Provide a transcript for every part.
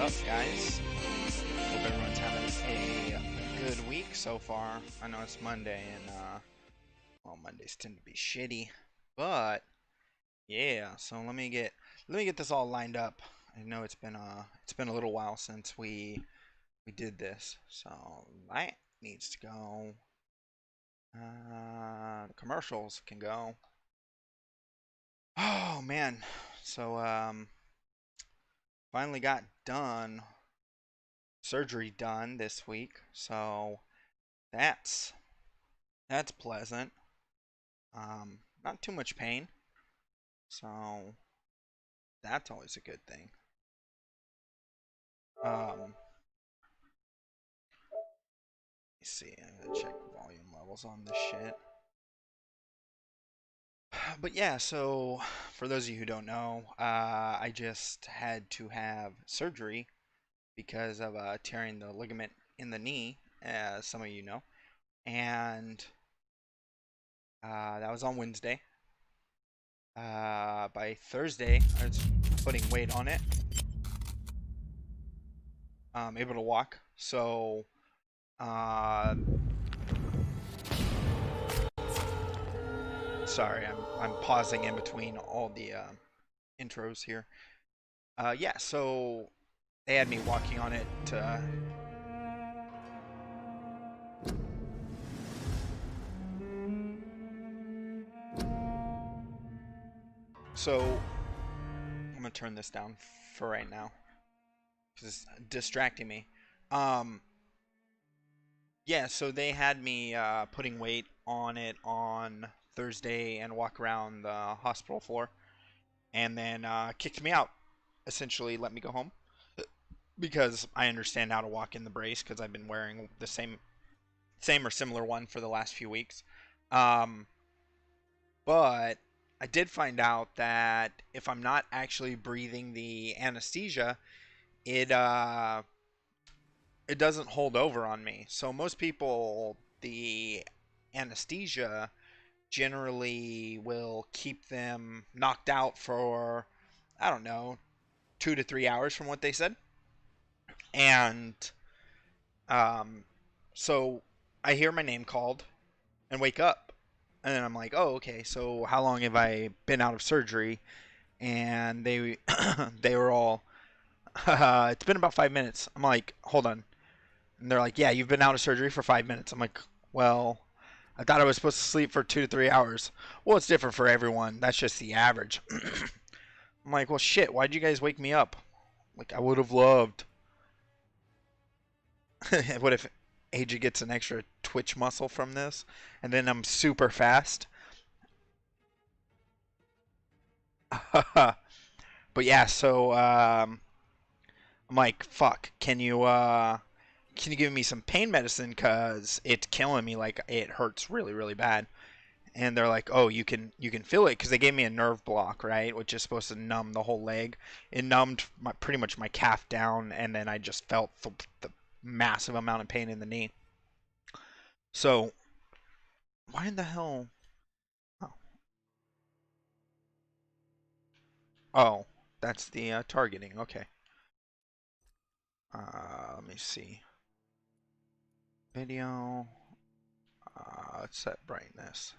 up, guys? Hope everyone's having a good week so far. I know it's Monday, and well, Mondays tend to be shitty, but yeah. So let me get this all lined up. I know it's been a little while since we did this, so that needs to go. The commercials can go. Oh man, so finally got done surgery done this week, so that's that's pleasant. Not too much pain, so that's always a good thing. Let me see. I'm gonna check volume levels on this shit. But yeah, so for those of you who don't know, I just had to have surgery because of tearing the ligament in the knee, as some of you know, and that was on Wednesday. By Thursday, I was putting weight on it. Able to walk. So, uh, sorry, I'm pausing in between all the intros here. Yeah, so they had me walking on it. So I'm gonna turn this down for right now because it's distracting me. Um, yeah, so they had me putting weight on it on Thursday and walk around the hospital floor, and then kicked me out. Essentially, let me go home because I understand how to walk in the brace because I've been wearing the same or similar one for the last few weeks. Um, but I did find out that if I'm not actually breathing the anesthesia, it it doesn't hold over on me. So most people, the anesthesia generally will keep them knocked out for, I don't know, 2 to 3 hours from what they said. And um, so I hear my name called and wake up. And then I'm like, oh, okay, so how long have I been out of surgery? And they they were all, it's been about 5 minutes. I'm like, hold on. And they're like, yeah, you've been out of surgery for 5 minutes. I'm like, well, I thought I was supposed to sleep for 2 to 3 hours. Well, it's different for everyone. That's just the average. I'm like, well, shit, why'd you guys wake me up? Like, I would have loved. What if AJ gets an extra twitch muscle from this? And then I'm super fast? But yeah, so I'm like, fuck, can you give me some pain medicine? Cause it's killing me. Like, it hurts really, really bad. And they're like, oh, you can feel it because they gave me a nerve block, right, which is supposed to numb the whole leg. It numbed pretty much my calf down, and then I just felt the massive amount of pain in the knee. So why in the hell? Oh, oh, that's the targeting. Okay. Let me see. Video. Let's set brightness.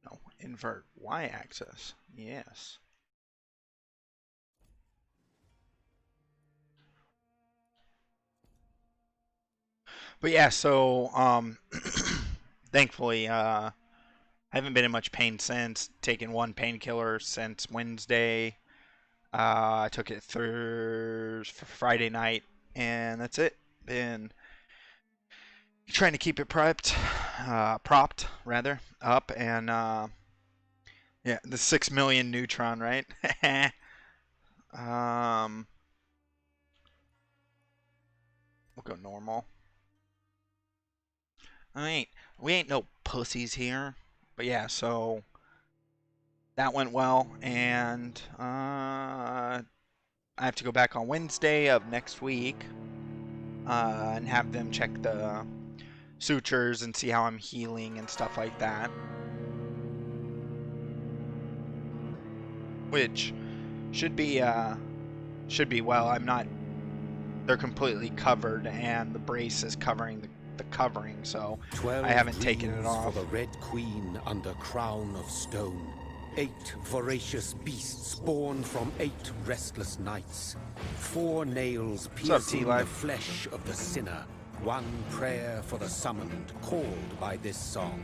No, invert y-axis. Yes. But yeah, so thankfully, I haven't been in much pain since. Taken one painkiller since Wednesday. I took it Thursday, Friday night, and that's it. Been trying to keep it propped rather, up, and yeah, the 6 million neutron, right? um, we'll go normal. We ain't no pussies here. But yeah, so that went well, and I have to go back on Wednesday of next week and have them check the sutures and see how I'm healing and stuff like that. Which should be well. I'm not. They're completely covered, and the brace is covering the covering, so I haven't taken it off. For the Red Queen under crown of stone. 8 voracious beasts born from 8 restless nights. 4 nails piercing the flesh of the sinner. 1 prayer for the summoned, called by this song.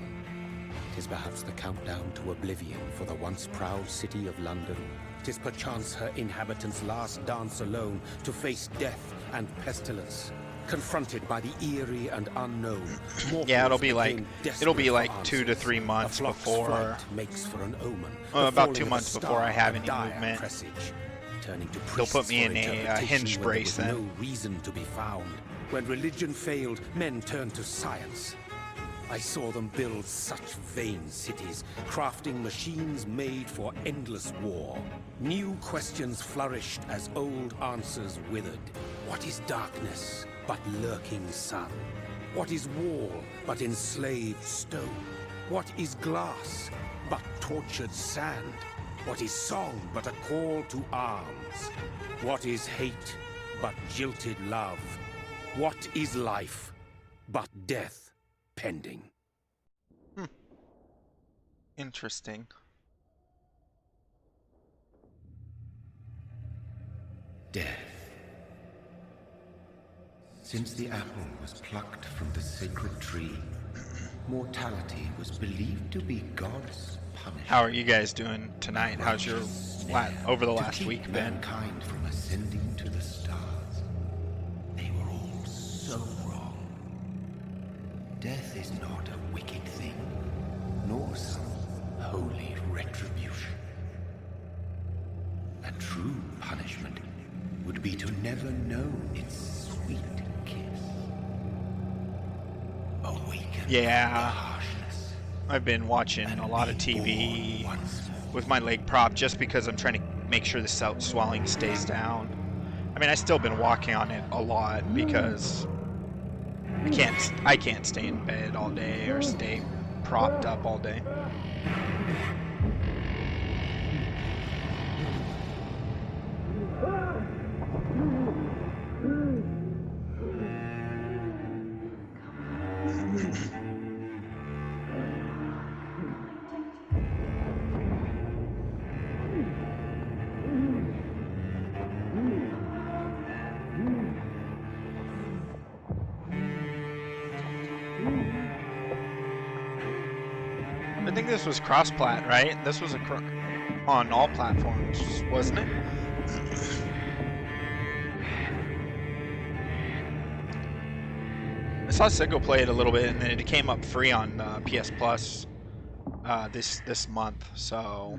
'Tis perhaps the countdown to oblivion for the once proud city of London. 'Tis perchance her inhabitants' last dance alone to face death and pestilence. Confronted by the eerie and unknown. Yeah, it'll be like 2 to 3 months before. Makes for an omen. About 2 months before I have any movement. They'll put me in a hinge brace then. No reason to be found. When religion failed, men turned to science. I saw them build such vain cities, crafting machines made for endless war. New questions flourished as old answers withered. What is darkness but lurking sun? What is wall but enslaved stone? What is glass but tortured sand? What is song but a call to arms? What is hate but jilted love? What is life but death pending? Interesting. Death. Since the apple was plucked from the sacred tree, mortality was believed to be God's punishment. How are you guys doing tonight? How's your over the last week been? Mankind from ascending to the stars. They were all so wrong. Death is not a wicked thing, nor some holy retribution. A true punishment would be to never know its sweet kiss. Awaken from the harshness. I've been watching a lot of TV with my leg prop just because I'm trying to make sure the swelling stays down. I mean, I've still been walking on it a lot because I can't stay in bed all day or stay propped up all day. I think this was cross-plat, right? This was on all platforms, wasn't it? I saw Siggo play it a little bit, and then it came up free on PS Plus this month. So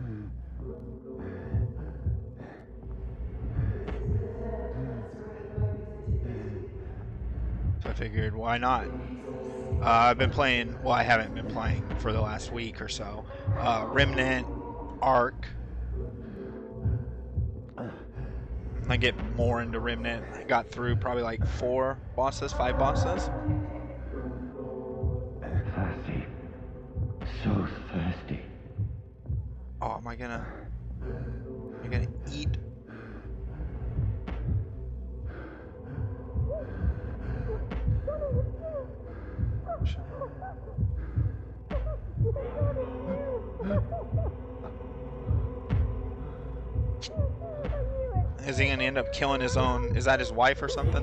I figured, why not? I've been playing, well, I haven't been playing for the last week or so. Remnant, Ark. I get more into Remnant. I got through probably like 5 bosses. Thirsty. So thirsty. Oh, am I gonna eat? Is he gonna end up killing his own? Is that his wife or something?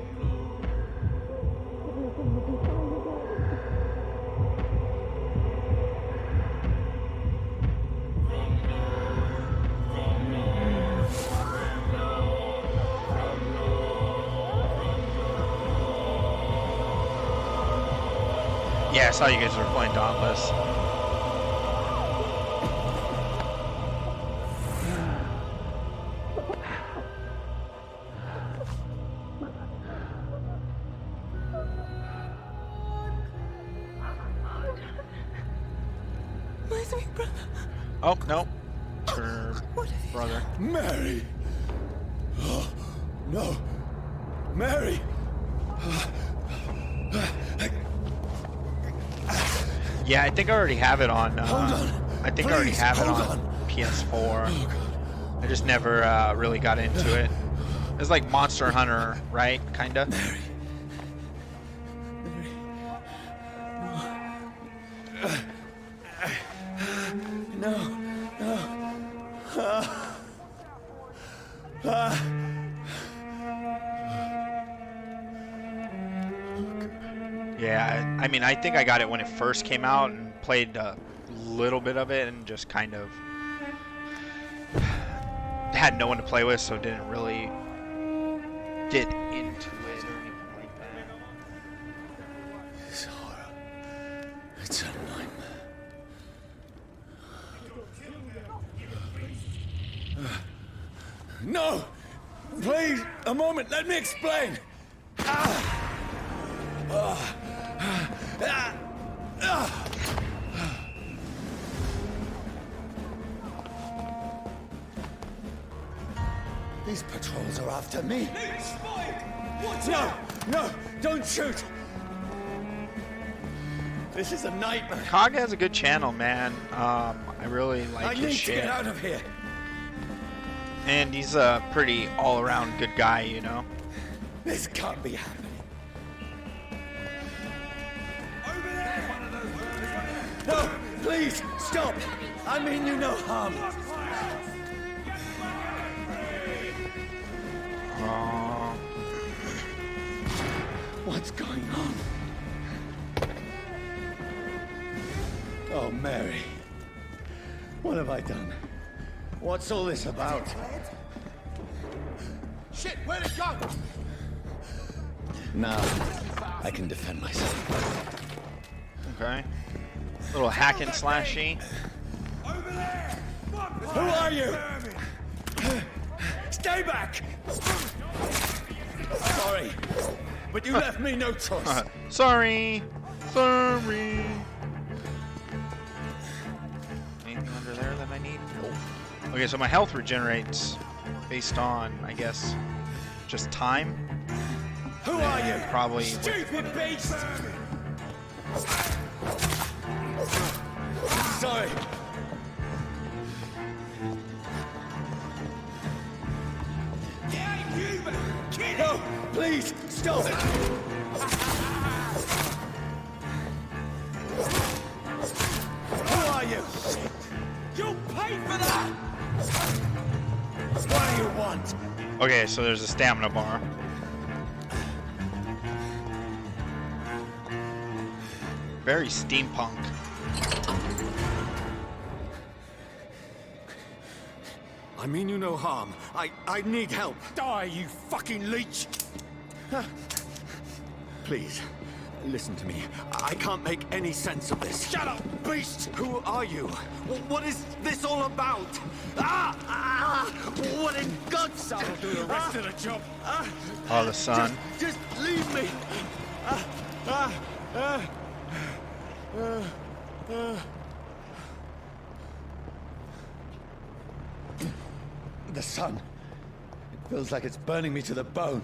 Yeah, I saw you guys were playing Dauntless. My sweet brother. Oh, no. Her brother. Mary! No. Mary! Yeah, I think I already have it on. Hold on. I think I already Please, have it hold on on. PS4. Oh, God. I just never really got into it. It's like Monster Hunter, right? Kinda. Mary. No. No. Yeah, I mean, I think I got it when it first came out and played a little bit of it and just kind of had no one to play with, so didn't really get into it or anything like that. This horror. It's a nightmare. No! Please, a moment, let me explain! These patrols are after me. No! No! Don't shoot! This is a nightmare. Kog has a good channel, man. I really like I his need to shit. get out of here. And he's a pretty all-around good guy, you know? This can't be happening. Over there! No! Please, stop! I mean you no harm. What's going on? Oh, Mary. What have I done? What's all this about? Shit, where'd it go? Now, I can defend myself. Okay. Little hack and slashy. Who are you? Stay back! Sorry, but you left me no choice. Sorry. Sorry. Anything under there that I need? Nope. Okay, so my health regenerates based on, I guess, just time. Who are you? Probably. Stupid beast! Sorry. No, please, stop! Who are you? You'll pay for that! What do you want? Okay, so there's a stamina bar. Very steampunk. I mean you no harm. I need help. Die, you fucking leech! Please, listen to me. I can't make any sense of this. Shut up, beast! Who are you? What is this all about? What in God's... That'll do the rest of the job. Oh, the sun. Just leave me! The sun. It feels like it's burning me to the bone.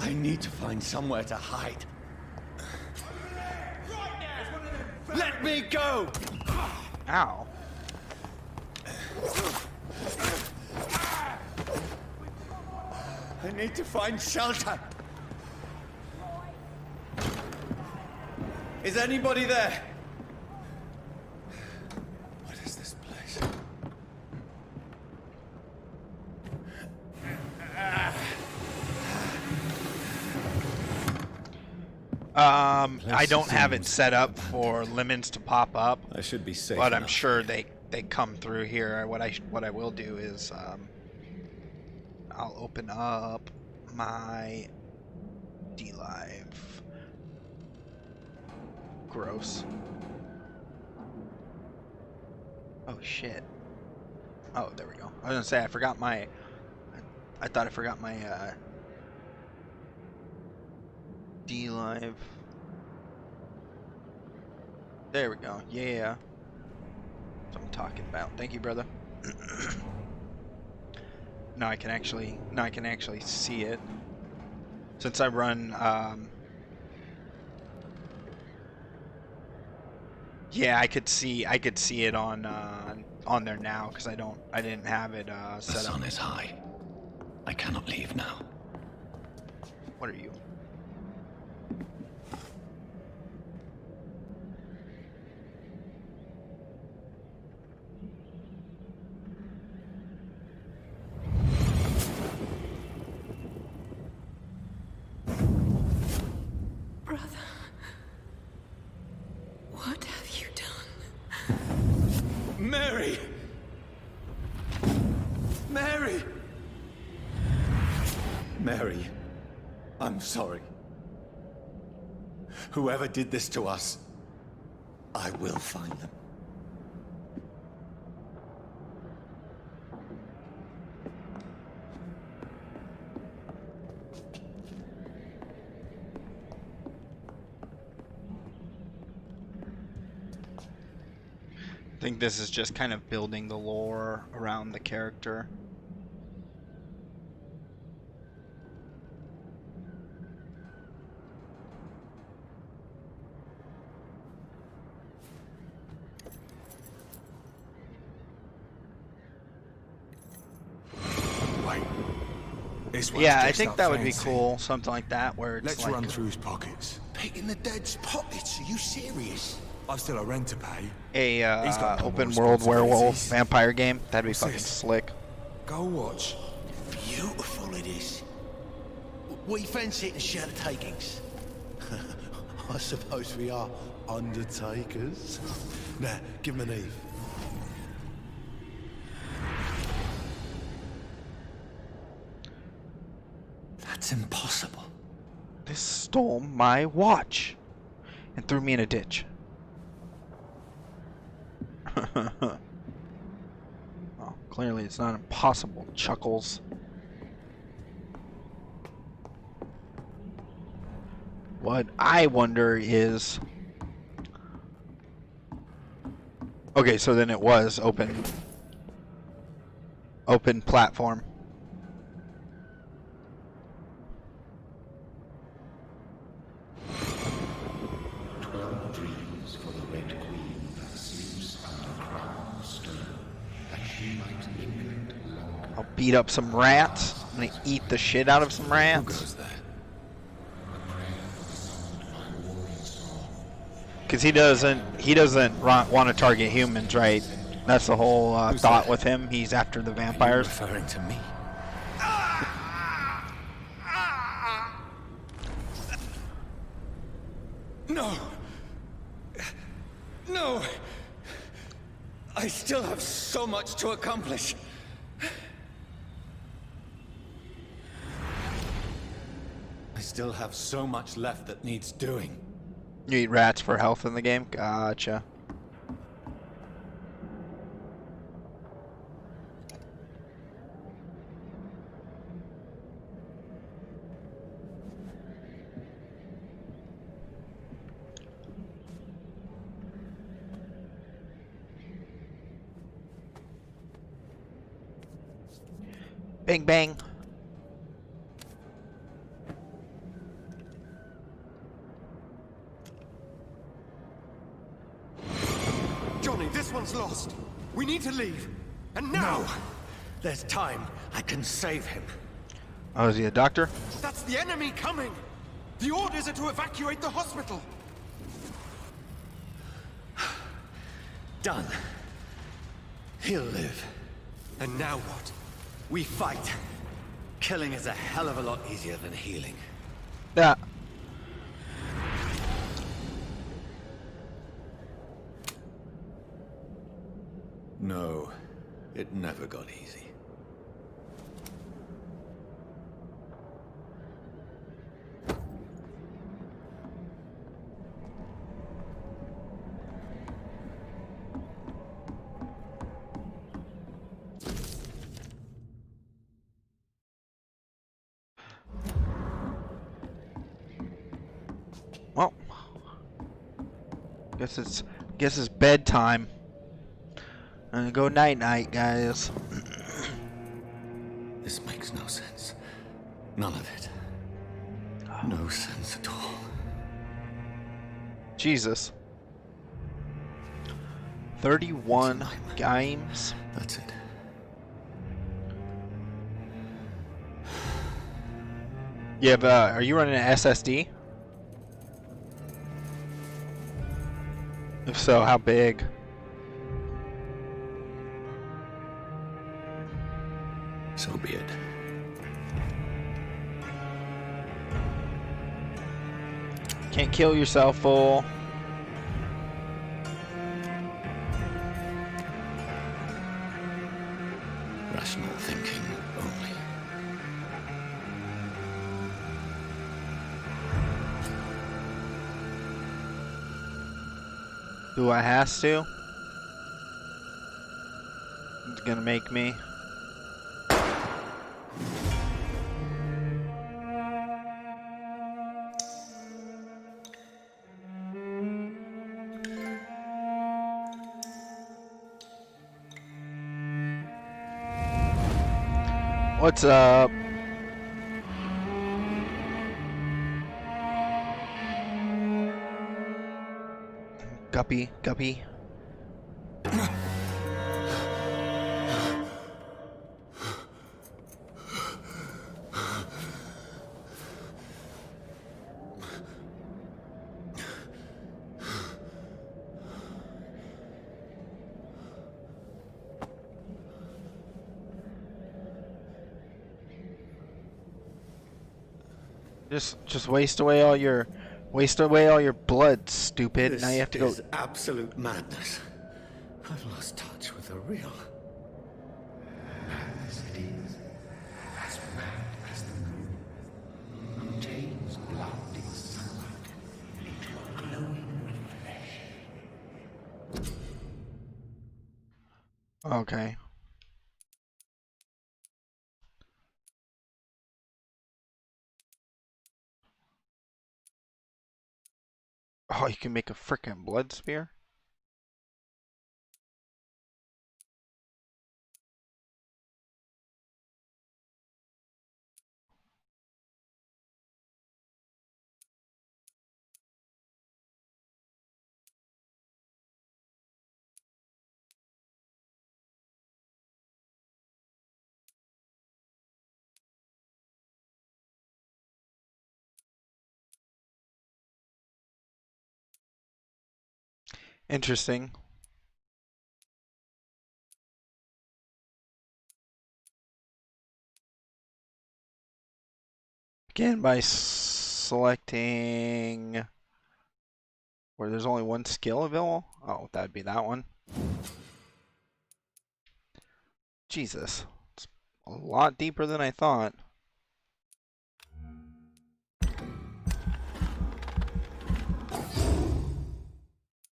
I need to find somewhere to hide. Let me go! Ow. I need to find shelter. Is anybody there? What is this place? I don't have it set up for lemons to pop up, I should be safe. but I'm enough. sure they come through here. What I will do is I'll open up my D-Live. Gross. Oh shit. Oh, there we go. I was gonna say I forgot my. I thought I forgot my D-Live. There we go. Yeah. That's what I'm talking about. Thank you, brother. Now I can actually see it. Since I run, yeah, I could see it on there now because I didn't have it The set up. sun is high. I cannot leave now. What are you? Brother, what have you done? Mary! Mary! Mary, I'm sorry. Whoever did this to us, I will find them. I think this is just kind of building the lore around the character. Wait. This one's Yeah, I dressed think up that would be fancy. cool, something like that, where it's Let's like run through his pockets. Picking the dead's pockets? Are you serious? I've still a rent to pay. a He's got no open more world werewolf responsibilities. vampire game. That'd be What's fucking this? slick. Go watch. Beautiful it is. We fancy it and share the takings. I suppose we are undertakers. Now, give him an Eve. That's impossible. This stole my watch and threw me in a ditch. Oh, clearly it's not impossible, Chuckles. What I wonder is... Okay, so then it was open platform. I'll beat up some rats. I'm gonna eat the shit out of some Who rats. goes there? Because he doesn't want to target humans, right? That's the whole thought that? with him. He's after the vampires. Referring to me? No! No! I still have so much to accomplish. I still have so much left that needs doing. You eat rats for health in the game? Gotcha. Bang bang. Johnny, this one's lost. We need to leave. And now! No. There's time. I can save him. Oh, is he a doctor? That's the enemy coming! The orders are to evacuate the hospital! Done. He'll live. And now what? We fight. Killing is a hell of a lot easier than healing. Yeah. No, it never got easy. Well, guess it's bedtime. I'm gonna go night night, guys. This makes no sense. None of it. No sense at all. Jesus. 31 games. That's it. You have, are you running an SSD? If so, how big? So be it. Can't kill yourself, fool. Rational thinking only. Do I has to? It's gonna make me. What's up? Guppy, Guppy. Just waste away all your blood, stupid. This now you have to go. is absolute madness. I've lost touch with the real. As it is, as mad as the moon, contains blood in sunlight into a glowing reflection. Okay. Oh, you can make a frickin' blood spear? Interesting. Again, by selecting where there's only one skill available. Oh, that'd be that one. Jesus. It's a lot deeper than I thought.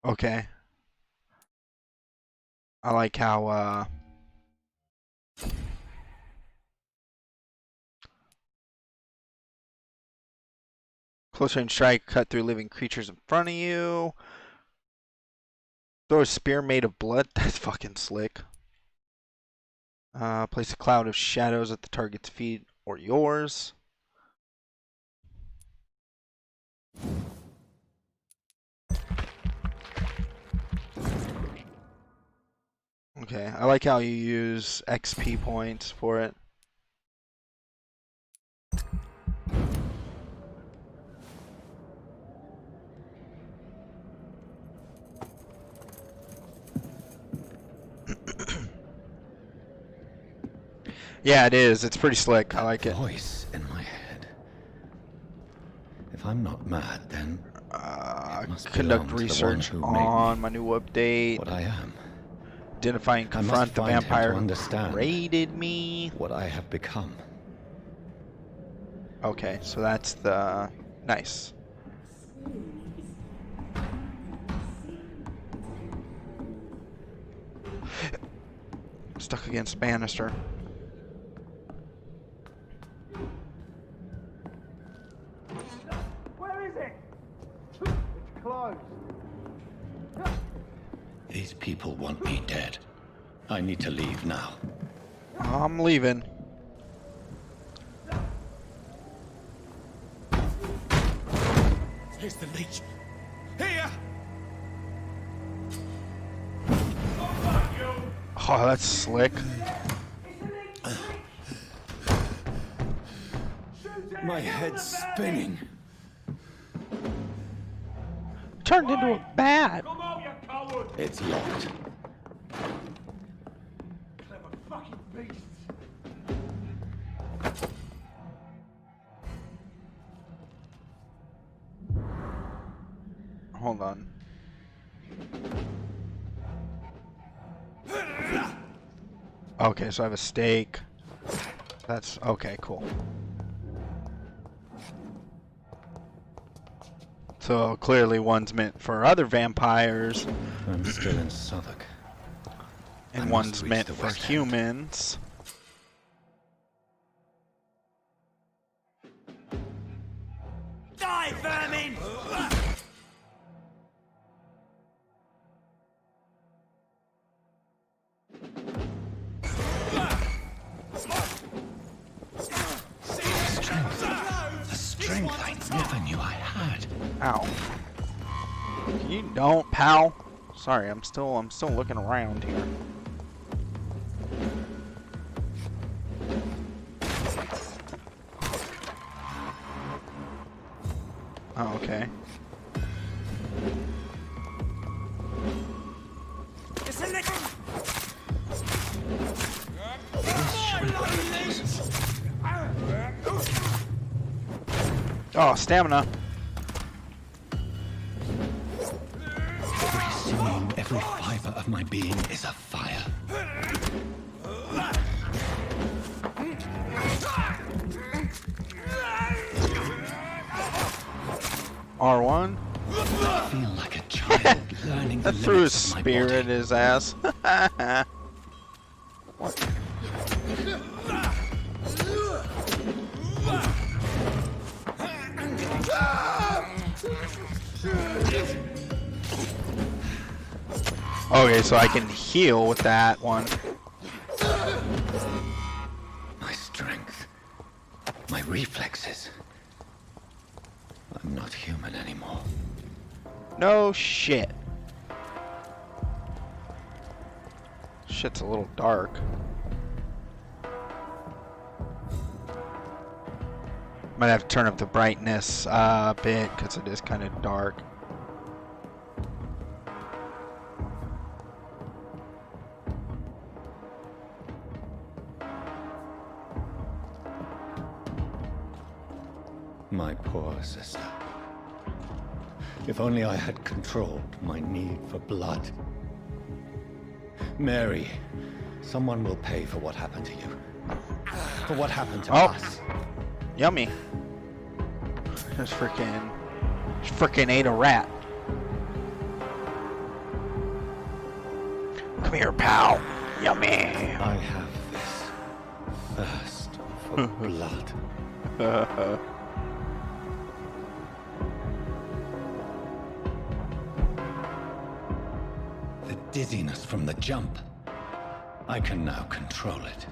Okay. I like how, close range strike, cut through living creatures in front of you. Throw a spear made of blood. That's fucking slick. Place a cloud of shadows at the target's feet or yours. Okay, I like how you use XP points for it. Yeah, it is. It's pretty slick. I like it. Voice in my head. If I'm not mad, then it must Conduct belong to the research one who made on me my new update. what I am. Identify and confront the find him vampire to who understand raided me. what I have become. Okay, so that's the... Nice. Stuck against banister. Where is it? It's closed. These people want me dead. I need to leave now. I'm leaving. Here's the leech. Here! Oh, that's slick. My head's spinning. Turned into a bat. It's locked. Clever fucking beasts. Hold on. Okay, so I have a stake. That's okay, cool. So clearly one's meant for other vampires I'm still in Southwark. and I must one's reach meant the for West End. humans. Die, vermin! A strength I never knew I had. Ow. You don't, pal. Sorry, I'm still looking around here. Oh, okay. Oh, stamina. Every sinew, every fiber of my being is afire. R1. I feel like a child learning the That threw his limits of my spear body. at his ass. What? Okay, so I can heal with that one. My strength, my reflexes. I'm not human anymore. No shit. Shit's a little dark. Might have to turn up the brightness a bit because it is kind of dark. My poor sister. If only I had controlled my need for blood. Mary, someone will pay for what happened to you. For what happened to Oh. us. Yummy. Just freaking ate a rat. Come here, pal. Yummy. I have this thirst for blood. The dizziness from the jump. I can now control it.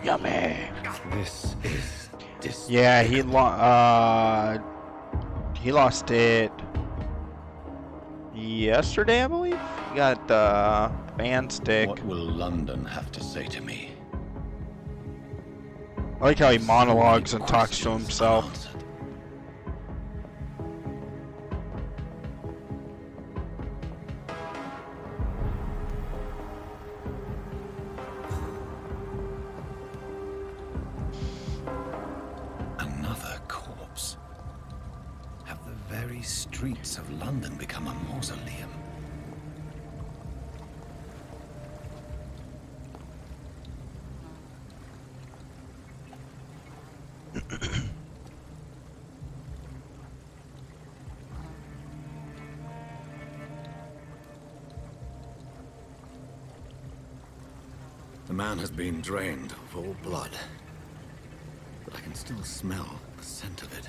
Yummy. This is Yeah, he lost it yesterday, I believe. He got the band stick. What will London have to say to me? I like how he monologues and talks to himself. Unanswered. Another corpse. Have the very streets of London become a mausoleum? The man has been drained of all blood, but I can still smell the scent of it.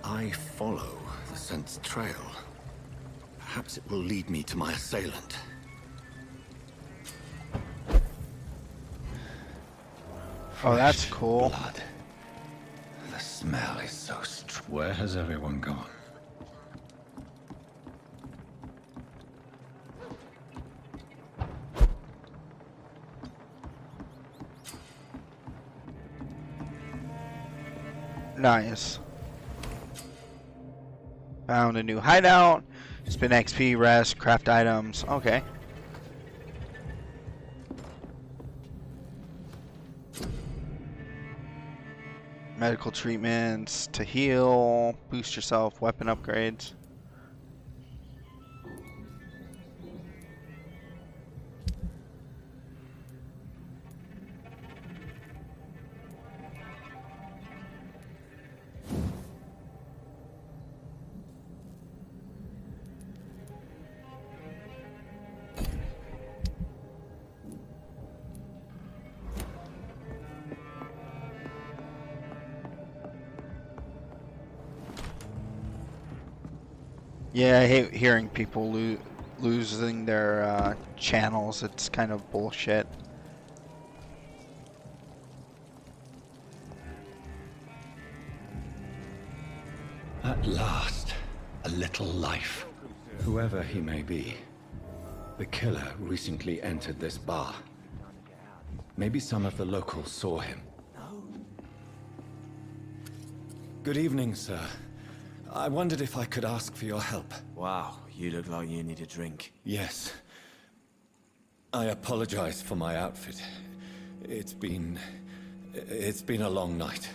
I follow the scent's trail, perhaps it will lead me to my assailant. Oh, that's Fresh cool. Blood. The smell is so strong. Where has everyone gone? Nice. Found a new hideout. Spin XP, rest, craft items. Okay. Medical treatments to heal, boost yourself, weapon upgrades. Yeah, I hate hearing people losing their channels. It's kind of bullshit. At last, a little life. Whoever he may be, the killer recently entered this bar. Maybe some of the locals saw him. Good evening, sir. I wondered if I could ask for your help. Wow, you look like you need a drink. Yes. I apologize for my outfit. It's been a long night.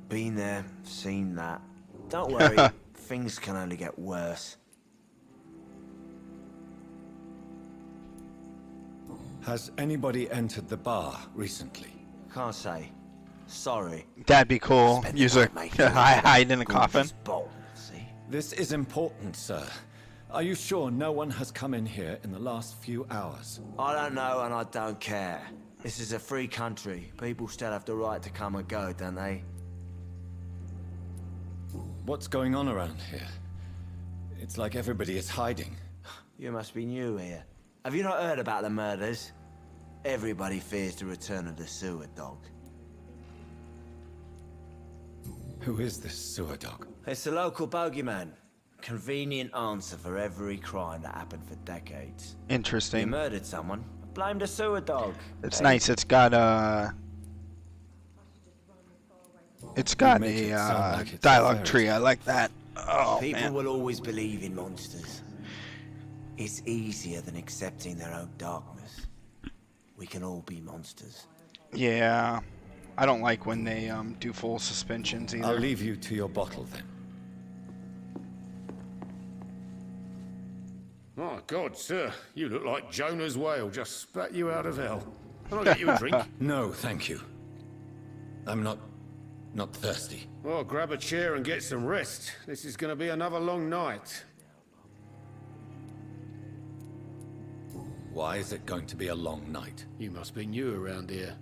Been there, seen that. Don't worry, things can only get worse. Has anybody entered the bar recently? Can't say. Sorry. That'd be cool. Spend the Use a night making hide in a good coffin. as bold, see? This is important, sir. Are you sure no one has come in here in the last few hours? I don't know and I don't care. This is a free country. People still have the right to come and go, don't they? What's going on around here? It's like everybody is hiding. You must be new here. Have you not heard about the murders? Everybody fears the return of the sewer dog. Who is this sewer dog? It's the local bogeyman. Convenient answer for every crime that happened for decades. You Interesting. murdered someone, blame the sewer dog. It's Hey, nice. It's got a make it sound like it's a dialogue fairy tree. tale. I like that. Oh People man. will always believe in monsters. It's easier than accepting their own darkness. We can all be monsters. Yeah. I don't like when they do full suspensions either. I'll leave you to your bottle then. My God, sir, you look like Jonah's whale just spat you out of hell. Can I get you a drink? No, thank you. I'm not thirsty. Well, grab a chair and get some rest. This is going to be another long night. Why is it going to be a long night? You must be new around here.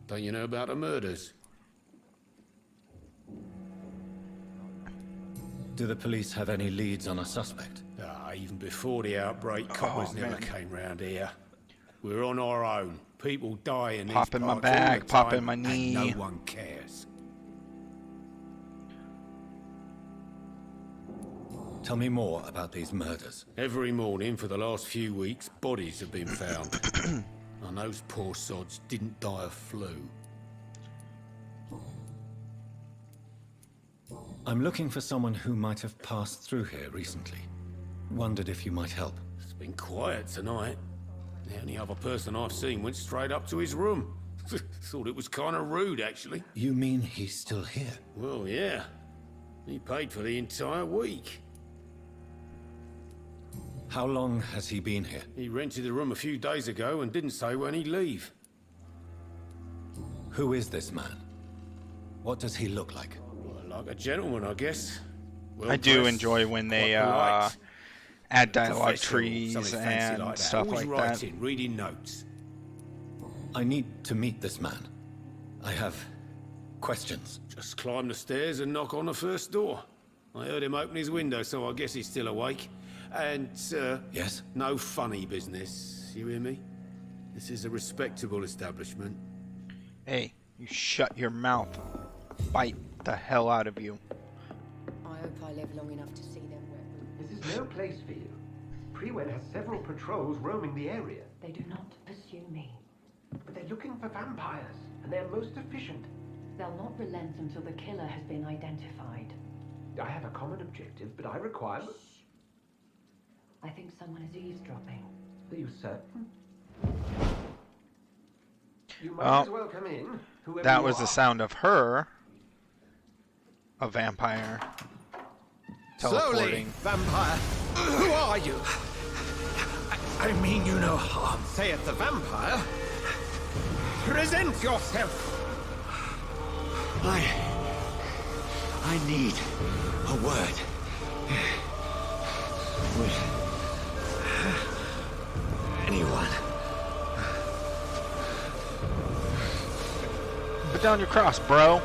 Don't you know about the murders? Do the police have any leads on a suspect? Even before the outbreak, coppers never man. came round here. We're on our own. People die in these Pop in my parts all the back, pop in time, my knee. and no one cares. Tell me more about these murders. Every morning for the last few weeks, bodies have been found. And those poor sods didn't die of flu. I'm looking for someone who might have passed through here recently. Wondered if you might help. It's been quiet tonight. The only other person I've seen went straight up to his room. Thought it was kind of rude, actually. You mean he's still here? Well, yeah. He paid for the entire week. How long has he been here? He rented the room a few days ago and didn't say when he'd leave. Who is this man? What does he look like? Well, like a gentleman, I guess. Well I do dressed, enjoy when they quite polite. add dialogue Professional, trees something fancy and like that. stuff Always like that. writing, reading notes. I need to meet this man. I have questions. Just climb the stairs and knock on the first door. I heard him open his window, so I guess he's still awake. And, sir... Yes? No funny business, you hear me? This is a respectable establishment. Hey, you shut your mouth. Bite the hell out of you. I hope I live long enough to see them wet. This is no place for you. Prewen has several patrols roaming the area. They do not pursue me. But they're looking for vampires, and they're most efficient. They'll not relent until the killer has been identified. I have a common objective, but I require... I think someone is eavesdropping. Are you certain? You might as well come in, whoever That you was are. the sound of her. A vampire. Teleporting. Slowly, vampire. Who are you? I mean you no harm, saith the vampire. Present yourself. I need a word. With anyone. Put down your cross, bro.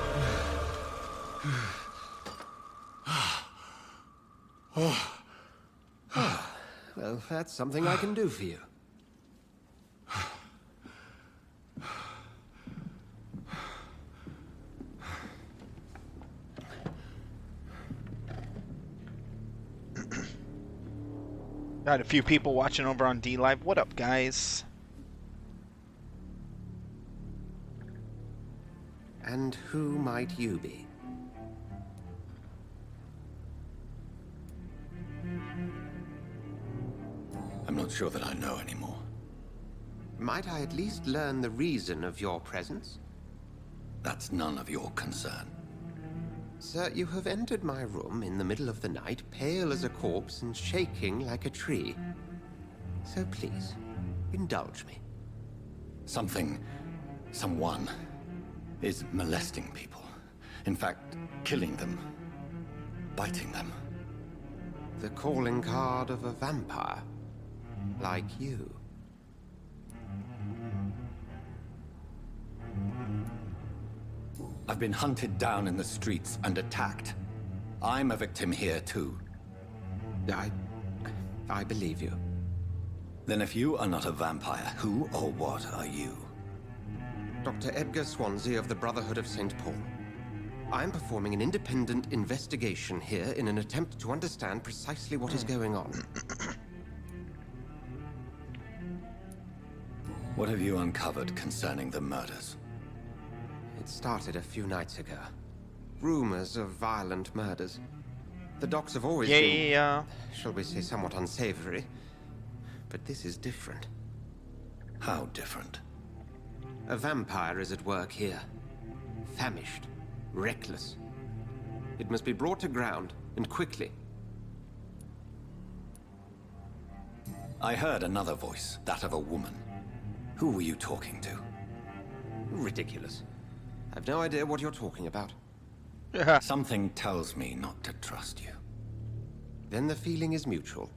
Well, that's something I can do for you. Got a few people watching over on D Live. What up, guys? And who might you be? I'm not sure that I know anymore. Might I at least learn the reason of your presence? That's none of your concern. Sir, you have entered my room in the middle of the night, pale as a corpse and shaking like a tree. So please, indulge me. Someone is molesting people. In fact, killing them. Biting them. The calling card of a vampire. Like you. I've been hunted down in the streets and attacked. I'm a victim here, too. I believe you. Then if you are not a vampire, who or what are you? Dr. Edgar Swansea of the Brotherhood of St. Paul. I'm performing an independent investigation here in an attempt to understand precisely what is going on. What have you uncovered concerning the murders? It started a few nights ago. Rumors of violent murders. The docs have always been, shall we say, somewhat unsavory. But this is different. How different? A vampire is at work here. Famished. Reckless. It must be brought to ground, and quickly. I heard another voice, that of a woman. Who were you talking to? Ridiculous. I've no idea what you're talking about. Something tells me not to trust you. Then the feeling is mutual.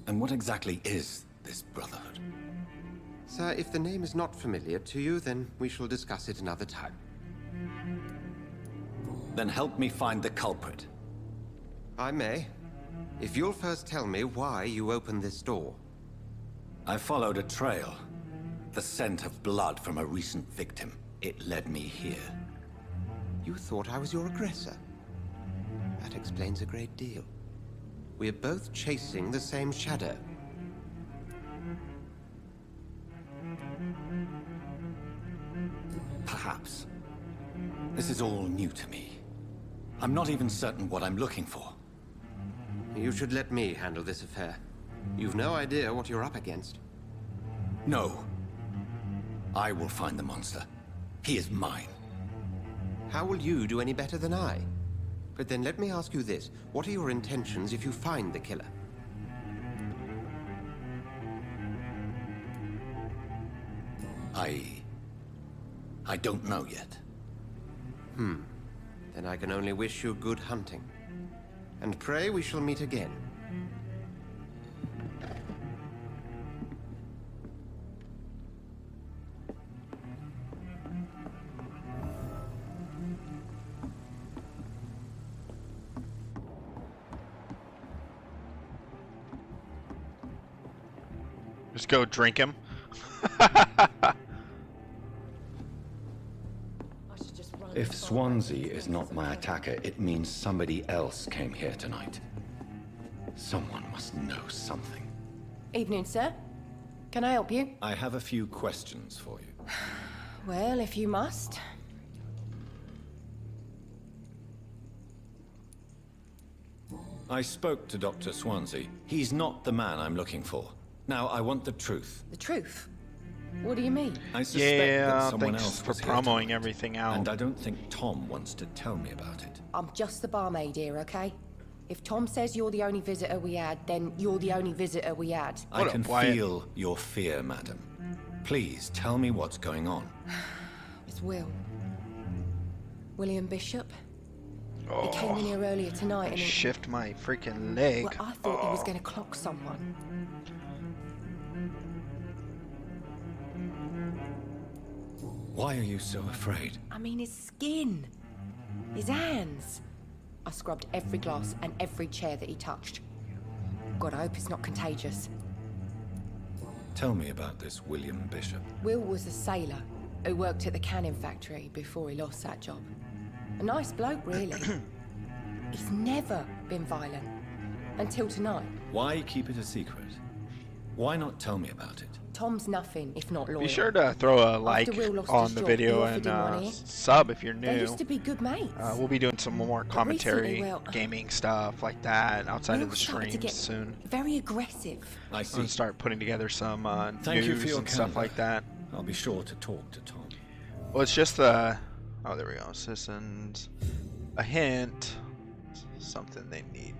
And what exactly is this Brotherhood? Sir, if the name is not familiar to you, then we shall discuss it another time. Then help me find the culprit. I may. If you'll first tell me why you opened this door. I followed a trail. The scent of blood from a recent victim. It led me here. You thought I was your aggressor? That explains a great deal. We're both chasing the same shadow. Perhaps. This is all new to me. I'm not even certain what I'm looking for. You should let me handle this affair. You've no idea what you're up against. No. I will find the monster. He is mine. How will you do any better than I? But then let me ask you this. What are your intentions if you find the killer? I don't know yet. Then I can only wish you good hunting. And pray we shall meet again. Just go drink him. If Swansea is not my attacker, it means somebody else came here tonight. Someone must know something. Evening, sir. Can I help you? I have a few questions for you. Well, if you must. I spoke to Dr. Swansea. He's not the man I'm looking for. Now, I want the truth. The truth? What do you mean? I suspect that someone thanks else for was here promoting tonight, everything out. and I don't think Tom wants to tell me about it. I'm just the barmaid here, okay? If Tom says you're the only visitor we had, then you're the only visitor we had. I can feel your fear, madam. Please, tell me what's going on. It's Will. William Bishop. Oh, He came in here earlier tonight and shift my freaking leg. Well, I thought he was going to clock someone. Why are you so afraid? I mean, his skin. His hands. I scrubbed every glass and every chair that he touched. God, I hope it's not contagious. Tell me about this William Bishop. Will was a sailor who worked at the cannon factory before he lost that job. A nice bloke, really. He's never been violent. Until tonight. Why keep it a secret? Why not tell me about it? Tom's nothing if not loyal. Be sure to throw a like on the video he and offered him sub if you're new. They used to be good mates. We'll be doing some more commentary, well, gaming stuff like that outside of Will the started to streams get soon. very aggressive. I see. I'm gonna start putting together some Thank you for news your and stuff candor. like that. I'll be sure to talk to Tom. Well, it's just the... Oh, there we go. Citizens. A hint. Something they need.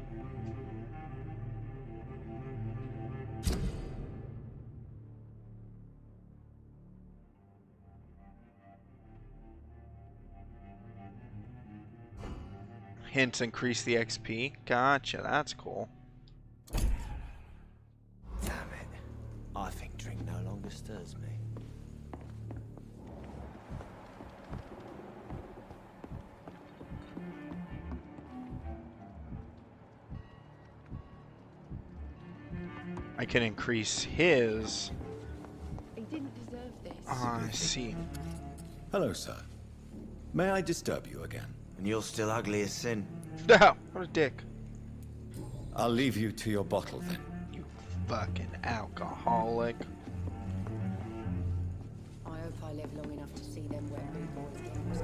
Hints increase the XP. Gotcha, that's cool. Damn it. I think drink no longer stirs me. I can increase his. He didn't deserve this. I see. Hello, sir. May I disturb you again? And you're still ugly as sin. No, what a dick. I'll leave you to your bottle then. You fucking alcoholic. I hope I live long enough to see them wet boot boys get what's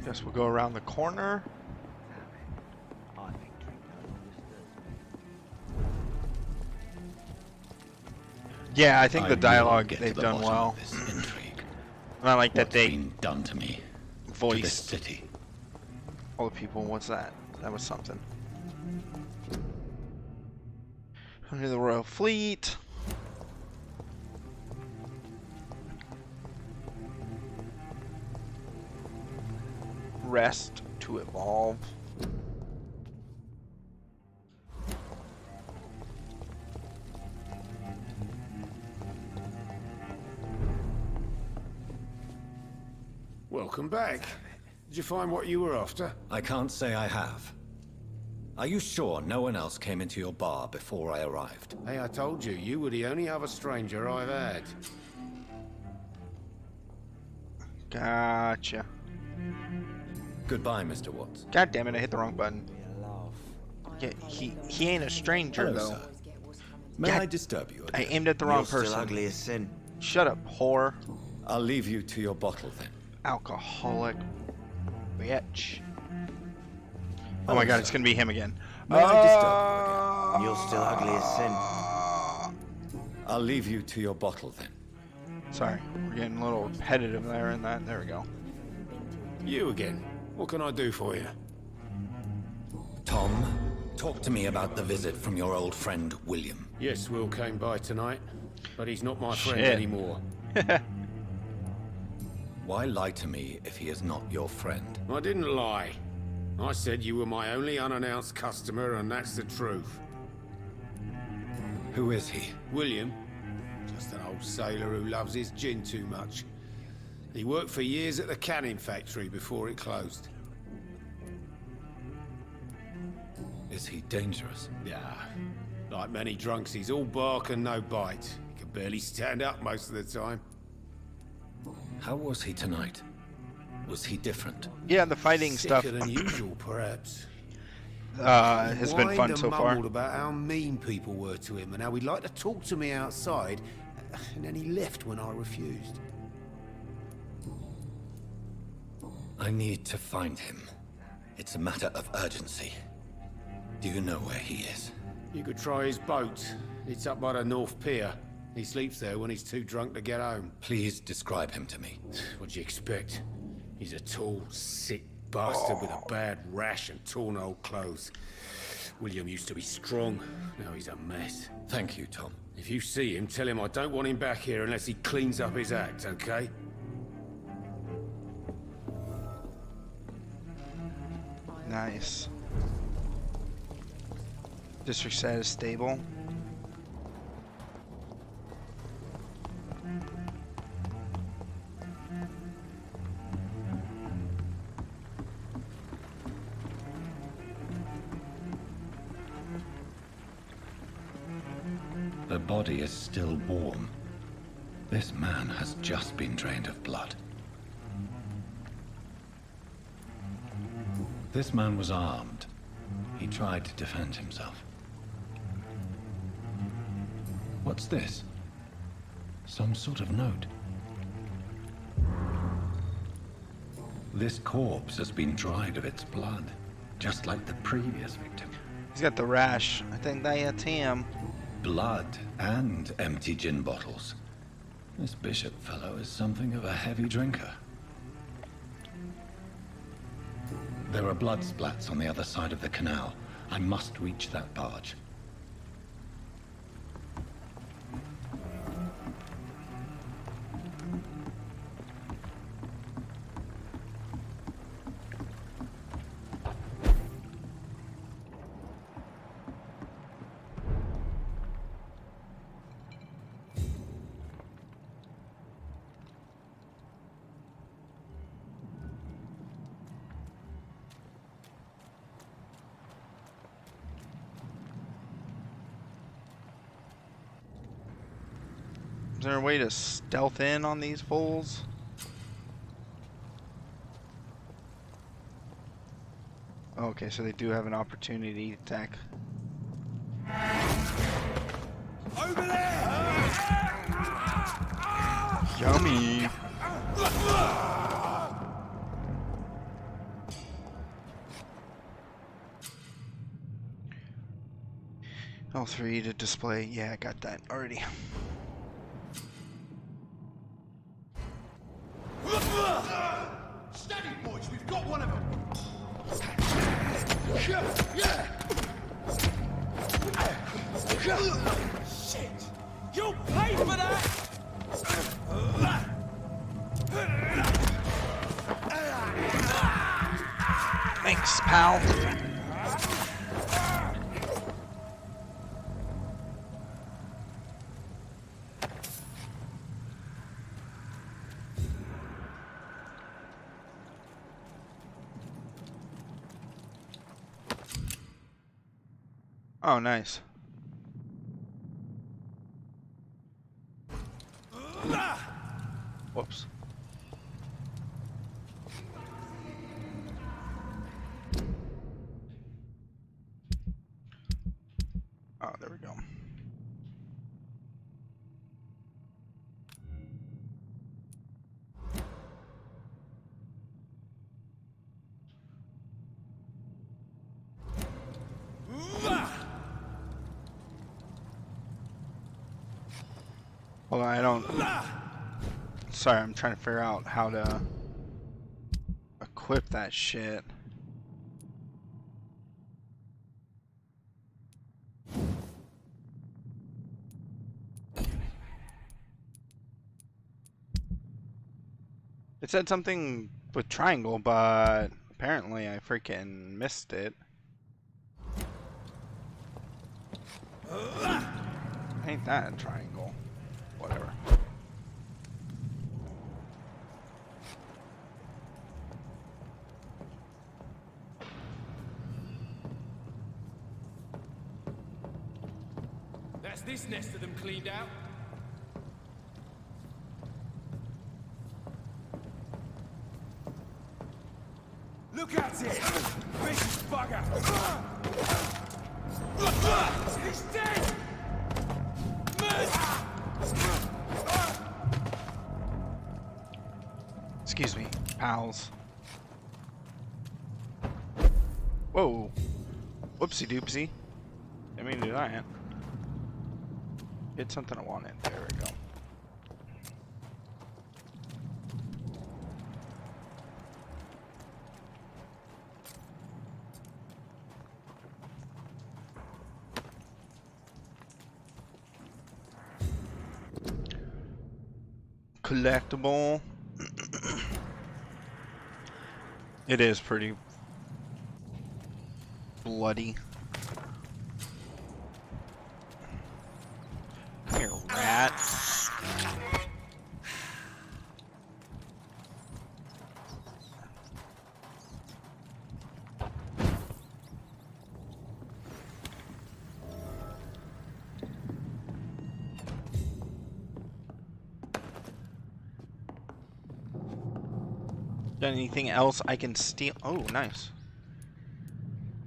Guess we'll go around the corner. I think drink no longer stirs me. Yeah, I think the will dialogue get to they've the done bottom well. of this intrigue. And I like that What's they been done to me, to this voiced city. all the people. What's that? That was something. Under the Royal Fleet. Rest to evolve. Welcome back. Did you find what you were after? I can't say I have. Are you sure no one else came into your bar before I arrived? Hey, I told you, you were the only other stranger I've had. Gotcha. Goodbye, Mr. Watts. God damn it! I hit the wrong button. Yeah, he ain't a stranger Hello, though. sir. May God, I disturb you I again? aimed at the wrong You're still person. ugly as sin. Shut up, whore. I'll leave you to your bottle then. Alcoholic bitch. Oh Hello, my god, sir. it's gonna be him again. May I disturb you again? You're still ugly as sin. I'll leave you to your bottle then. Sorry, we're getting a little repetitive there and that. There we go. You again. What can I do for you? Tom Talk to me about the visit from your old friend, William. Yes, Will came by tonight, but he's not my friend Shit. anymore. Why lie to me if he is not your friend? I didn't lie. I said you were my only unannounced customer, and that's the truth. Who is he? William, just an old sailor who loves his gin too much. He worked for years at the canning factory before it closed. Is he dangerous? Yeah, like many drunks, he's all bark and no bite. He can barely stand up most of the time. How was he tonight? Was he different? Yeah, the fighting Sicker stuff than usual, perhaps. has been fun so far. Mumbled about how mean people were to him and how he'd like to talk to me outside, and then he left when I refused. I need to find him. It's a matter of urgency. Do you know where he is? You could try his boat. It's up by the North Pier. He sleeps there when he's too drunk to get home. Please describe him to me. What do you expect? He's a tall, sick bastard with a bad rash and torn old clothes. William used to be strong. Now he's a mess. Thank you, Tom. If you see him, tell him I don't want him back here unless he cleans up his act, okay? Nice. District status stable. The body is still warm. This man has just been drained of blood. This man was armed. He tried to defend himself. What's this? Some sort of note. This corpse has been dried of its blood, just like the previous victim. He's got the rash. I think that's him. Blood and empty gin bottles. This bishop fellow is something of a heavy drinker. There are blood splats on the other side of the canal. I must reach that barge. Is there a way to stealth in on these fools? Okay, so they do have an opportunity to attack. Over there! Yummy! L3 to display. Yeah, I got that already. Steady, boys, we've got one of them. Shit! You'll pay for that! Thanks, pal. Oh, nice. Whoops. Oh, there we go. Hold on, I don't... Sorry, I'm trying to figure out how to equip that shit. It said something with triangle, but apparently I freaking missed it. Ain't that a triangle? Whatever. That's this nest of them cleaned out. Look at it! Vicious bugger! He's dead! Excuse me, pals. Whoa. Whoopsie doopsie. Didn't mean to do that. Hit something I wanted. There we go. Collectible. It is pretty bloody. Come here, rat. Got anything else I can steal? Oh, nice.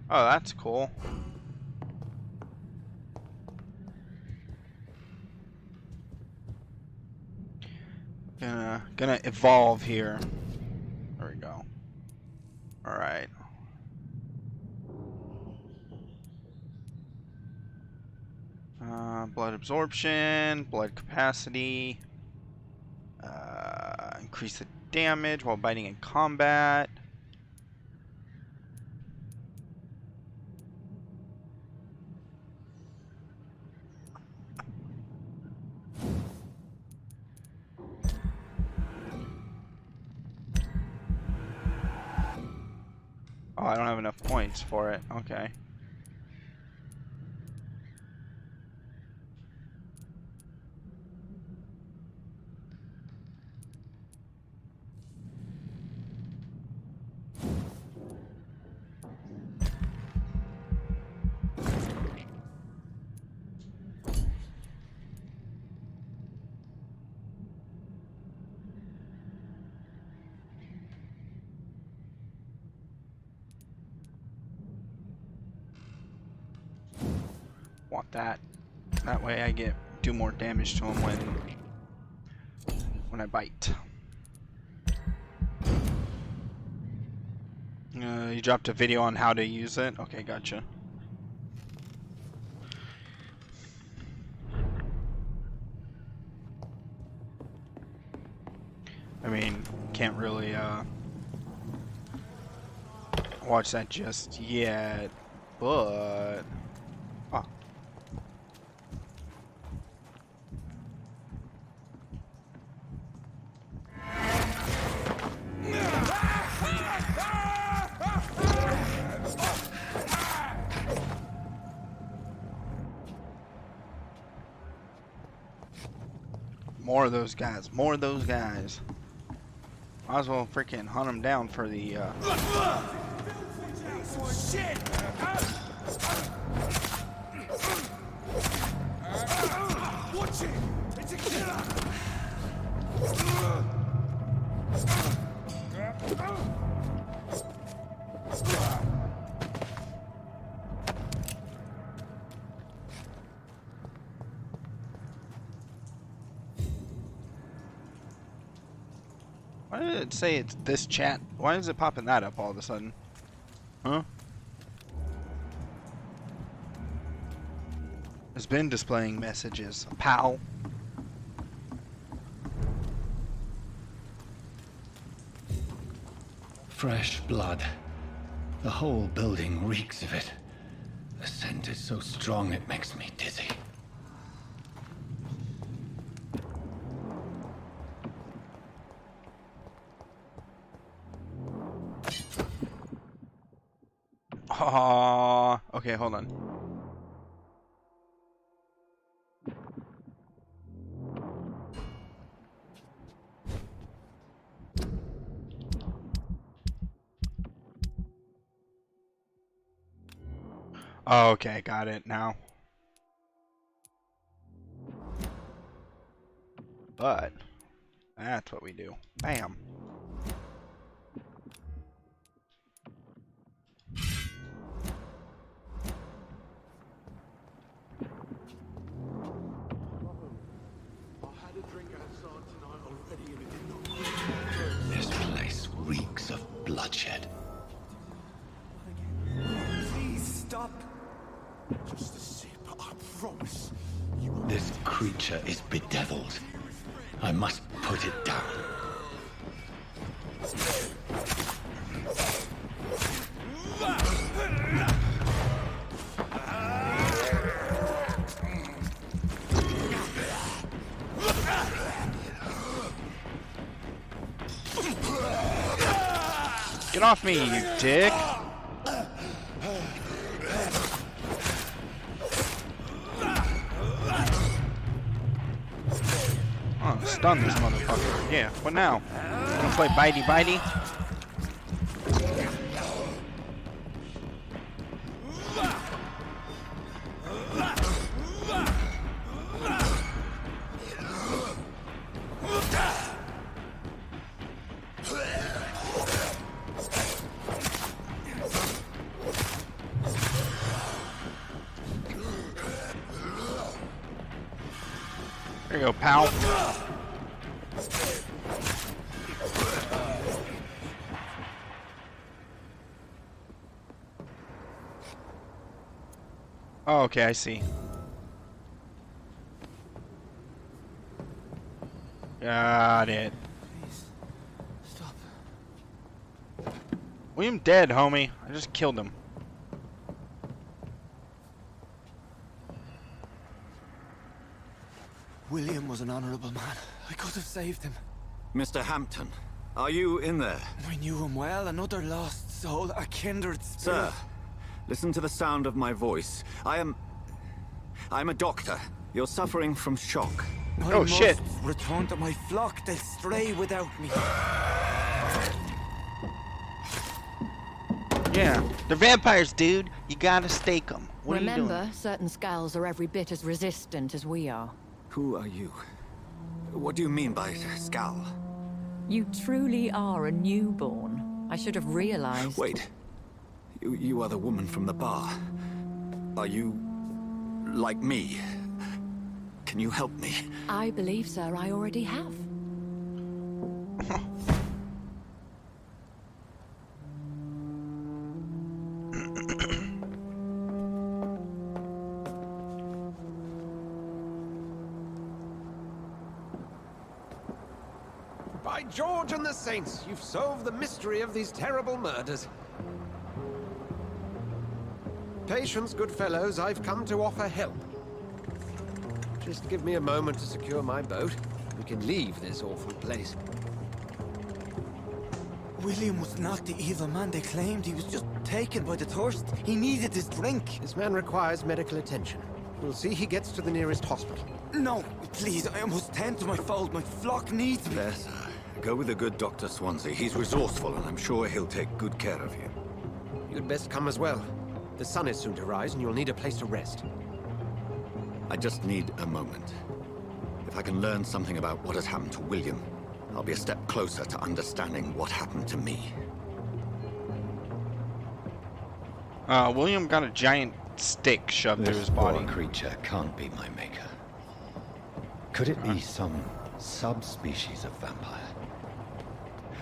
Oh, that's cool. Gonna evolve here. There we go. All right. Blood absorption, blood capacity. Increase the damage while biting in combat. Oh, I don't have enough points for it. Okay. Want that. That way I do more damage to him when I bite. You dropped a video on how to use it? Okay, gotcha. I mean, can't really watch that just yet, but oh. More of those guys. More of those guys. Might as well freaking hunt them down for the Shit! Watch it! It's a killer! Why did it say it's this chat? Why is it popping that up all of a sudden? Huh? It's been displaying messages. Pal. Fresh blood. The whole building reeks of it. The scent is so strong it makes me dizzy. Oh, okay, hold on. Oh, okay, got it now. But that's what we do. Bam. This place reeks of bloodshed. Please stop. Just a sip, I promise. This creature is bedeviled. I must put it down. Get off me, you dick! Oh, stun this motherfucker. Yeah, what now? Gonna play bitey bitey? There you go, pal. Oh, okay, I see. Got it. Please, stop. William dead, homie. I just killed him. William was an honorable man. I could have saved him. Mr. Hampton, are you in there? We knew him well, another lost soul, a kindred spirit. Sir, listen to the sound of my voice. I'm a doctor. You're suffering from shock. Oh, shit. Must return to my flock. They'll stray without me. Yeah, they're vampires, dude. You gotta stake them. What are you Remember, doing? certain skulls are every bit as resistant as we are. Who are you? What do you mean by scowl? You truly are a newborn. I should have realized. Wait. You are the woman from the bar. Are you like me? Can you help me? I believe, sir, I already have. By George and the Saints, you've solved the mystery of these terrible murders. Patience, good fellows, I've come to offer help. Just give me a moment to secure my boat. We can leave this awful place. William was not the evil man they claimed. He was just taken by the thirst. He needed his drink. This man requires medical attention. We'll see he gets to the nearest hospital. No, please, I must tend to my fold. My flock needs me. There, sir. Go with the good Dr. Swansea. He's resourceful, and I'm sure he'll take good care of you. You'd best come as well. The sun is soon to rise, and you'll need a place to rest. I just need a moment. If I can learn something about what has happened to William, I'll be a step closer to understanding what happened to me. William got a giant stick shoved through his This body. poor creature can't be my maker. Could it be some subspecies of vampire?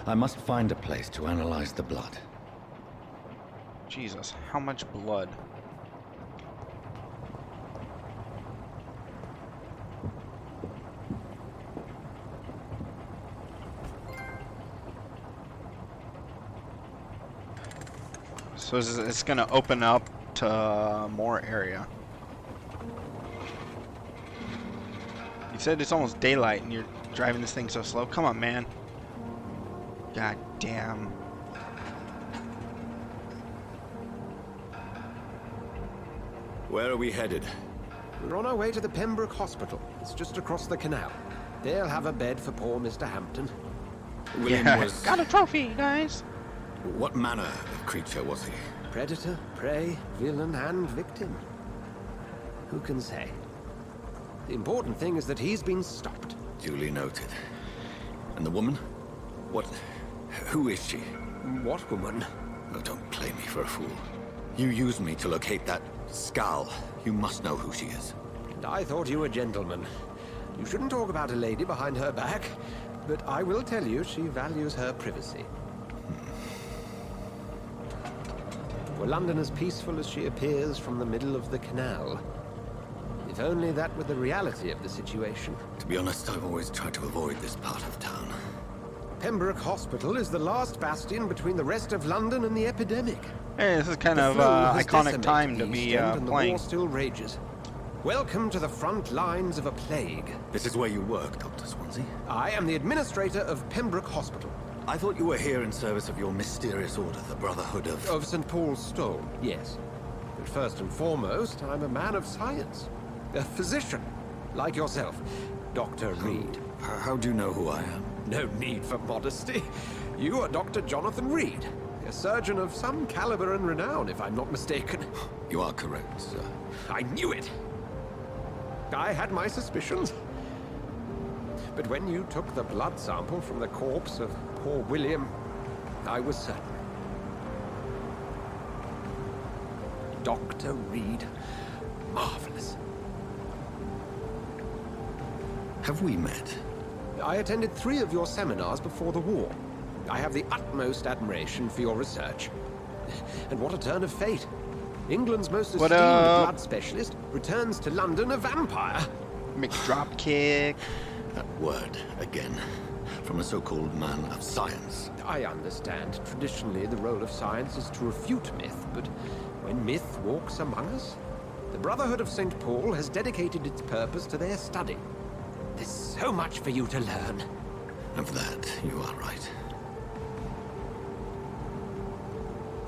I must find a place to analyze the blood. Jesus, how much blood? So it's gonna open up to more area. You said it's almost daylight and you're driving this thing so slow. Come on, man. God damn. Where are we headed? We're on our way to the Pembroke Hospital. It's just across the canal. They'll have a bed for poor Mr. Hampton. William was... Got a trophy, guys! What manner of creature was he? Predator, prey, villain, and victim. Who can say? The important thing is that he's been stopped. Duly noted. And the woman? What... who is she? What woman? Oh, don't play me for a fool. You used me to locate that skull. You must know who she is. And I thought you a gentleman. You shouldn't talk about a lady behind her back, but I will tell you she values her privacy. Were London as peaceful as she appears from the middle of the canal? If only that were the reality of the situation. To be honest, I've always tried to avoid this part of town. Pembroke Hospital is the last bastion between the rest of London and the epidemic. Hey, this is kind of iconic time to be and playing. The war still rages. Welcome to the front lines of a plague. This is where you work, Dr. Swansea? I am the administrator of Pembroke Hospital. I thought you were here in service of your mysterious order, the Brotherhood of... Of St. Paul's Stone, yes. But first and foremost, I'm a man of science. A physician, like yourself, Dr. Reed. How do you know who I am? No need for modesty. You are Dr. Jonathan Reed, a surgeon of some caliber and renown, if I'm not mistaken. You are correct, sir. I knew it! I had my suspicions. But when you took the blood sample from the corpse of poor William, I was certain. Dr. Reed. Marvelous. Have we met? I attended 3 of your seminars before the war. I have the utmost admiration for your research. And what a turn of fate. England's most esteemed blood specialist returns to London a vampire. McDropkick. That word, again. From a so-called man of science. I understand. Traditionally, the role of science is to refute myth, but when myth walks among us, the Brotherhood of St. Paul has dedicated its purpose to their study. There's so much for you to learn. Of that, you are right.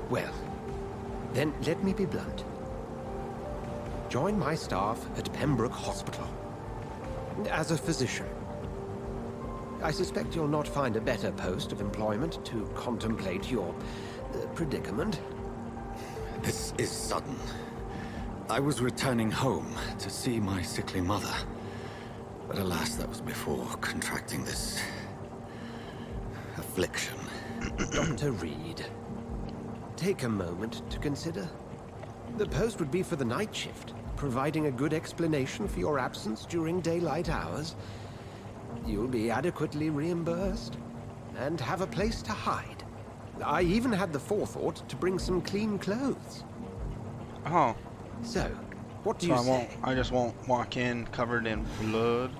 Well, then let me be blunt. Join my staff at Pembroke Hospital. As a physician. I suspect you'll not find a better post of employment to contemplate your predicament. This is sudden. I was returning home to see my sickly mother. But alas, that was before contracting this... affliction. Dr. Reed, take a moment to consider. The post would be for the night shift, providing a good explanation for your absence during daylight hours. You'll be adequately reimbursed, and have a place to hide. I even had the forethought to bring some clean clothes. Oh. So, what do you say? I just won't walk in covered in blood.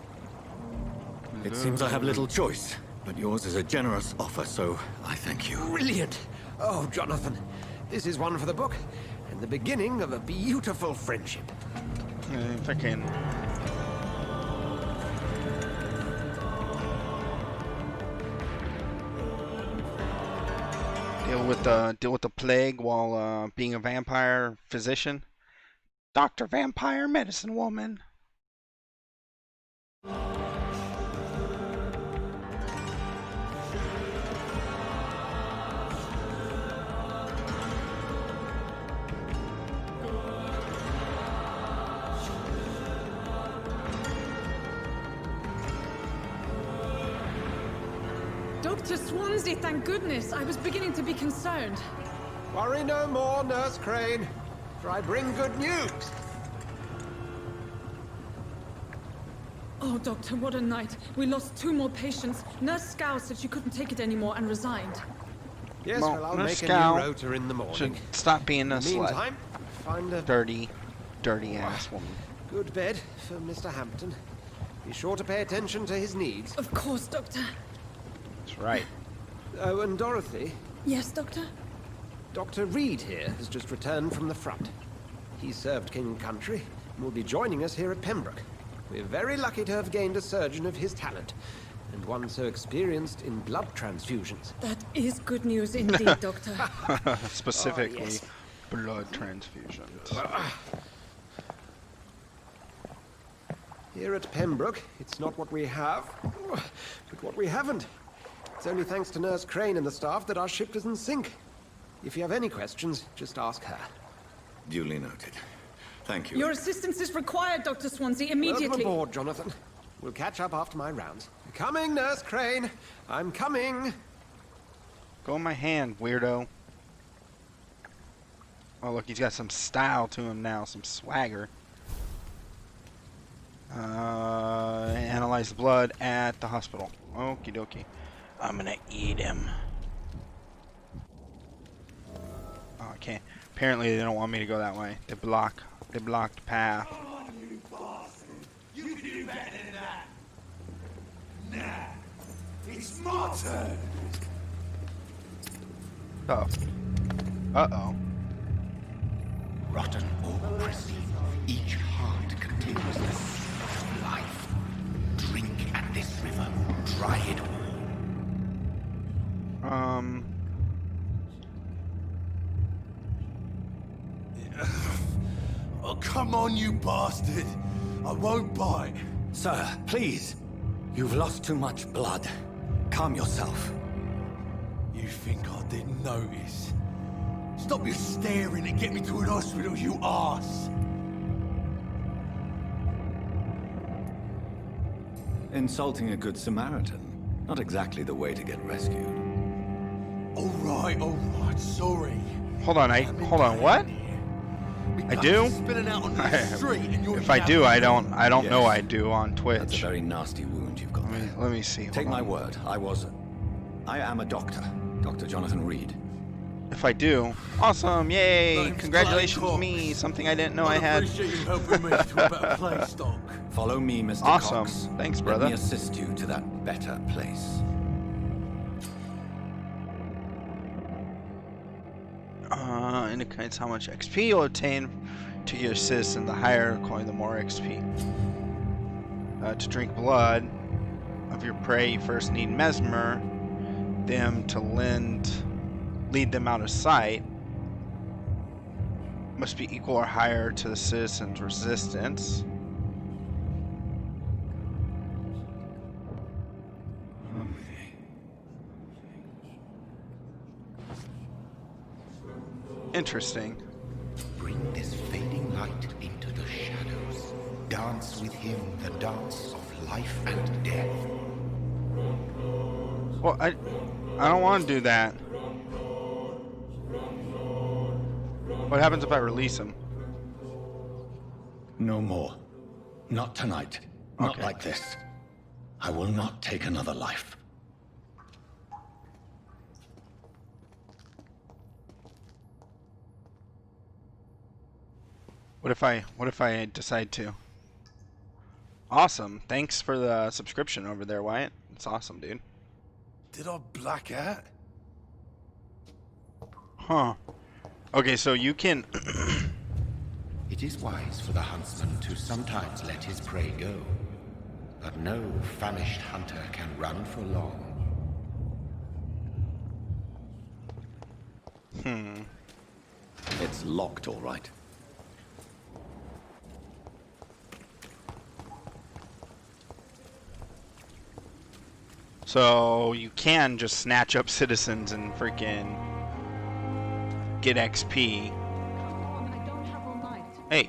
It seems I have little choice, but yours is a generous offer, so I thank you. Brilliant! Oh, Jonathan, this is one for the book, and the beginning of a beautiful friendship. If I can. Deal with the plague while being a vampire physician. Dr. Vampire Medicine Woman. Dr. Swansea, thank goodness. I was beginning to be concerned. Worry no more, Nurse Crane, for I bring good news. Oh, Doctor, what a night. We lost 2 more patients. Nurse Scow said she couldn't take it anymore and resigned. Yes, well, I'll make a new rota in the morning. Should stop being a slut. Meantime, find a... Dirty ass woman. Good bed for Mr. Hampton. Be sure to pay attention to his needs. Of course, Doctor. That's right. Oh, and Dorothy? Yes, Doctor? Dr. Reed here has just returned from the front. He served King and Country and will be joining us here at Pembroke. We're very lucky to have gained a surgeon of his talent, and one so experienced in blood transfusions. That is good news indeed, Doctor. Specifically, blood transfusions. Here at Pembroke, it's not what we have, but what we haven't. It's only thanks to Nurse Crane and the staff that our ship doesn't sink. If you have any questions, just ask her. Duly noted. Thank you. Your assistance is required, Dr. Swansea, immediately. Welcome aboard, Jonathan. We'll catch up after my rounds. Coming, Nurse Crane. I'm coming. Go in my hand, weirdo. Oh, look, he's got some style to him now, some swagger. Analyze the blood at the hospital. Okie dokie. I'm gonna eat him. Oh, I can't. Apparently, they don't want me to go that way. They blocked the path. You can do better than that. Nah, it's my turn. Oh. Uh-oh. Rotten or pristine, each heart contains the seed of life. Drink at this river, dry it all. Oh, come on, you bastard. I won't bite. Sir, please. You've lost too much blood. Calm yourself. You think I didn't notice? Stop your staring and get me to an hospital, you arse! Insulting a good Samaritan. Not exactly the way to get rescued. Alright, sorry. Hold on, hold on, what? I do? Spilling out on the street and you're if I do, I don't Yes. know I do on Twitch. That's a very nasty wound you've got there. Let me see. Take my word, I am a doctor. Dr. Jonathan Reed. If I do, awesome, yay! Thanks, Congratulations Clay to me, something I didn't know I had. appreciate you helping me to a better place, Doc. Follow me, Mr. Awesome. Cox. Thanks, Let brother. me assist you to that better place. Indicates how much XP you'll obtain to your citizen. The higher coin, the more XP. To drink blood of your prey, you first need mesmer them to lead them out of sight. Must be equal or higher to the citizen's resistance. Interesting. Bring this fading light into the shadows. Dance with him the dance of life and death. Well, I don't want to do that. What happens if I release him? No more. Not tonight. Not Okay. like this. I will not take another life. What if I decide to? Awesome. Thanks for the subscription over there, Wyatt. It's awesome, dude. Did I black out? Huh. Okay, so you can... It is wise for the huntsman to sometimes let his prey go, but no famished hunter can run for long. It's locked, all right. So you can just snatch up citizens and freaking get XP. Hey,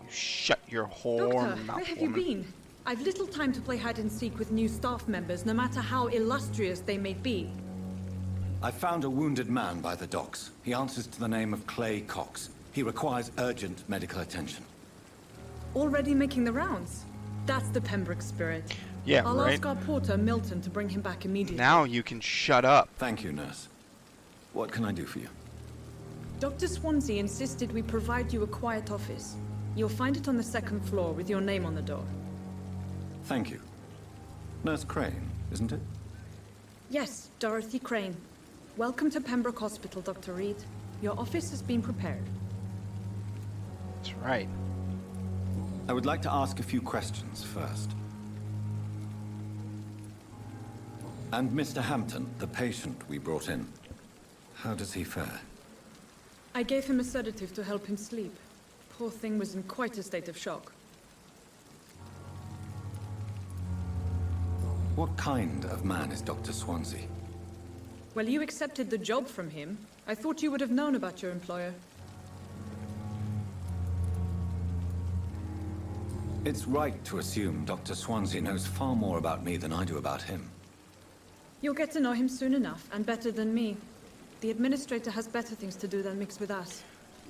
you shut your whore Doctor, mouth, where have woman. you been? I've little time to play hide and seek with new staff members, no matter how illustrious they may be. I found a wounded man by the docks. He answers to the name of Clay Cox. He requires urgent medical attention. Already making the rounds? That's the Pembroke spirit. Yeah, I'll right. ask our porter, Milton, to bring him back immediately. Now you can shut up. Thank you, nurse. What can I do for you? Dr. Swansea insisted we provide you a quiet office. You'll find it on the second floor with your name on the door. Thank you. Nurse Crane, isn't it? Yes, Dorothy Crane. Welcome to Pembroke Hospital, Dr. Reed. Your office has been prepared. That's right. I would like to ask a few questions first. And Mr. Hampton, the patient we brought in, how does he fare? I gave him a sedative to help him sleep. Poor thing was in quite a state of shock. What kind of man is Dr. Swansea? Well, you accepted the job from him. I thought you would have known about your employer. It's right to assume Dr. Swansea knows far more about me than I do about him. You'll get to know him soon enough, and better than me. The administrator has better things to do than mix with us.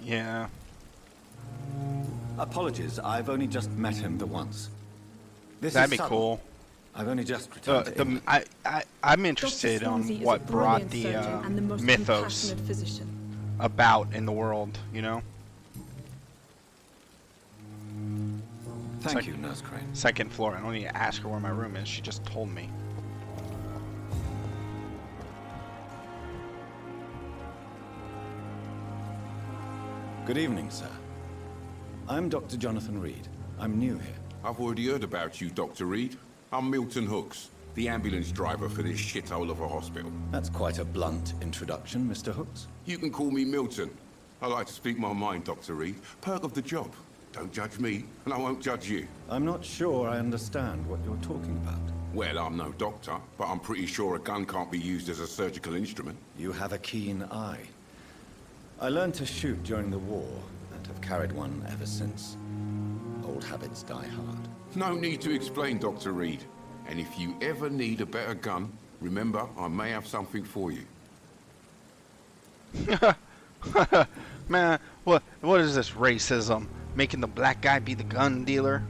Yeah. Apologies, I've only just met him the once. That'd be cool. I've only just returned to England. I'm interested on what brought the mythos about in the world, you know? Thank you, Nurse Crane. Second floor. I don't need to ask her where my room is. She just told me. Good evening, sir. I'm Dr. Jonathan Reed. I'm new here. I've already heard about you, Dr. Reed. I'm Milton Hooks, the ambulance driver for this shithole of a hospital. That's quite a blunt introduction, Mr. Hooks. You can call me Milton. I like to speak my mind, Dr. Reed. Perk of the job. Don't judge me, and I won't judge you. I'm not sure I understand what you're talking about. Well, I'm no doctor, but I'm pretty sure a gun can't be used as a surgical instrument. You have a keen eye. I learned to shoot during the war, and have carried one ever since. Old habits die hard. No need to explain, Dr. Reed. And if you ever need a better gun, remember, I may have something for you. Man, what is this racism? Making the black guy be the gun dealer?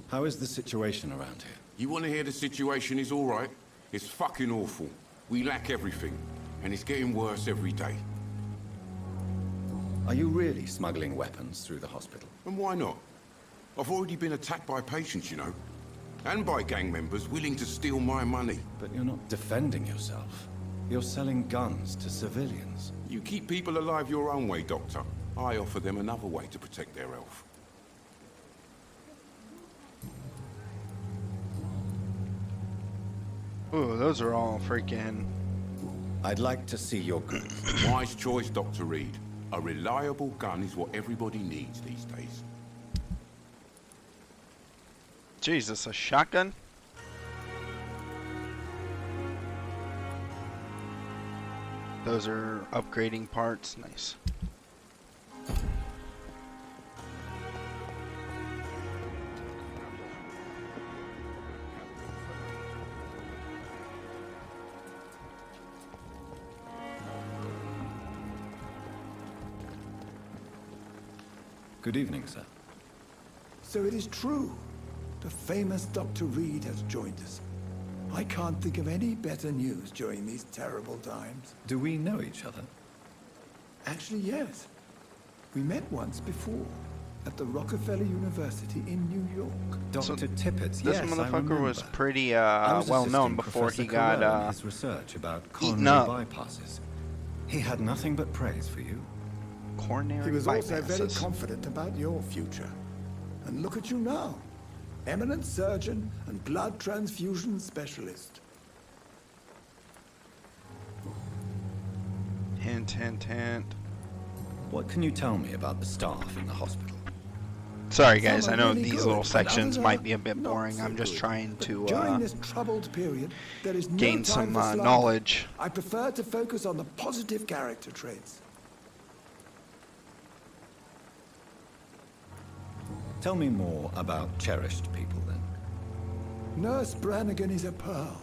How is the situation around here? You want to hear the situation is all right? It's fucking awful. We lack everything, and it's getting worse every day. Are you really smuggling weapons through the hospital? And why not? I've already been attacked by patients, you know. And by gang members willing to steal my money. But you're not defending yourself. You're selling guns to civilians. You keep people alive your own way, Doctor. I offer them another way to protect their health. Ooh, those are all freaking... I'd like to see your goods. Wise choice, Dr. Reed. A reliable gun is what everybody needs these days. Jesus, a shotgun? Those are upgrading parts. Nice. Good evening, sir. So it is true. The famous Dr. Reed has joined us. I can't think of any better news during these terrible times. Do we know each other? Actually, yes. We met once before, at the Rockefeller University in New York. Dr. Tippett, This yes, motherfucker was pretty was well known assisting before he Professor Carell in got his research about eaten coronary up. bypasses. He had nothing but praise for you. Coronary He was also very bypasses. confident about your future. And look at you now. Eminent surgeon and blood transfusion specialist. Hint, hint, hint. What can you tell me about the staff in the hospital? Sorry guys, I Some are know really these good, little and sections others might are be a bit not boring. so I'm just good. trying But to during this troubled period, there is no gain time some for slander. knowledge. I prefer to focus on the positive character traits. Tell me more about cherished people, then. Nurse Brannigan is a pearl.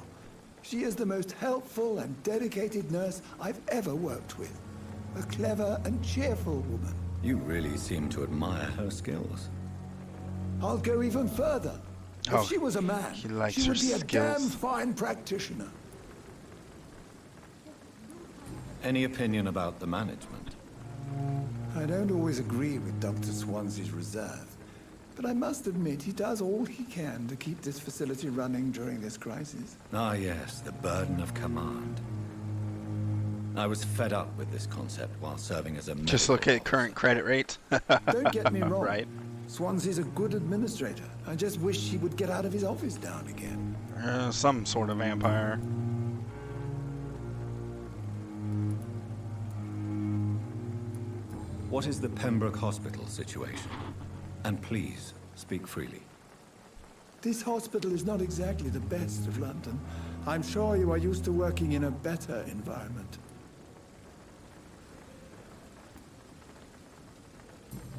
She is the most helpful and dedicated nurse I've ever worked with. A clever and cheerful woman. You really seem to admire her skills. I'll go even further. If Oh, she was a man, he likes she her would be a damn skills. fine practitioner. Any opinion about the management? I don't always agree with Dr. Swansea's reserve, but I must admit he does all he can to keep this facility running during this crisis. Ah, yes, the burden of command. I was fed up with this concept while serving as a Just medical look at current credit rates. Don't get me wrong. Right. Swansea's a good administrator. I just wish he would get out of his office now and again. Some sort of vampire. What is the Pembroke Hospital situation? And please, Speak freely. This hospital is not exactly the best of London. I'm sure you are used to working in a better environment.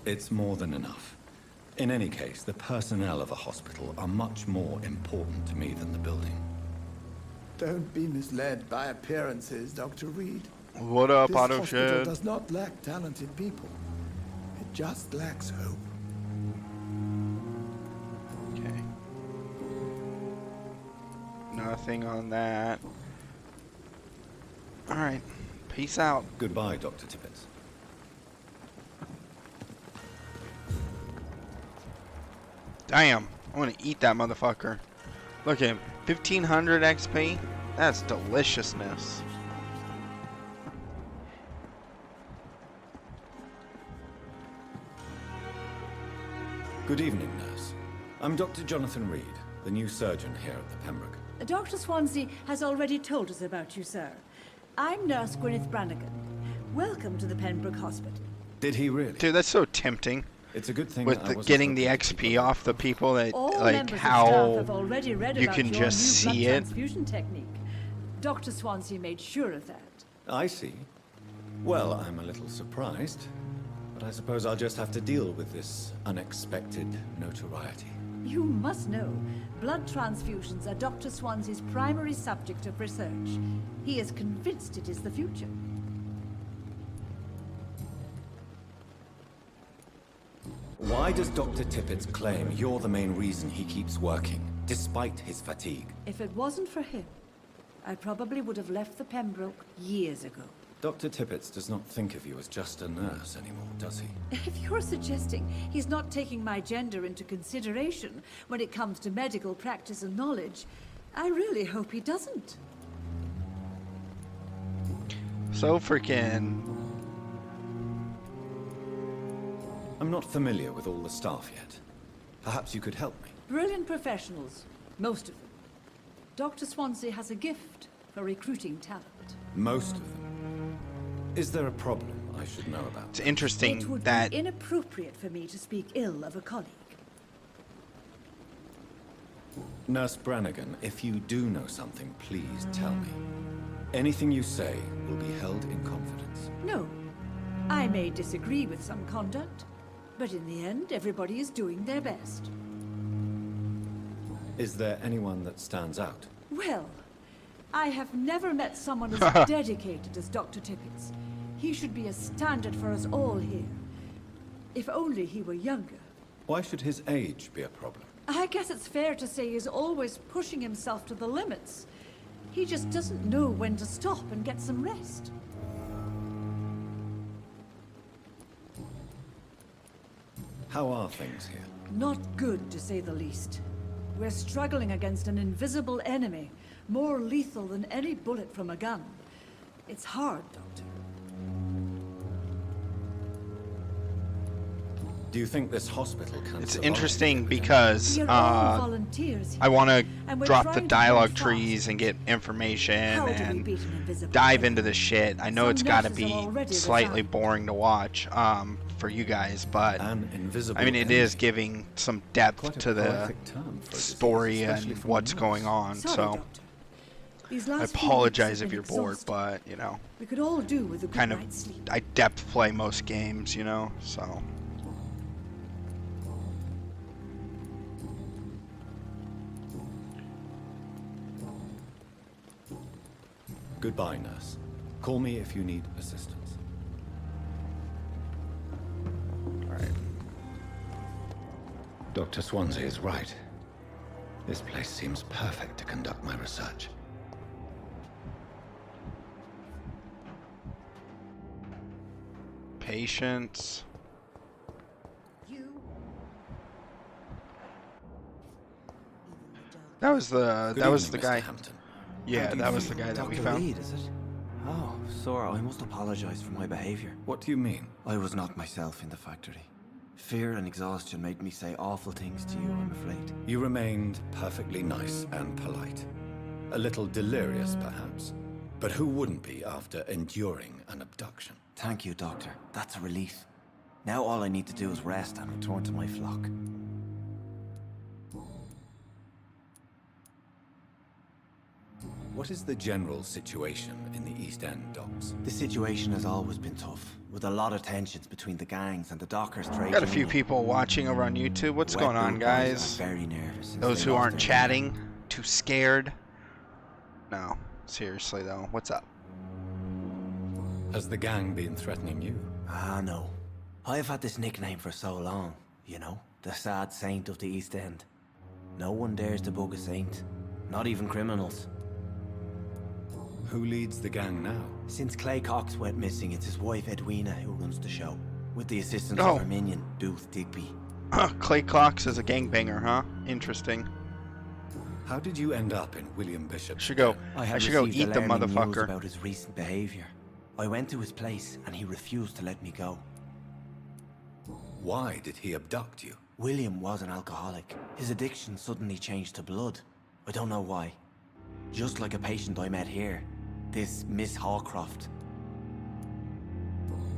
It's more than enough. In any case, the personnel of a hospital are much more important to me than the building. Don't be misled by appearances, Dr. Reed. What up, This Auto hospital Shed? does not lack talented people. It just lacks hope. Okay. Nothing on that. Alright. Peace out. Goodbye, Dr. Tippett. Damn. I want to eat that motherfucker. Look at him. 1500 XP? That's deliciousness. Good evening, nurse. I'm Dr. Jonathan Reed, the new surgeon here at the Pembroke. Dr. Swansea has already told us about you, sir. I'm Nurse Gwyneth Brannigan. Welcome to the Pembroke Hospital. Did he really? Dude, that's so tempting. It's a good thing with that I wasn't getting the hoping XP off the people that, All like, members of how staff have already read you about can your just new blood see it. transfusion technique. Dr. Swansea made sure of that. I see. Well, I'm a little surprised, but I suppose I'll just have to deal with this unexpected notoriety. You must know, blood transfusions are Dr. Swansea's primary subject of research. He is convinced it is the future. Why does Dr. Tippett claim you're the main reason he keeps working, despite his fatigue? If it wasn't for him, I probably would have left the Pembroke years ago. Dr. Tippett does not think of you as just a nurse anymore, does he? If you're suggesting he's not taking my gender into consideration when it comes to medical practice and knowledge, I really hope he doesn't. So freaking... I'm not familiar with all the staff yet. Perhaps you could help me. Brilliant professionals, most of them. Dr. Swansea has a gift for recruiting talent. Most of them. Is there a problem I should know about? It's interesting It would that... be inappropriate for me to speak ill of a colleague. Nurse Brannigan, if you do know something, please tell me. Anything you say will be held in confidence. No. I may disagree with some conduct, but in the end, everybody is doing their best. Is there anyone that stands out? Well, I have never met someone as dedicated as Dr. Tippett's. He should be a standard for us all here. If only he were younger. Why should his age be a problem? I guess it's fair to say he's always pushing himself to the limits. He just doesn't know when to stop and get some rest. How are things here? Not good, to say the least. We're struggling against an invisible enemy, more lethal than any bullet from a gun. It's hard, Doctor. Do you think this hospital can It's survive? interesting because We're all volunteers here, I want and to we're drop the trying to dialogue move trees and get information How do we and beat an invisible dive enemy? into the shit. I know Some it's got to nurses have be already slightly resigned. boring to watch for you guys, but An invisible I mean it enemy. is giving some depth Quite a to the poetic term for a disease, story especially and from a what's nurse. going on. Sorry, So Doctor. These I last few apologize weeks have if been you're bored, exhausting. but you know, We could all do with a good kind of night's sleep. I depth play most games, you know, so. Goodbye, nurse. Call me if you need assistance. Alright. Dr. Swansea is right. This place seems perfect to conduct my research. Patience. That was the Good that was evening, the Mr. guy. Hampton. Yeah, How do you that was the feel? guy that we Dr. found. Reed, is it? Oh, Sora, I must apologize for my behavior. What do you mean? I was not myself in the factory. Fear and exhaustion made me say awful things to you, I'm afraid. You remained perfectly nice and polite. A little delirious, perhaps. But who wouldn't be after enduring an abduction? Thank you, Doctor. That's a relief. Now all I need to do is rest and return to my flock. What is the general situation in the East End docks? The situation has always been tough, with a lot of tensions between the gangs and the dockers trade Got a few union. people watching over on YouTube. What's Wet going on, boot boys guys? are very nervous since Those they who lost aren't their chatting, too scared. No, seriously though, what's up? Has the gang been threatening you? Ah, no. I've had this nickname for so long, you know, the sad saint of the East End. No one dares to bug a saint, not even criminals. Who leads the gang now? Since Clay Cox went missing, it's his wife Edwina who runs the show, with the assistance Oh. of her minion, Booth Digby. Clay Cox is a gangbanger, huh? Interesting. How did you end up in William Bishop's? Should go. I I had should go received eat the alarming news motherfucker. about his recent behavior. I went to his place and he refused to let me go. Why did he abduct you? William was an alcoholic. His addiction suddenly changed to blood. I don't know why. Just like a patient I met here. This Miss Hawcroft.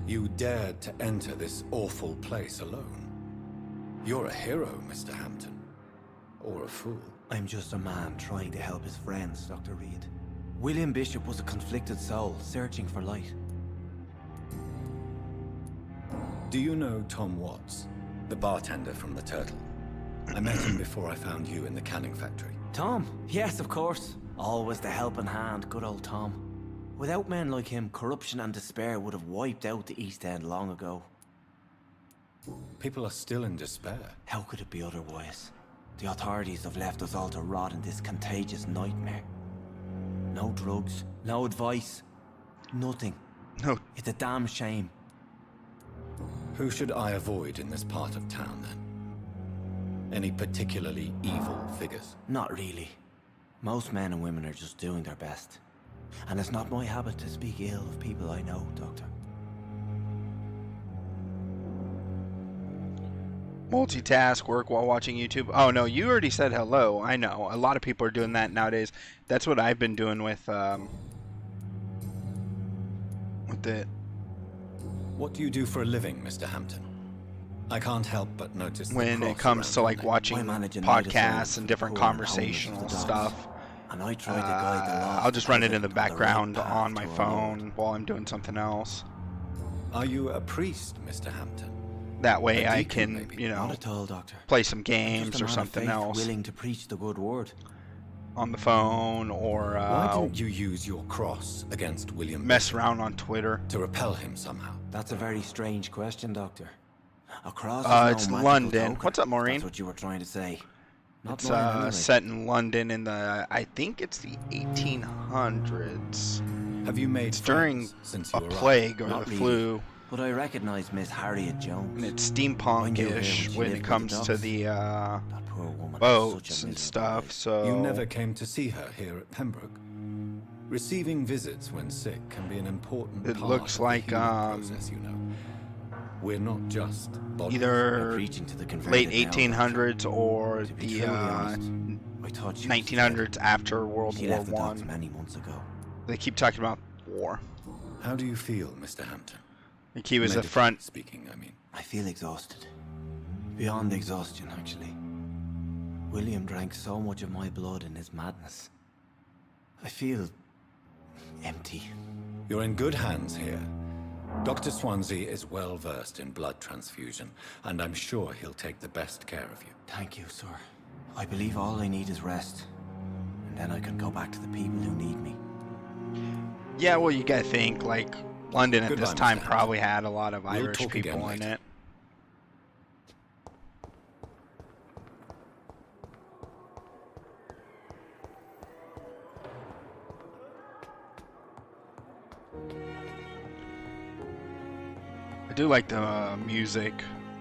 You dared to enter this awful place alone. You're a hero, Mr. Hampton. Or a fool. I'm just a man trying to help his friends, Dr. Reed. William Bishop was a conflicted soul, searching for light. Do you know Tom Watts, the bartender from the Turtle? I met him before I found you in the canning factory. Tom? Yes, of course. Always the helping hand, good old Tom. Without men like him, corruption and despair would have wiped out the East End long ago. People are still in despair. How could it be otherwise? The authorities have left us all to rot in this contagious nightmare. No drugs, no advice, nothing. No. It's a damn shame. Who should I avoid in this part of town, then? Any particularly evil figures? Not really. Most men and women are just doing their best. And it's not my habit to speak ill of people I know, Doctor. Multitask, work while watching YouTube. Oh no, you already said hello. I know. A lot of people are doing that nowadays. That's what I've been doing with it. What do you do for a living, Mr. Hampton? I can't help but notice the When it cross comes around to your like neck. watching podcasts and different conversational stuff. And I tried to guide the lost I'll just run it in the on background right path on my to our phone while I'm doing something else. Are you a priest, Mr. Hampton? That way A I deacon, can, maybe? you know, Not at all, Doctor. play some I'm games just a or man of something faith, else willing to preach the good word. on the phone, or Why didn't you use your cross against William mess Bishop around on Twitter. to repel him somehow? That's a very strange question, Doctor. A cross is It's no magical London. token. What's up, Maureen? That's what you were trying to say. Not It's mine, anyway. set in London in the, I think it's the 1800s. Have you made It's during friends since a you arrived? plague or Not the really. flu. But I recognize Miss Harriet Jones. And it's I knew her when steampunkish she when lived it with comes the to ducks. the That poor woman had boats such a and miserable stuff. life. So You never came to see her here at Pembroke. Receiving visits when sick can be an important It part looks of the like, healing process, you know. We're not just bodies. either Preaching to the converted late now, 1800s or To be the truly honest, I thought she was 1900s after World She War left the docks One. many months ago. They keep talking about war. How do you feel, Mr. Hampton? Like he was the Medically front. Speaking, I mean. I feel exhausted. Beyond exhaustion, actually. William drank so much of my blood in his madness. I feel empty. You're in good hands here. Dr. Swansea is well versed in blood transfusion, and I'm sure he'll take the best care of you. Thank you, sir. I believe all I need is rest. And then I can go back to the people who need me. Yeah, well, you gotta think like London at Goodbye, this time Mr. probably had a lot of We'll Irish talk again people in later. it. I do like the music.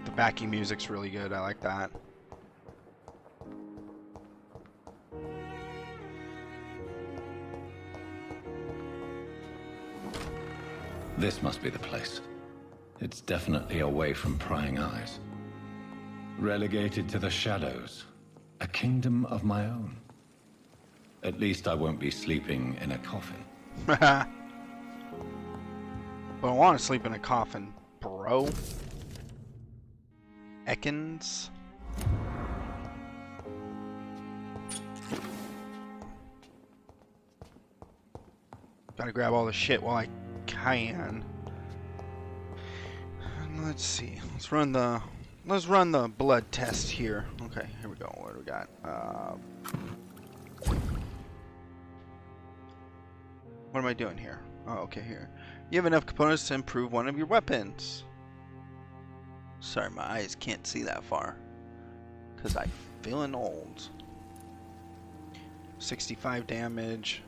The backing music's really good. I like that. This must be the place. It's definitely away from prying eyes. Relegated to the shadows. A kingdom of my own. At least I won't be sleeping in a coffin. But I want to sleep in a coffin, bro. Ekans. Gotta grab all the shit while I can. Let's see. Let's run the blood test here. Okay, here we go. What do we got? What am I doing here? Oh, okay, here. You have enough components to improve one of your weapons. Sorry, my eyes can't see that far. Because I'm feeling old. 65 damage.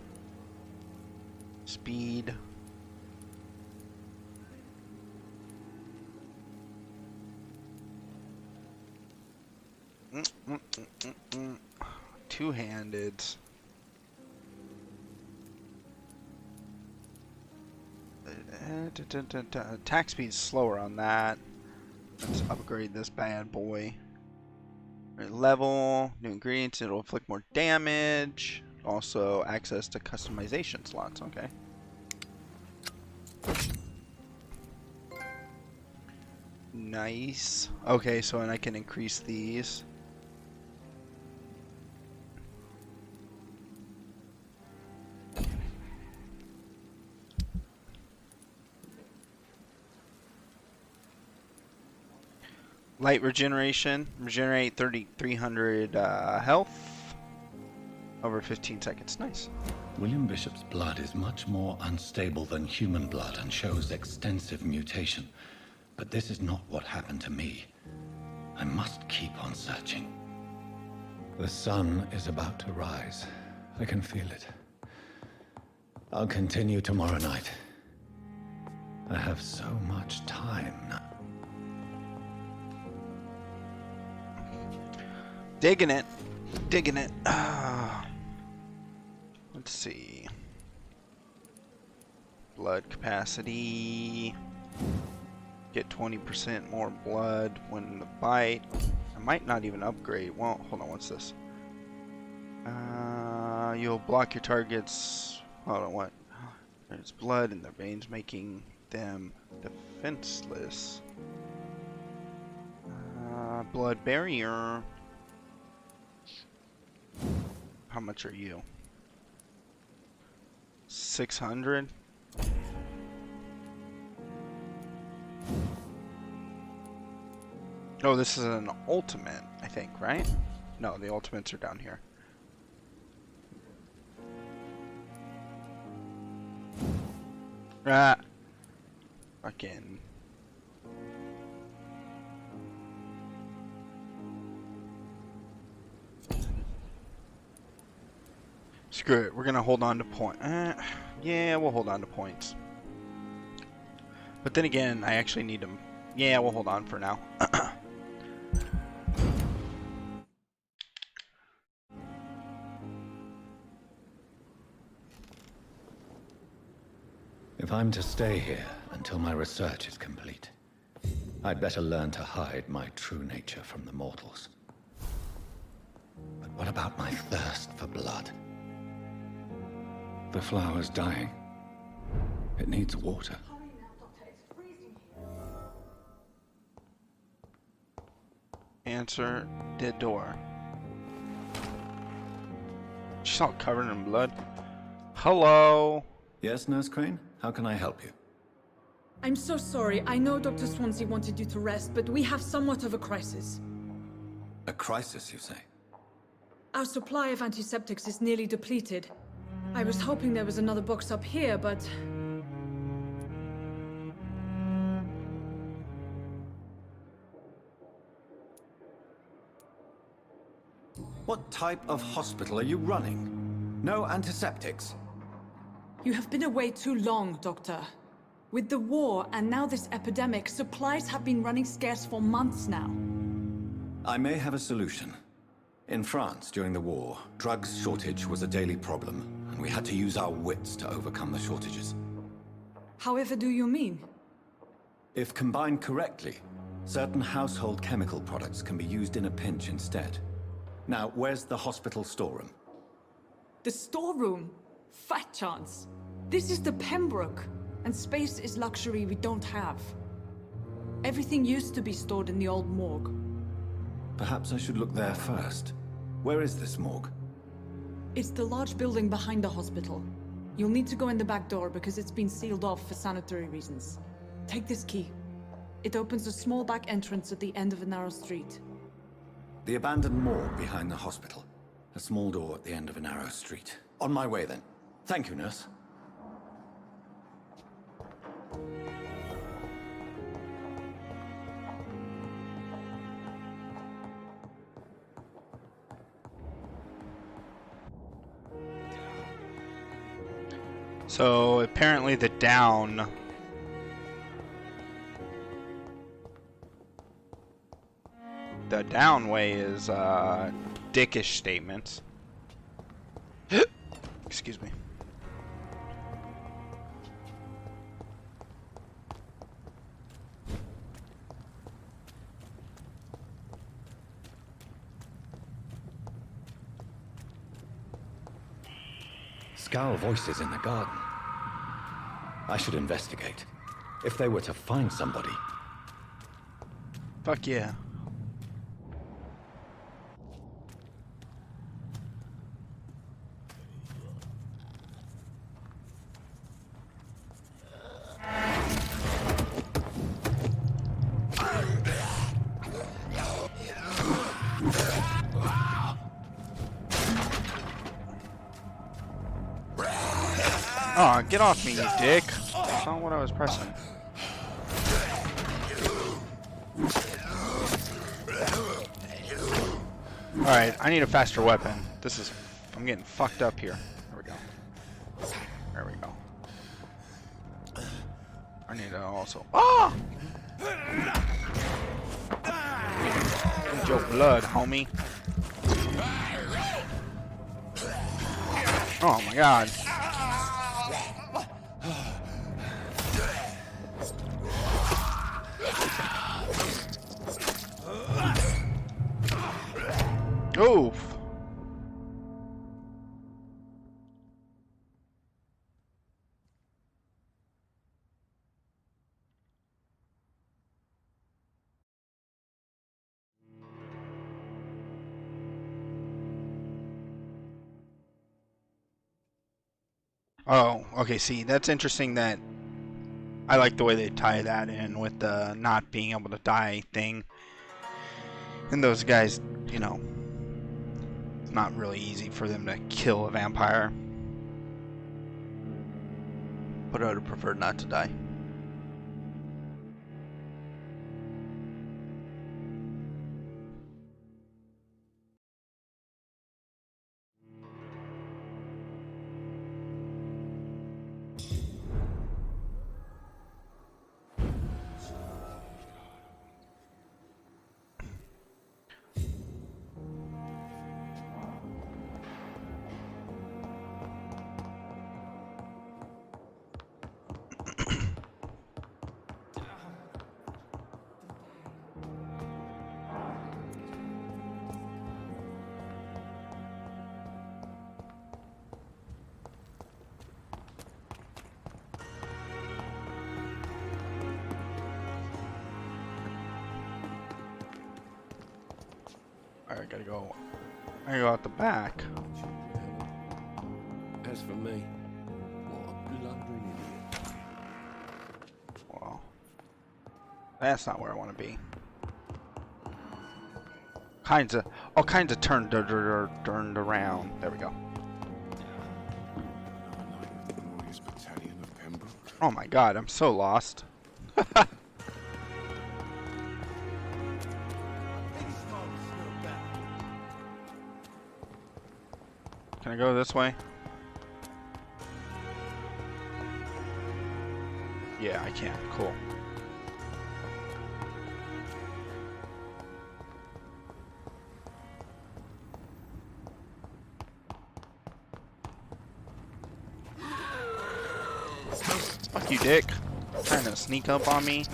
Speed. Two-handed. Attack speed's slower on that. Let's upgrade this bad boy. Level, new ingredients, it'll inflict more damage. Also, access to customization slots, okay. Nice. Okay, so and I can increase these. Light regeneration. Regenerate 3,300 health. Over 15 seconds. Nice. William Bishop's blood is much more unstable than human blood and shows extensive mutation. But this is not what happened to me. I must keep on searching. The sun is about to rise. I can feel it. I'll continue tomorrow night. I have so much time now. Digging it. Digging it. Let's see. Blood capacity. Get 20% more blood when the bite. I might not even upgrade. Well, hold on. What's this? You'll block your targets. Hold on. What? There's blood in their veins, making them defenseless. Blood barrier. How much are you? 600? Oh, this is an ultimate, I think, right? No, the ultimates are down here. Ah. Fucking. Screw it, we're gonna hold on to yeah, we'll hold on to points. But then again, I actually need them. Yeah, we'll hold on for now. If I'm to stay here until my research is complete, I'd better learn to hide my true nature from the mortals. But what about my thirst for blood? The flower's dying. It needs water. Answer the door. She's all covered in blood. Hello? Yes, Nurse Crane? How can I help you? I'm so sorry. I know Dr. Swansea wanted you to rest, but we have somewhat of a crisis. A crisis, you say? Our supply of antiseptics is nearly depleted. I was hoping there was another box up here, but... What type of hospital are you running? No antiseptics? You have been away too long, Doctor. With the war and now this epidemic, supplies have been running scarce for months now. I may have a solution. In France, during the war, drugs shortage was a daily problem, and we had to use our wits to overcome the shortages. However do you mean? If combined correctly, certain household chemical products can be used in a pinch instead. Now, where's the hospital storeroom? The storeroom? Fat chance. This is the Pembroke, and space is luxury we don't have. Everything used to be stored in the old morgue. Perhaps I should look there first. Where is this morgue? It's the large building behind the hospital. You'll need to go in the back door because it's been sealed off for sanitary reasons. Take this key. It opens a small back entrance at the end of a narrow street. The abandoned morgue behind the hospital. A small door at the end of a narrow street. On my way then. Thank you, nurse. So apparently the down way is dickish statements. Excuse me. Scowl voices in the garden. I should investigate. If they were to find somebody. Fuck yeah. Oh, get off me, you dick. That's not what I was pressing. Alright, I need a faster weapon. I'm getting fucked up here. There we go. There we go. I need to also... Ah! Need your blood, homie. Oh my god. Oof. Oh, okay, see, that's interesting that I like the way they tie that in with the not being able to die thing. And those guys, you know, it's not really easy for them to kill a vampire. But I would have preferred not to die. Alright, gotta go. I gotta go out the back. As for me, what a blundering idiot. Well, that's not where I want to be. All kinds of turned around. There we go. Oh my god, I'm so lost. Can I go this way? Yeah, I can. Cool. Fuck you, dick. Trying to sneak up on me.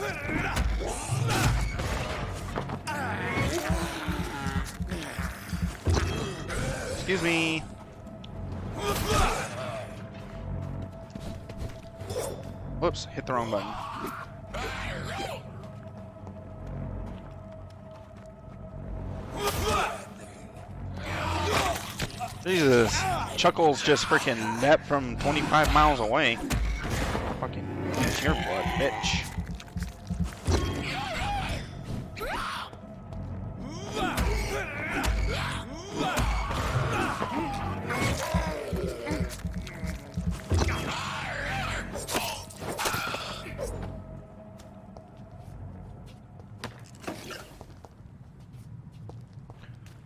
Excuse me. Whoops, hit the wrong button. Jesus. Chuckle's just freaking met from 25 miles away. Fucking, it's your blood, bitch.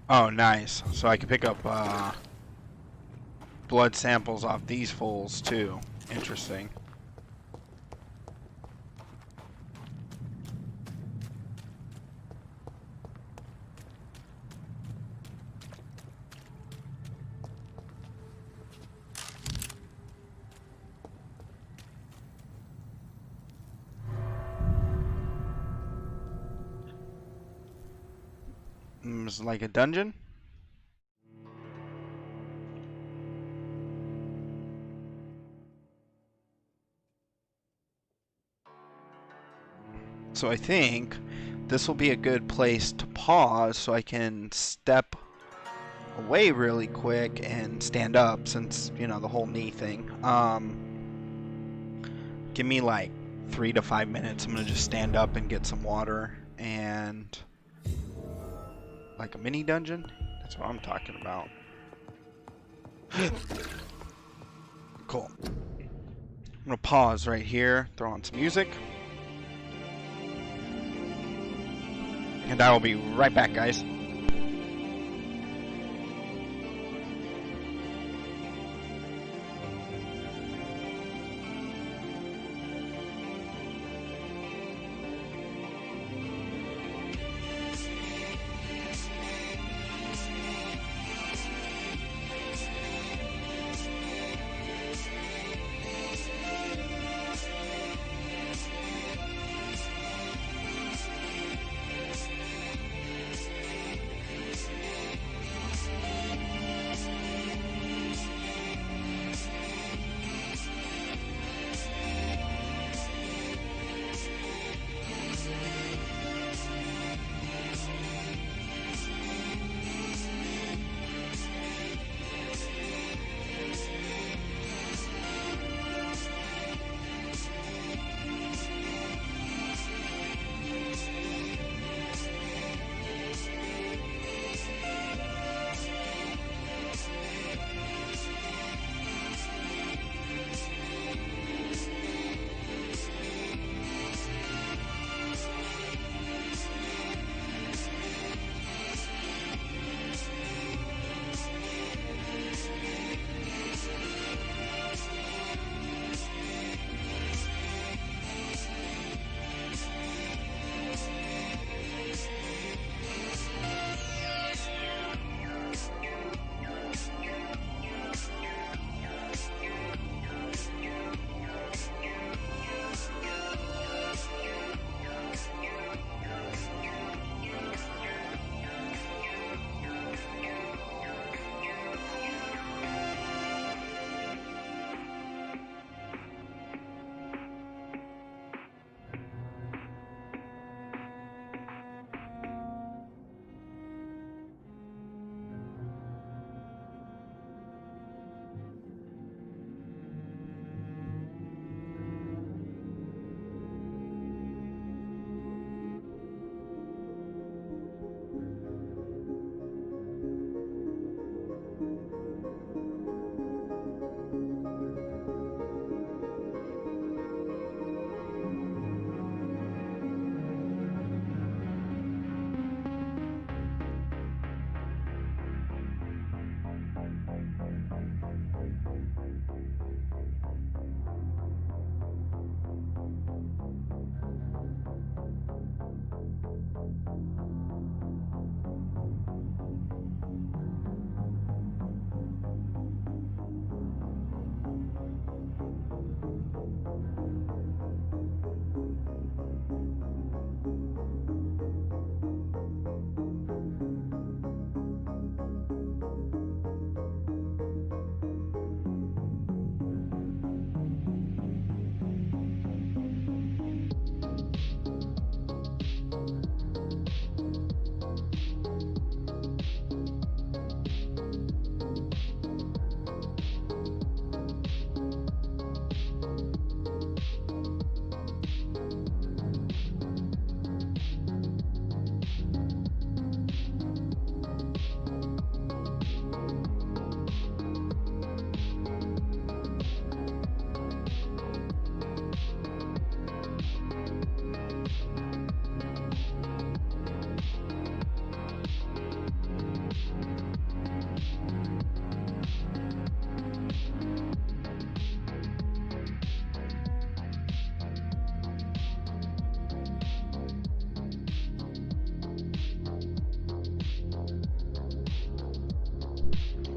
Oh, nice. So I can pick up blood samples off these fools too. Interesting. It's like a dungeon. So I think this will be a good place to pause so I can step away really quick and stand up, since, you know, the whole knee thing. Give me like 3 to 5 minutes. I'm gonna just stand up and get some water and like a mini dungeon. That's what I'm talking about. Cool. I'm gonna pause right here, throw on some music. And I will be right back, guys.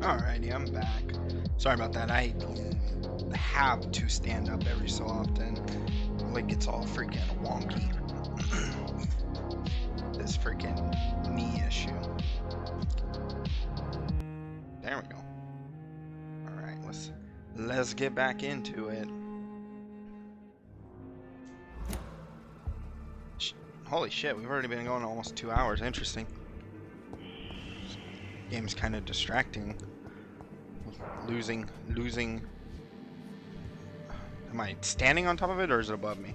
Alrighty, I'm back. Sorry about that. I have to stand up every so often. Like, it's all freaking wonky. This freaking knee issue. There we go. Alright, let's get back into it. Holy shit, we've already been going almost 2 hours. Interesting. This game's kind of distracting. Losing. Am I standing on top of it, or is it above me?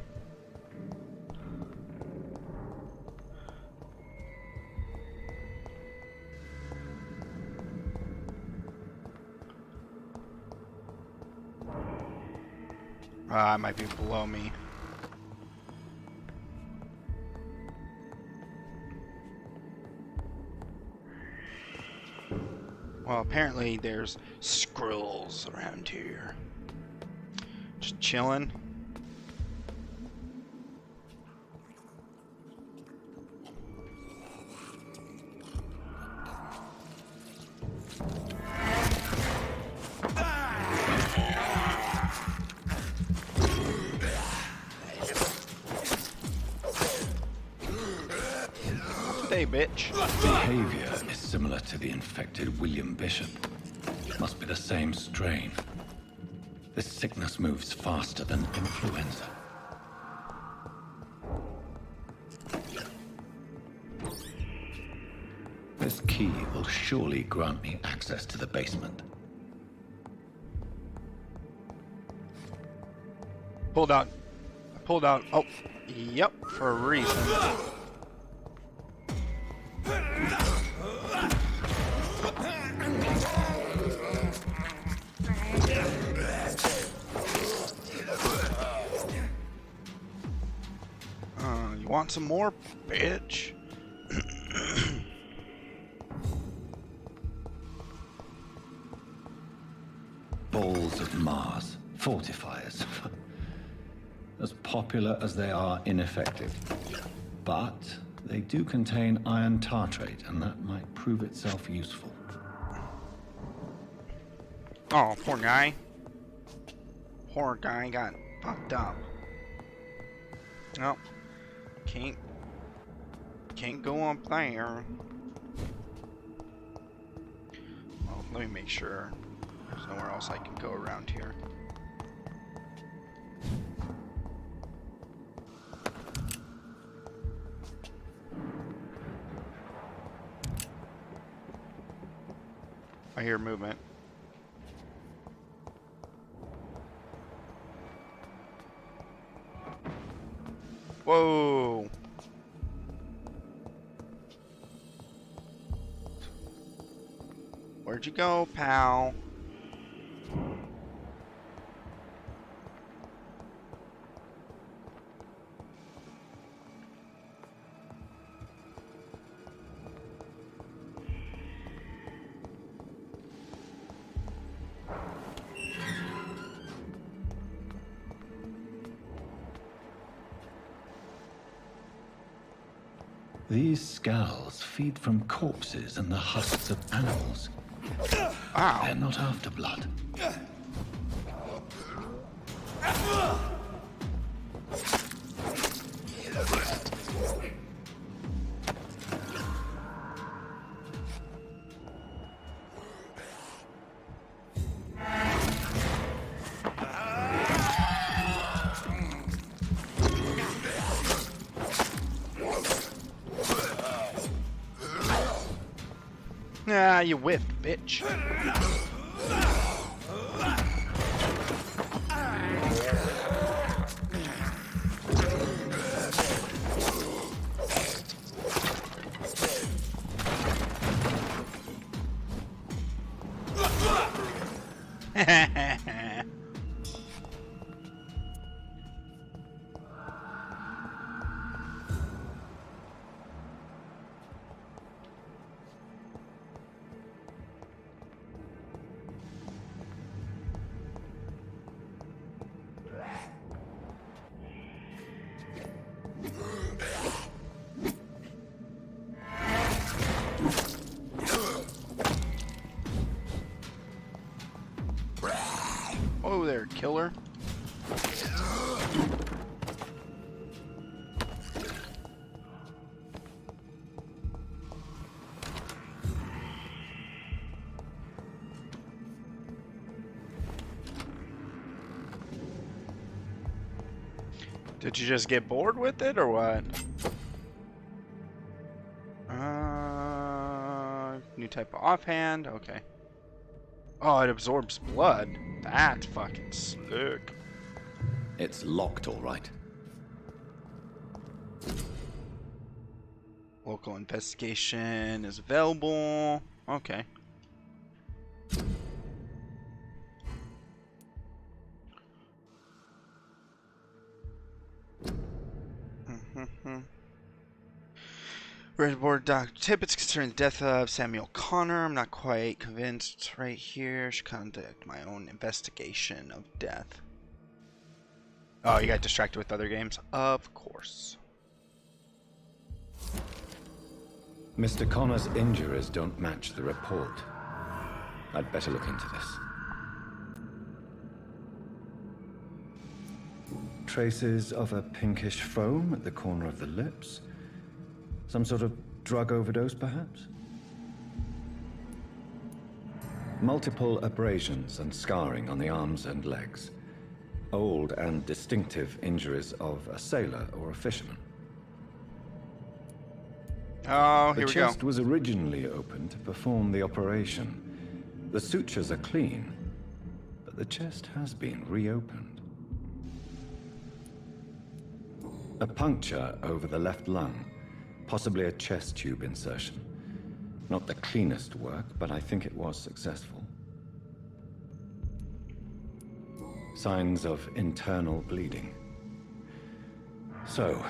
It might be below me. Well, apparently there's scrolls around here. Just chilling. Hey, bitch. Behavior is similar to the infected William Bishop. Must be the same strain. This sickness moves faster than influenza. This key will surely grant me access to the basement. Pulled out. Oh, yep, for a reason. You want some more, bitch? Balls of Mars, fortifiers. As popular as they are ineffective. But they do contain iron tartrate, and that might prove itself useful. Oh, poor guy. Poor guy got fucked up. Nope. Can't go up there. Well, let me make sure there's nowhere else I can go around here. I hear movement. Whoa! Where'd you go, pal? These skulls feed from corpses and the husks of animals. Wow. They're not after blood. Ah, you whiffed, bitch. Whoa there, killer. Did you just get bored with it, or what? New type of offhand. Okay. Oh, it absorbs blood. That's fucking sick. It's locked, all right. Local investigation is available. Okay. Red board Dr. Tippett's concerning the death of Samuel Connor. I'm not quite convinced. It's right here. Should conduct my own investigation of death. Oh, you got distracted with other games? Of course. Mr. Connor's injuries don't match the report. I'd better look into this. Traces of a pinkish foam at the corner of the lips. Some sort of drug overdose, perhaps? Multiple abrasions and scarring on the arms and legs. Old and distinctive injuries of a sailor or a fisherman. Oh, here we go. The chest was originally opened to perform the operation. The sutures are clean, but the chest has been reopened. A puncture over the left lung. Possibly a chest tube insertion. Not the cleanest work, but I think it was successful. Signs of internal bleeding. So,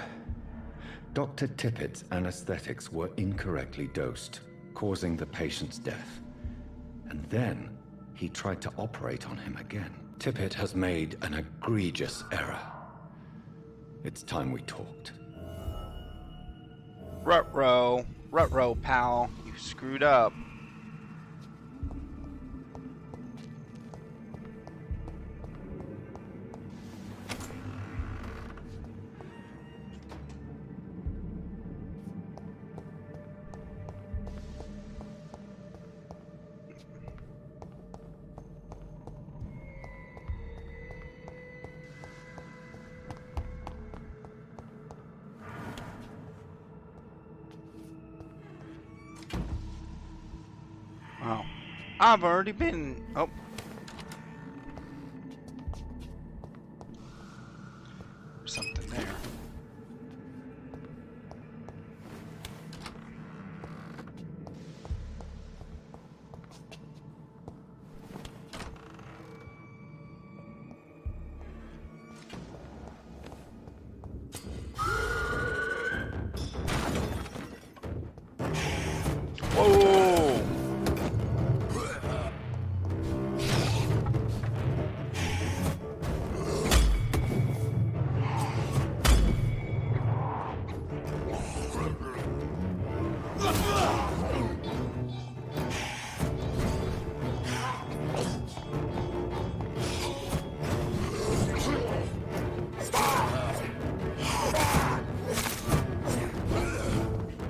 Dr. Tippett's anesthetics were incorrectly dosed, causing the patient's death. And then, he tried to operate on him again. Tippett has made an egregious error. It's time we talked. Rut-row, pal. You screwed up. Wow. I've already been... Oh. There's something there. Whoa!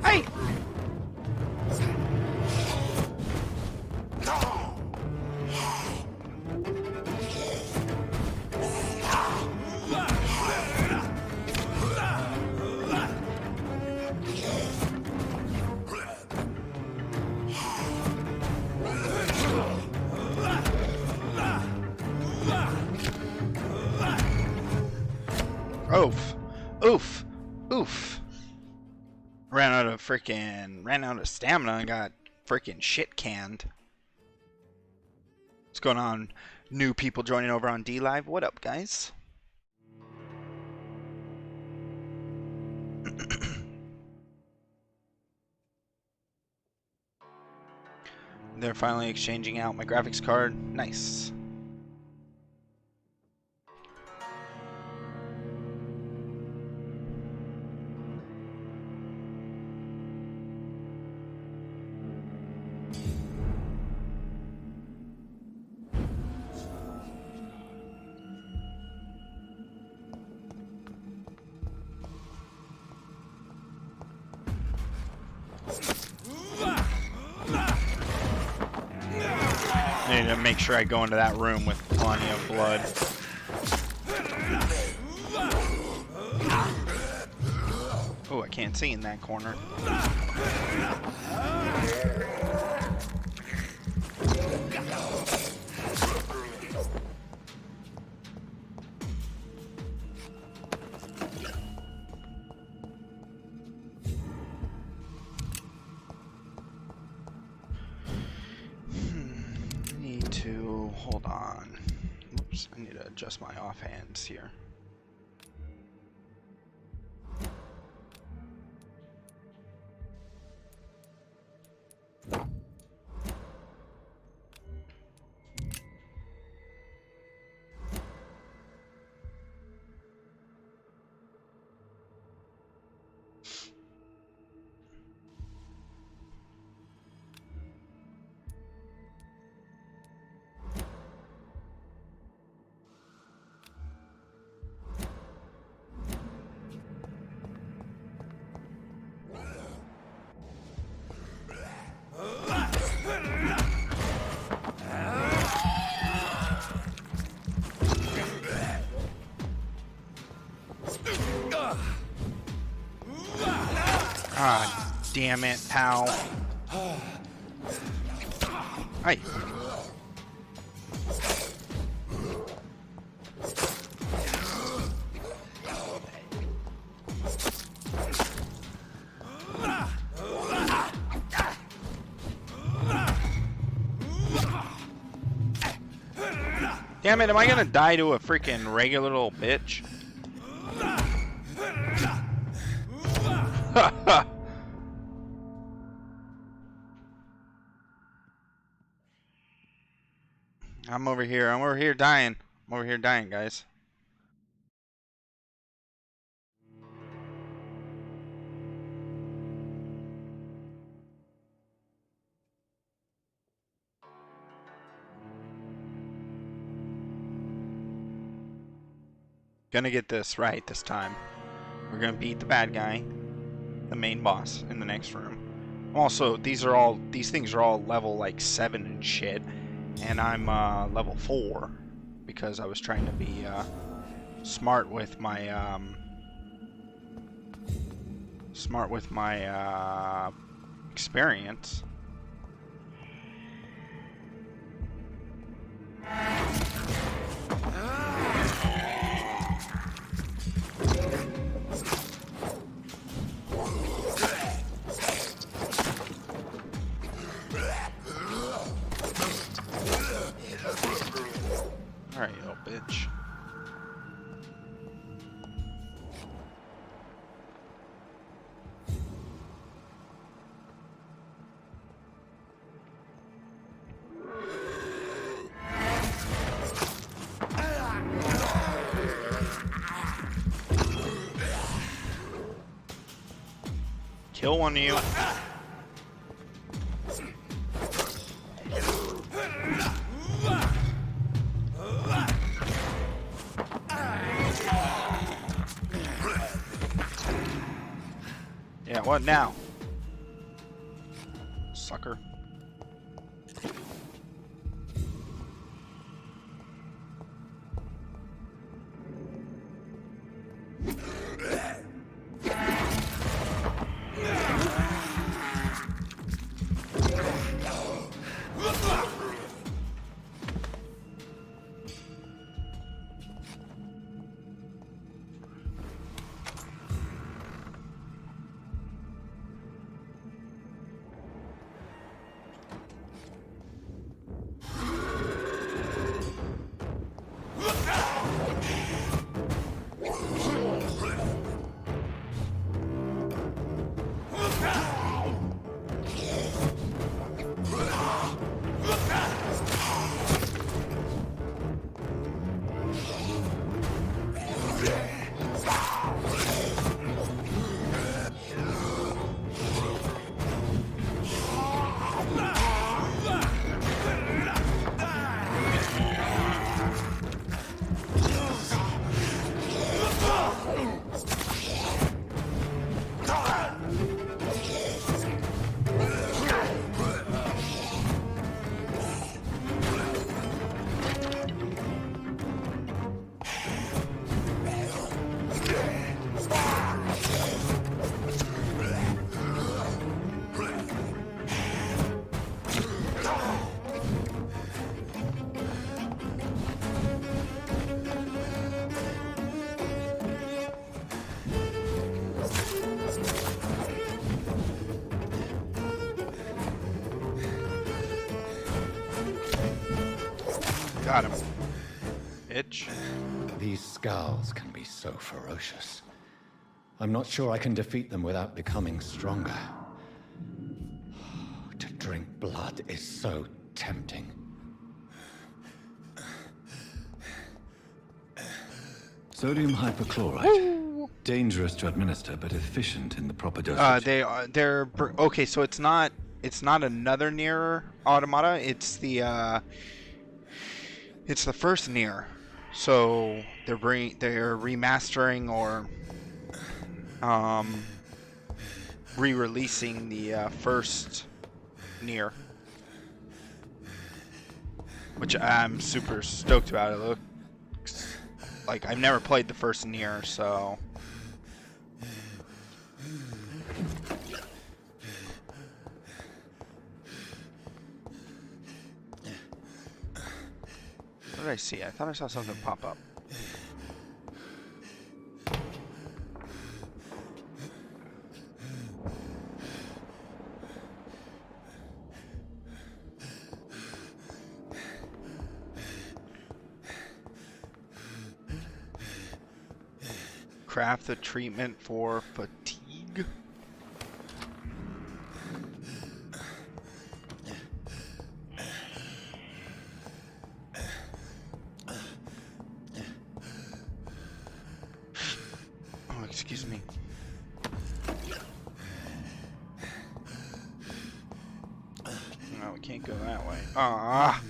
Hey! Oof. Oof. Oof. Ran out of stamina and got freaking shit canned. What's going on? New people joining over on D Live. What up, guys? They're finally exchanging out my graphics card. Nice. I need to make sure I go into that room with plenty of blood. Oh, I can't see in that corner. Need to hold on. Oops, I need to adjust my offhands here. Ah, damn it, pal. Hey. Damn it, am I gonna die to a freaking regular little bitch? I'm over here dying. I'm over here dying, guys. Gonna get this right this time. We're gonna beat the bad guy, the main boss, in the next room. Also, these things are all level like 7 and shit, and I'm level 4 because I was trying to be smart with my experience. Alright, you little bitch. Kill one of you. Yeah, what now? Sucker. Got him. Bitch. These skulls can be so ferocious. I'm not sure I can defeat them without becoming stronger. To drink blood is so tempting. Sodium hypochlorite. Woo! Dangerous to administer, but efficient in the proper dosage. They're okay. So it's not another Nier Automata. It's the first Nier. So they're remastering or re-releasing the first Nier, which I'm super stoked about. It looks like I've never played the first Nier, so. What did I see? I thought I saw something pop up. Craft the treatment for fatigue. Oh, excuse me. No, we can't go that way. Ah.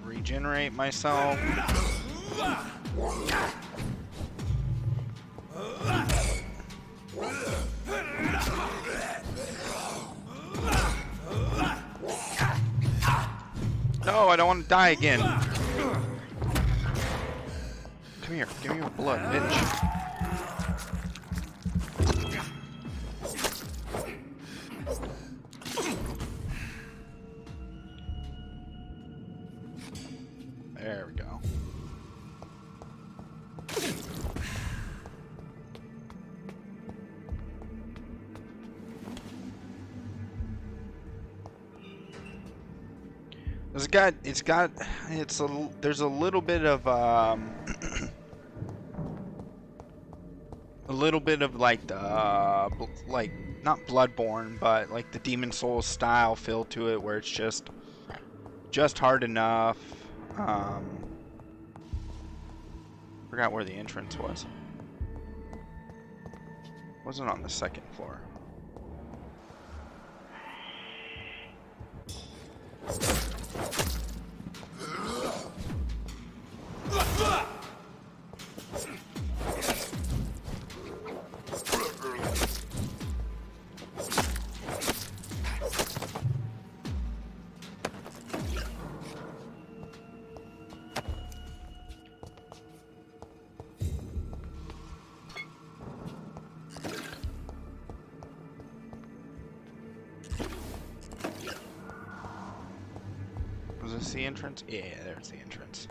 Regenerate myself. No, I don't want to die again. Come here, give me your blood, bitch. There we go. There's a little bit of like the like not Bloodborne, but like the Demon Souls style feel to it, where it's just hard enough. Forgot where the entrance was. Wasn't on the second floor. Was this the entrance? Yeah, there's the entrance.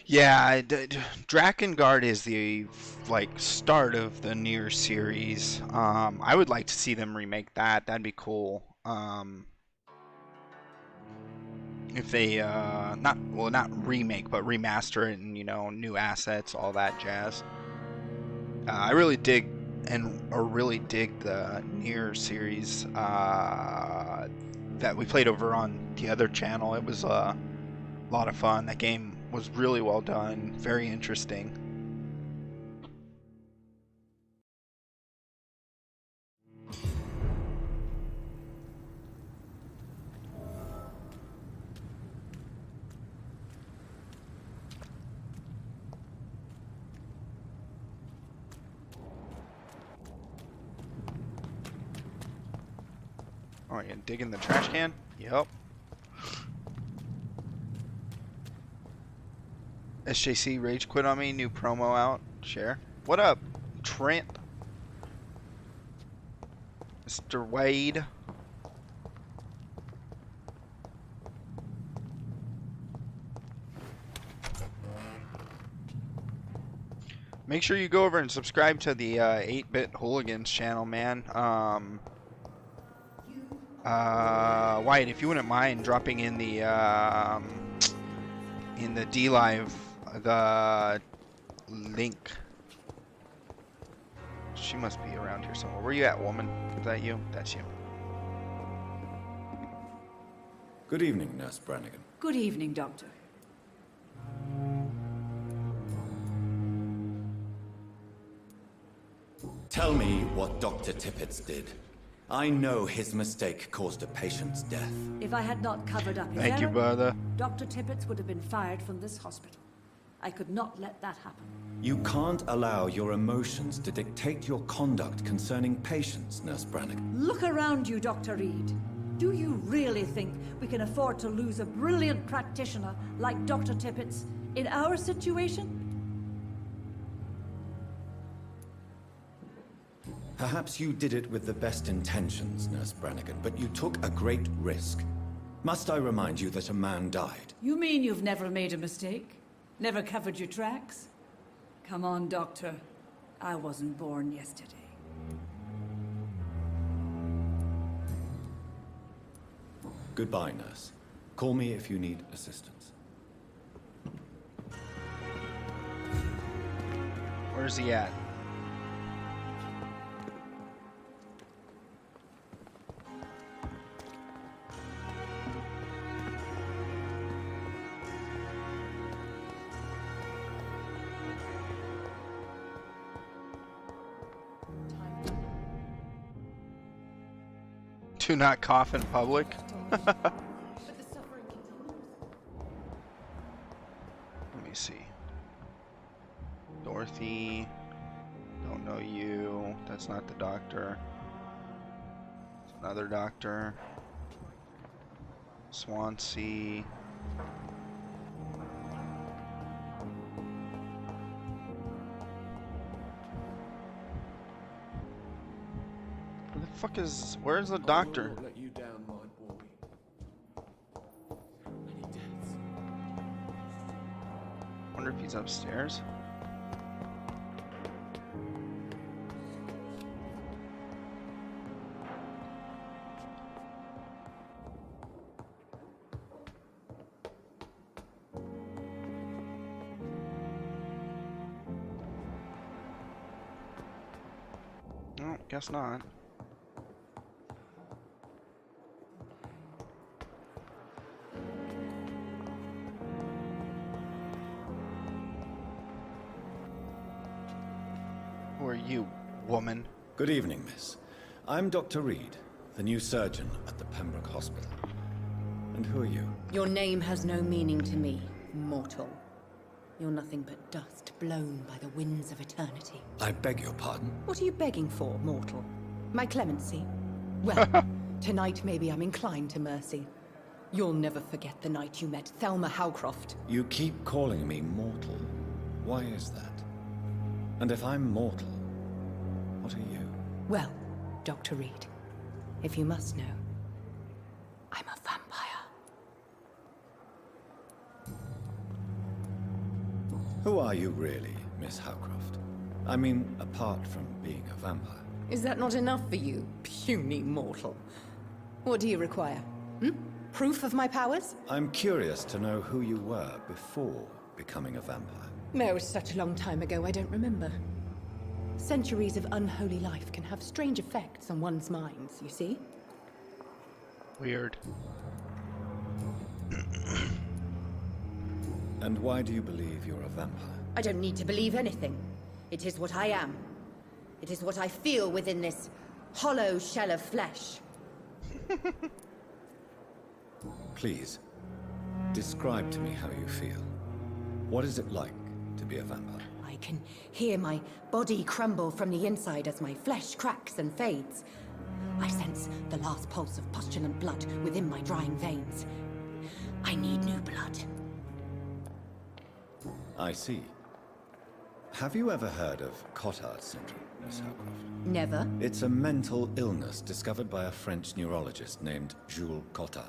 Yeah, Drakengard is the like start of the Nier series. I would like to see them remake that. That'd be cool. If they not remake, but remaster it, and new assets, all that jazz. I really dig the Nier series that we played over on the other channel. It was a lot of fun. That game was really well done, very interesting. Oh, you dig in the trash can? Yep. SJC Rage quit on me. New promo out. Share. What up, Trent? Mr. Wade. Make sure you go over and subscribe to the 8-Bit Hooligans channel, man. White, if you wouldn't mind dropping in the D-Live the link. She must be around here somewhere. Where you at, woman? Is that you? That's you. Good evening, Nurse Brannigan. Good evening, Doctor. Tell me what Dr. Tippett did. I know his mistake caused a patient's death. If I had not covered up his Thank you, error, brother. Dr. Tippett would have been fired from this hospital. I could not let that happen. You can't allow your emotions to dictate your conduct concerning patients, Nurse Brannigan. Look around you, Dr. Reed. Do you really think we can afford to lose a brilliant practitioner like Dr. Tippett in our situation? Perhaps you did it with the best intentions, Nurse Brannigan, but you took a great risk. Must I remind you that a man died? You mean you've never made a mistake? Never covered your tracks? Come on, Doctor. I wasn't born yesterday. Goodbye, Nurse. Call me if you need assistance. Where's he at? Do not cough in public. Let me see. Dorothy. Don't know you. That's not the doctor. It's another doctor. Swansea. Where's the doctor? Let you down, my boy. Many deaths. Wonder if he's upstairs. No, guess not. Who are you, woman? Good evening, miss. I'm Dr. Reed, the new surgeon at the Pembroke Hospital. And who are you? Your name has no meaning to me, mortal. You're nothing but dust blown by the winds of eternity. I beg your pardon? What are you begging for, mortal? My clemency? Well, tonight maybe I'm inclined to mercy. You'll never forget the night you met Thelma Howcroft. You keep calling me mortal. Why is that? And if I'm mortal, what are you? Well, Dr. Reed, if you must know, I'm a vampire. Who are you really, Miss Howcroft? I mean, apart from being a vampire. Is that not enough for you, puny mortal? What do you require? Proof of my powers? I'm curious to know who you were before becoming a vampire. It was such a long time ago, I don't remember. Centuries of unholy life can have strange effects on one's minds, you see? Weird. And why do you believe you're a vampire? I don't need to believe anything. It is what I am. It is what I feel within this hollow shell of flesh. Please, describe to me how you feel. What is it like to be a vampire? I can hear my body crumble from the inside as my flesh cracks and fades. I sense the last pulse of postulant blood within my drying veins. I need new blood. I see. Have you ever heard of Cotard syndrome, Miss Howcroft? Never. It's a mental illness discovered by a French neurologist named Jules Cotard.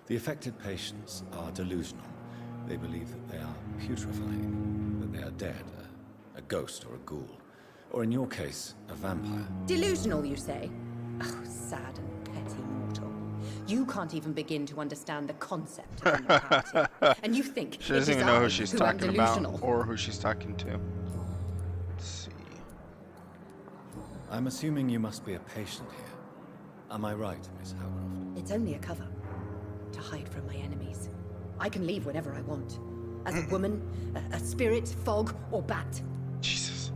The affected patients are delusional. They believe that they are putrefying, that they are dead, a ghost or a ghoul. Or in your case, a vampire. Delusional, you say? Oh, sad and petty mortal. You can't even begin to understand the concept of immortality. And you think she doesn't even know who she's talking about or who she's talking to. Let's see. I'm assuming you must be a patient here. Am I right, Miss Howcroft? It's only a cover. To hide from my enemies. I can leave whenever I want. As a woman, a spirit, fog, or bat. Jesus.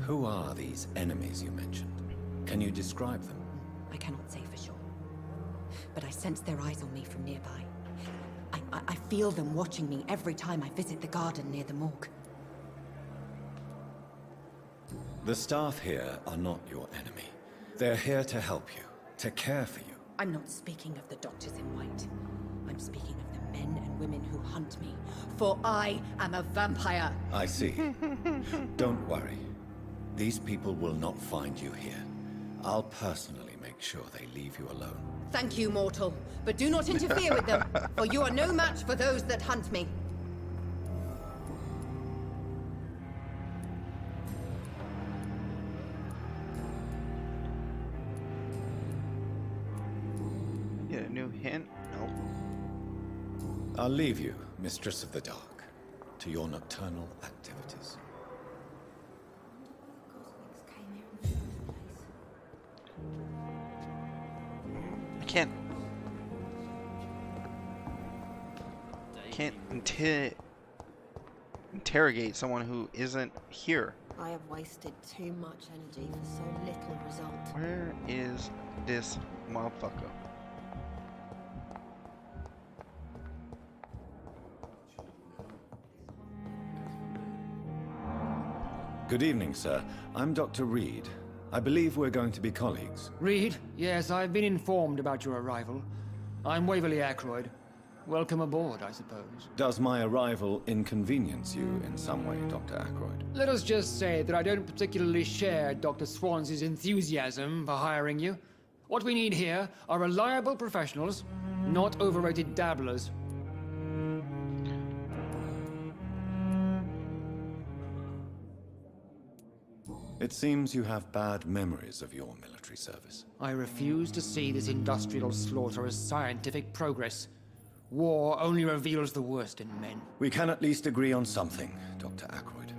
Who are these enemies you mentioned? Can you describe them? I cannot say for sure. But I sense their eyes on me from nearby. I feel them watching me every time I visit the garden near the morgue. The staff here are not your enemy. They're here to help you, to care for you. I'm not speaking of the doctors in white. I'm speaking of the men and women who hunt me. For I am a vampire. I see. Don't worry. These people will not find you here. I'll personally make sure they leave you alone. Thank you, mortal. But do not interfere with them, for you are no match for those that hunt me. Get a new hint? Nope. I'll leave you, Mistress of the Dark, to your nocturnal activities. Can't interrogate someone who isn't here. I have wasted too much energy for so little result. Where is this motherfucker? Good evening, sir. I'm Dr. Reed. I believe we're going to be colleagues. Reed? Yes, I've been informed about your arrival. I'm Waverly Ackroyd. Welcome aboard, I suppose. Does my arrival inconvenience you in some way, Dr. Ackroyd? Let us just say that I don't particularly share Dr. Swans's enthusiasm for hiring you. What we need here are reliable professionals, not overrated dabblers. It seems you have bad memories of your military service. I refuse to see this industrial slaughter as scientific progress. War only reveals the worst in men. We can at least agree on something, Dr. Ackroyd.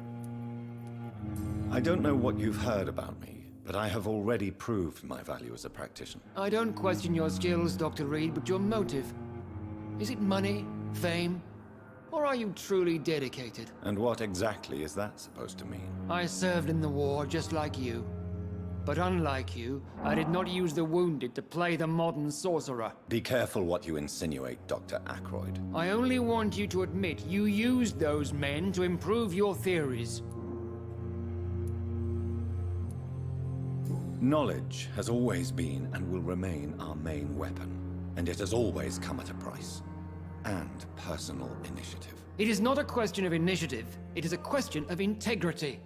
I don't know what you've heard about me, but I have already proved my value as a practitioner. I don't question your skills, Dr. Reed, but your motive. Is it money, fame, or are you truly dedicated? And what exactly is that supposed to mean? I served in the war just like you. But unlike you, I did not use the wounded to play the modern sorcerer. Be careful what you insinuate, Dr. Ackroyd. I only want you to admit you used those men to improve your theories. Knowledge has always been and will remain our main weapon. And it has always come at a price. And personal initiative. It is not a question of initiative. It is a question of integrity.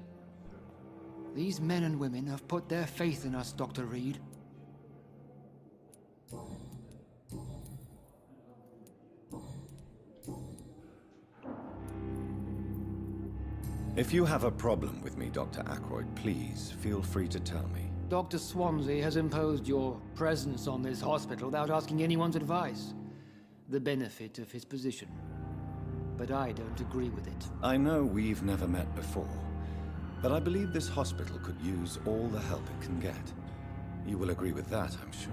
These men and women have put their faith in us, Dr. Reed. If you have a problem with me, Dr. Ackroyd, please feel free to tell me. Dr. Swansea has imposed your presence on this hospital without asking anyone's advice. The benefit of his position. But I don't agree with it. I know we've never met before, but I believe this hospital could use all the help it can get. You will agree with that, I'm sure.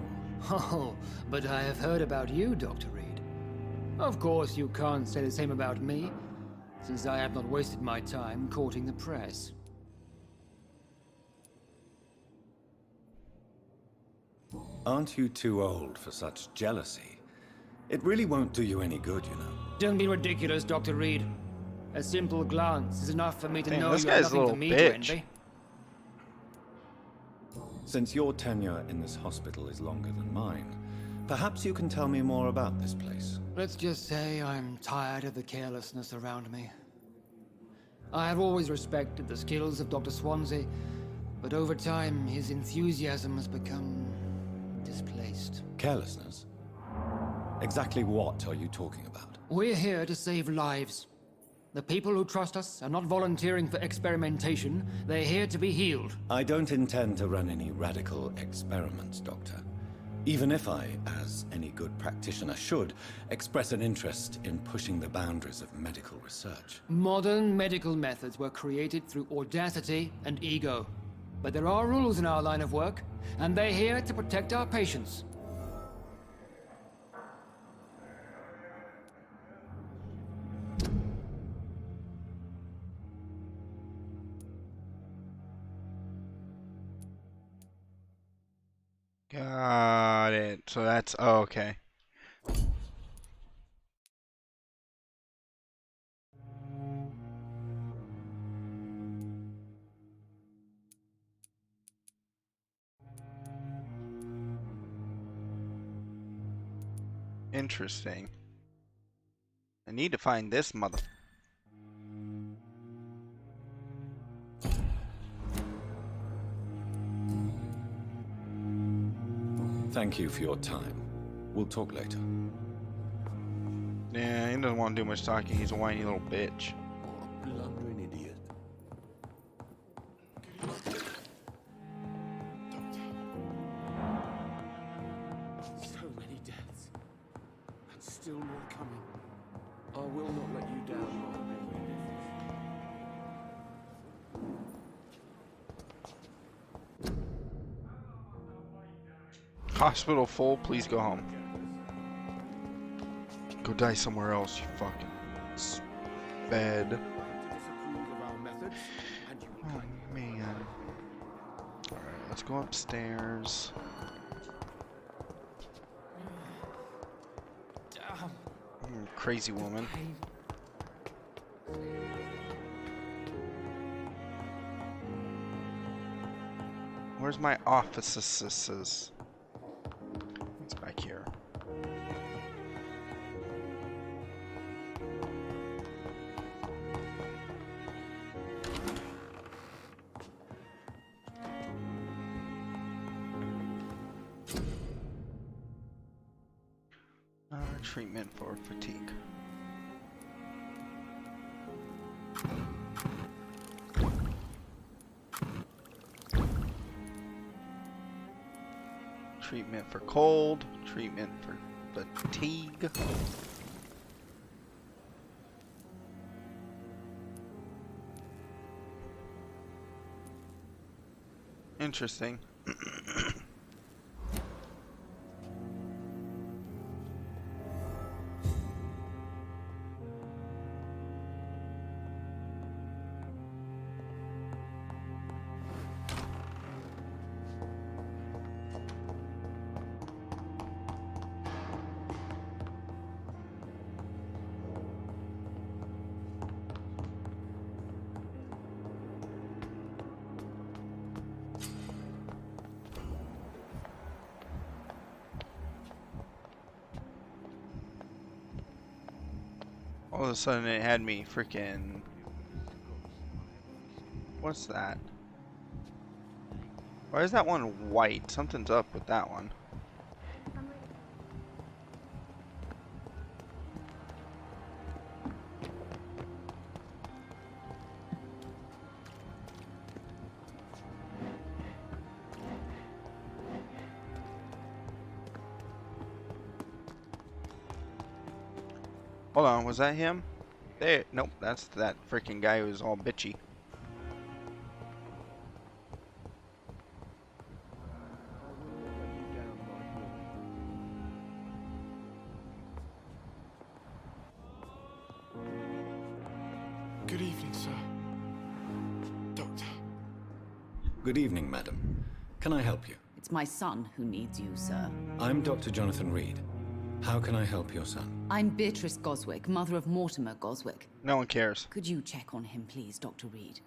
Oh, but I have heard about you, Dr. Reed. Of course, you can't say the same about me, since I have not wasted my time courting the press. Aren't you too old for such jealousy? It really won't do you any good, you know. Don't be ridiculous, Dr. Reed. A simple glance is enough for me to know this you have guy's a nothing for little me to bitch. envy. Since your tenure in this hospital is longer than mine, perhaps you can tell me more about this place. Let's just say I'm tired of the carelessness around me. I have always respected the skills of Dr. Swansea, but over time, his enthusiasm has become displaced. Carelessness? Exactly what are you talking about? We're here to save lives. The people who trust us are not volunteering for experimentation. They're here to be healed. I don't intend to run any radical experiments, Doctor. Even if I, as any good practitioner should, express an interest in pushing the boundaries of medical research. Modern medical methods were created through audacity and ego. But there are rules in our line of work, and they're here to protect our patients. Got it. So that's oh, okay. Interesting. I need to find this mother. Thank you for your time. We'll talk later. Yeah, he doesn't want to do much talking. He's a whiny little bitch. Blundering idiot. So many deaths. And still more coming. I will not let you down, Lord. Hospital full, please go home. Go die somewhere else, you fucking sped. Oh man. Alright, let's go upstairs. Crazy woman. Where's my offices? It's back here. Treatment for fatigue. Treatment for cold, treatment for fatigue. Interesting. All of a sudden it had me freaking... What's that? Why is that one white? Something's up with that one. Hold on, was that him? There, nope, that's that freaking guy who's all bitchy. Good evening, sir. Doctor. Good evening, madam. Can I help you? It's my son who needs you, sir. I'm Dr. Jonathan Reed. How can I help your son? I'm Beatrice Goswick, mother of Mortimer Goswick. No one cares. Could you check on him, please, Dr. Reed?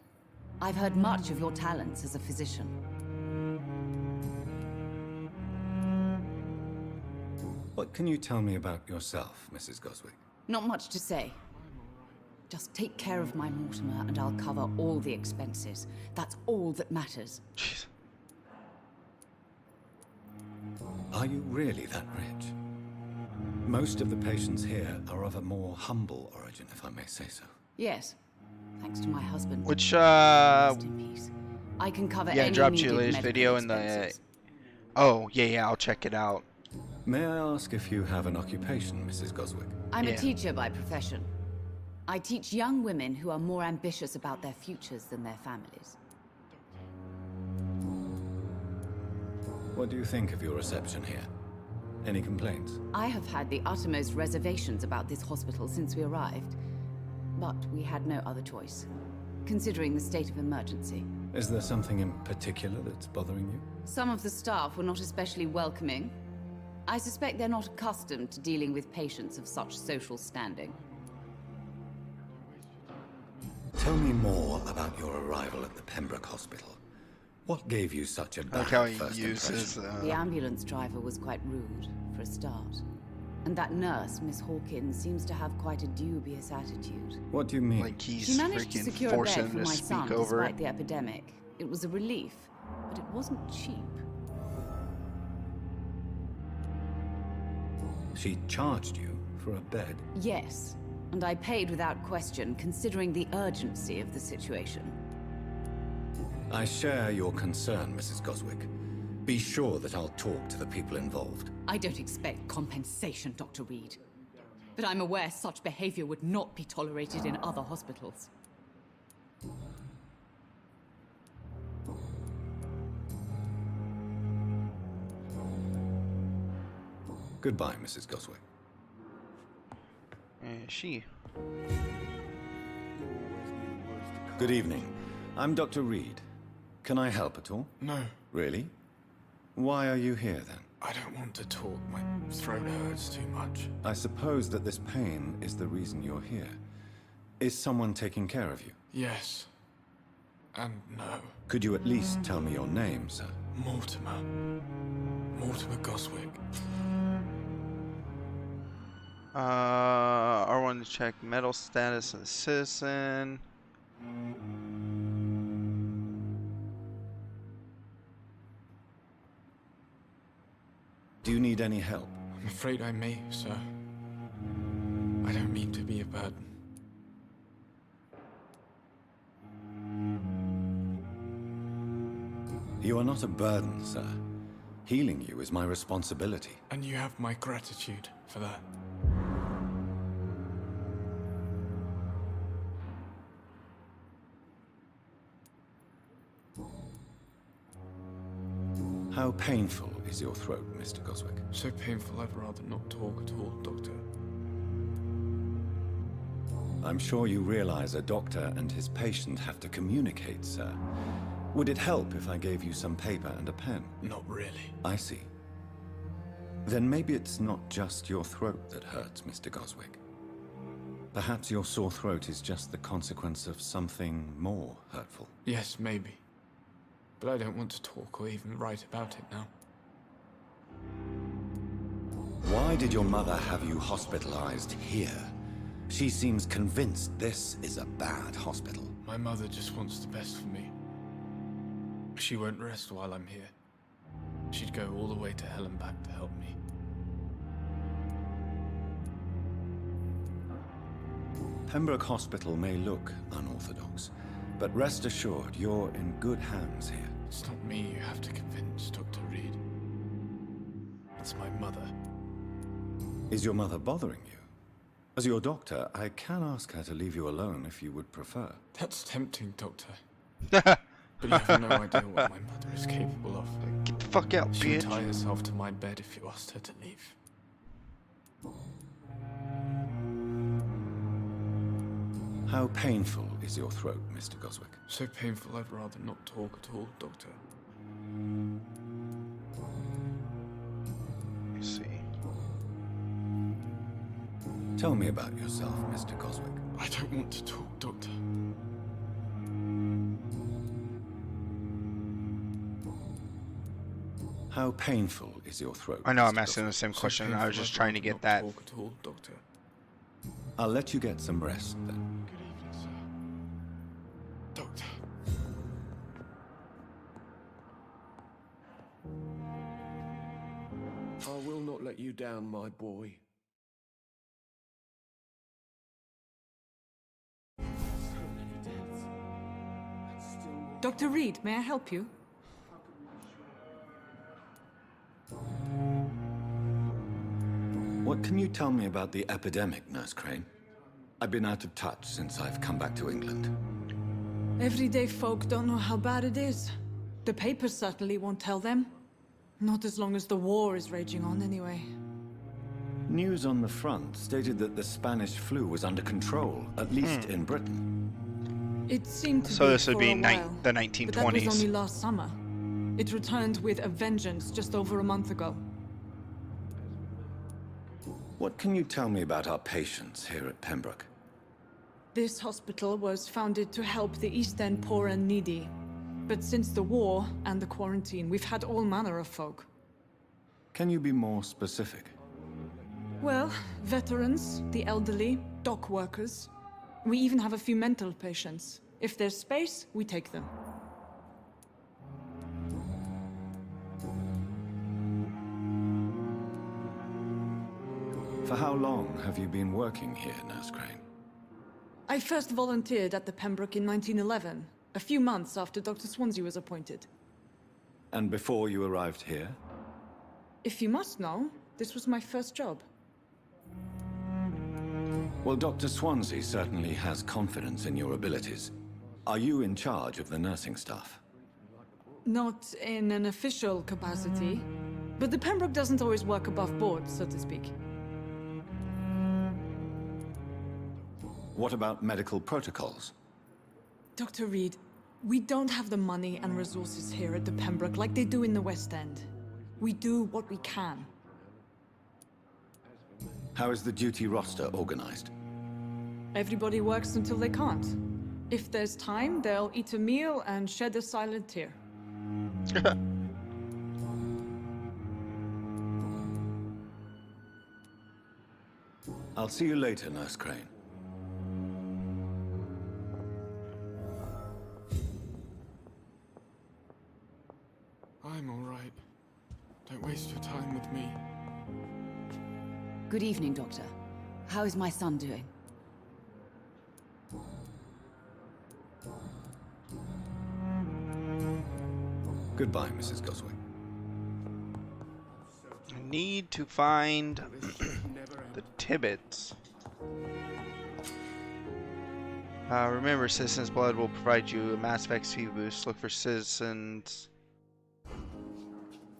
I've heard much of your talents as a physician. What can you tell me about yourself, Mrs. Goswick? Not much to say. Just take care of my Mortimer and I'll cover all the expenses. That's all that matters. Jeez. Are you really that rich? Most of the patients here are of a more humble origin, if I may say so. Yes, thanks to my husband. Which, Rest in peace. I can cover yeah, any dropped needed your latest medical video in the... expenses. Oh, yeah, I'll check it out. May I ask if you have an occupation, Mrs. Goswick? I'm a teacher by profession. I teach young women who are more ambitious about their futures than their families. What do you think of your reception here? Any complaints? I have had the uttermost reservations about this hospital since we arrived. But we had no other choice, considering the state of emergency. Is there something in particular that's bothering you? Some of the staff were not especially welcoming. I suspect they're not accustomed to dealing with patients of such social standing. Tell me more about your arrival at the Pembroke Hospital. What gave you such a bad first impression? The ambulance driver was quite rude, for a start. And that nurse, Miss Hawkins, seems to have quite a dubious attitude. What do you mean? Like he's She managed to freaking secure a forcing bed for him to my speak son over despite it. the epidemic. It was a relief, but it wasn't cheap. She charged you for a bed? Yes, and I paid without question, considering the urgency of the situation. I share your concern, Mrs. Goswick. Be sure that I'll talk to the people involved. I don't expect compensation, Dr. Reed. But I'm aware such behavior would not be tolerated in other hospitals. Goodbye, Mrs. Goswick. She. Good evening. I'm Dr. Reed. Can I help at all? No. Really? Why are you here, then? I don't want to talk. My throat hurts too much. I suppose that this pain is the reason you're here. Is someone taking care of you? Yes. And no. Could you at least tell me your name, sir? Mortimer. Mortimer Goswick. R1 to check medal status of the citizen. Do you need any help? I'm afraid I may, sir. I don't mean to be a burden. You are not a burden, sir. Healing you is my responsibility. And you have my gratitude for that. How painful is your throat, Mr. Goswick? So painful I'd rather not talk at all, Doctor. I'm sure you realize a doctor and his patient have to communicate, sir. Would it help if I gave you some paper and a pen? Not really. I see. Then maybe it's not just your throat that hurts, Mr. Goswick. Perhaps your sore throat is just the consequence of something more hurtful. Yes, maybe. But I don't want to talk or even write about it now. Why did your mother have you hospitalized here? She seems convinced this is a bad hospital. My mother just wants the best for me. She won't rest while I'm here. She'd go all the way to hell and back to help me. Pembroke Hospital may look unorthodox, but rest assured you're in good hands here. It's not me you have to convince, Dr. Reed. It's my mother. Is your mother bothering you? As your doctor, I can ask her to leave you alone if you would prefer. That's tempting, Doctor. But you have no idea what my mother is capable of. Get the fuck out, She'd bitch. tie herself to my bed if you asked her to leave. How painful is your throat, Mr. Goswick? So painful I'd rather not talk at all, Doctor. Let me see. Tell me about yourself, Mr. Goswick. I don't want to talk, Doctor. How painful is your throat? I know I'm Mr. asking the Goswick? same So question. I was painful just I'd trying to rather get not that. talk at all, Doctor. I'll let you get some rest then. Good I will not let you down, my boy. Dr. Reed, may I help you? What can you tell me about the epidemic, Nurse Crane? I've been out of touch since I've come back to England. Everyday folk don't know how bad it is. The papers certainly won't tell them. Not as long as the war is raging on, anyway. News on the front stated that the Spanish flu was under control, at least in Britain. It seemed to So be this would for be a while, the but that was 1920s. only last summer. It returned with a vengeance just over a month ago. What can you tell me about our patients here at Pembroke? This hospital was founded to help the East End poor and needy. But since the war and the quarantine, we've had all manner of folk. Can you be more specific? Well, veterans, the elderly, dock workers. We even have a few mental patients. If there's space, we take them. For how long have you been working here, Nurse Crane? I first volunteered at the Pembroke in 1911, a few months after Dr. Swansea was appointed. And before you arrived here? If you must know, this was my first job. Well, Dr. Swansea certainly has confidence in your abilities. Are you in charge of the nursing staff? Not in an official capacity, but the Pembroke doesn't always work above board, so to speak. What about medical protocols? Dr. Reed, we don't have the money and resources here at the Pembroke like they do in the West End. We do what we can. How is the duty roster organized? Everybody works until they can't. If there's time, they'll eat a meal and shed a silent tear. I'll see you later, Nurse Crane. I'm all right. Don't waste your time with me. Good evening, Doctor. How is my son doing? Goodbye, Mrs. Goswick. I need to find the Tibbets. Remember, Citizen's Blood will provide you a massive XP boost. Look for citizens.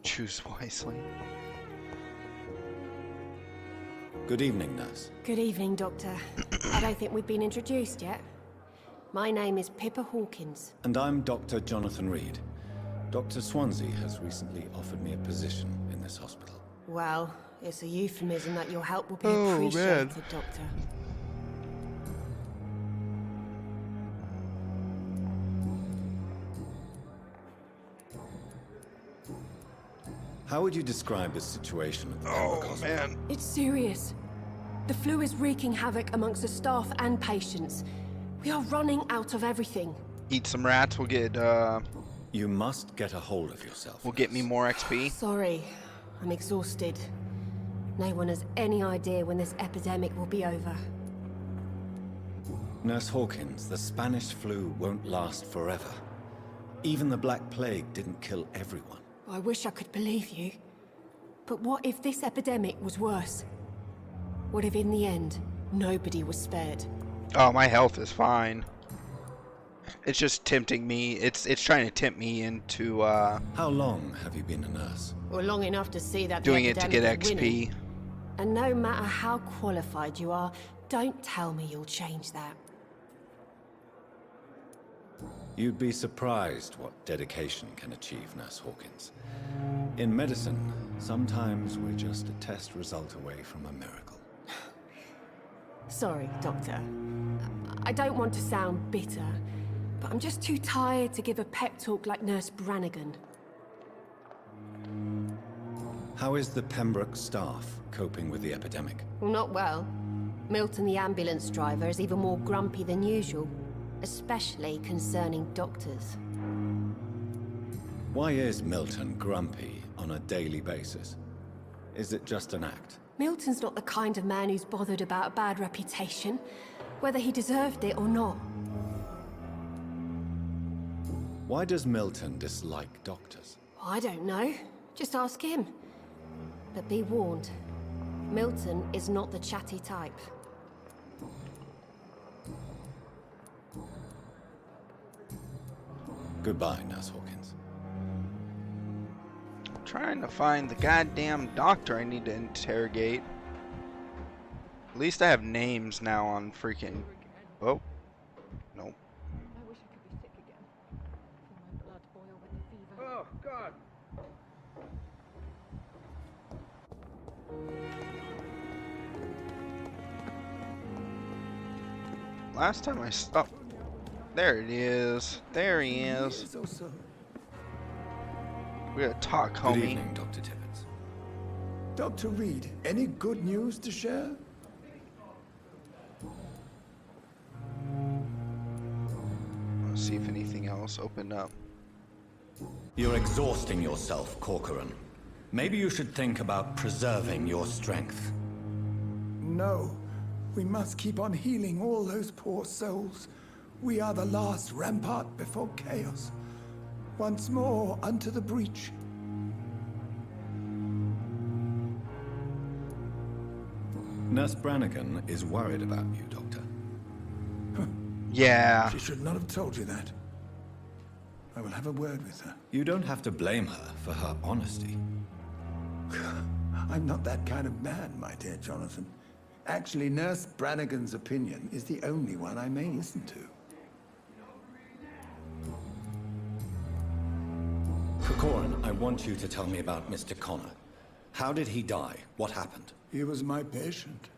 Choose wisely. Good evening, Nurse. Good evening, Doctor. I don't think we've been introduced yet. My name is Pippa Hawkins. And I'm Dr. Jonathan Reed. Dr. Swansea has recently offered me a position in this hospital. Well, it's a euphemism that your help will be Oh, appreciated, man. Doctor. How would you describe the situation at the Pembroke Hospital? Man. It's serious. The flu is wreaking havoc amongst the staff and patients. We are running out of everything. Eat some rats, we'll get, You must get a hold of yourself. will get me more XP. Sorry, I'm exhausted. No one has any idea when this epidemic will be over. Nurse Hawkins, the Spanish flu won't last forever. Even the Black Plague didn't kill everyone. I wish I could believe you. But what if this epidemic was worse? What if in the end, nobody was spared? Oh, my health is fine. It's just tempting me. It's trying to tempt me into How long have you been a nurse? Well, long enough to see that doing the it to get epidemic is winning. XP. And no matter how qualified you are, don't tell me you'll change that. You'd be surprised what dedication can achieve, Nurse Hawkins. In medicine, sometimes we're just a test result away from a miracle. Sorry, Doctor. I don't want to sound bitter, but I'm just too tired to give a pep talk like Nurse Brannigan. How is the Pembroke staff coping with the epidemic? Well, not well. Milton, the ambulance driver, is even more grumpy than usual, especially concerning doctors. Why is Milton grumpy on a daily basis? Is it just an act? Milton's not the kind of man who's bothered about a bad reputation, whether he deserved it or not. Why does Milton dislike doctors? I don't know. Just ask him. But be warned, Milton is not the chatty type. Goodbye, Nurse Hawkins. I'm trying to find the goddamn doctor I need to interrogate. At least I have names now on freaking... Oh. Nope. I wish I could be sick again. Feel my blood boil with the fever. Oh, God. Last time I stopped... There it is. There he is. We gotta talk, homie. Good evening, Dr. Tibbets. Dr. Reed, any good news to share? Let's see if anything else opened up. You're exhausting yourself, Corcoran. Maybe you should think about preserving your strength. No. We must keep on healing all those poor souls. We are the last rampart before chaos. Once more, unto the breach. Nurse Brannigan is worried about you, Doctor. Yeah. She should not have told you that. I will have a word with her. You don't have to blame her for her honesty. I'm not that kind of man, my dear Jonathan. Actually, Nurse Brannigan's opinion is the only one I may listen to. Corcoran, I want you to tell me about Mr. Connor. How did he die? What happened? He was my patient.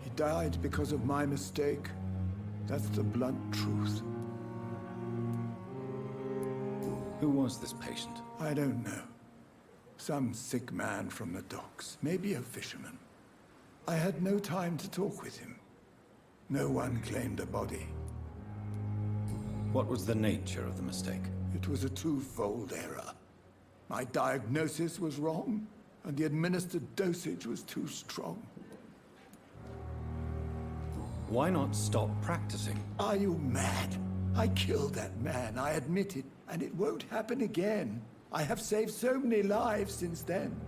He died because of my mistake. That's the blunt truth. Who was this patient? I don't know. Some sick man from the docks. Maybe a fisherman. I had no time to talk with him. No one claimed a body. What was the nature of the mistake? It was a twofold error. My diagnosis was wrong, and the administered dosage was too strong. Why not stop practicing? Are you mad? I killed that man, I admit it, and it won't happen again. I have saved so many lives since then.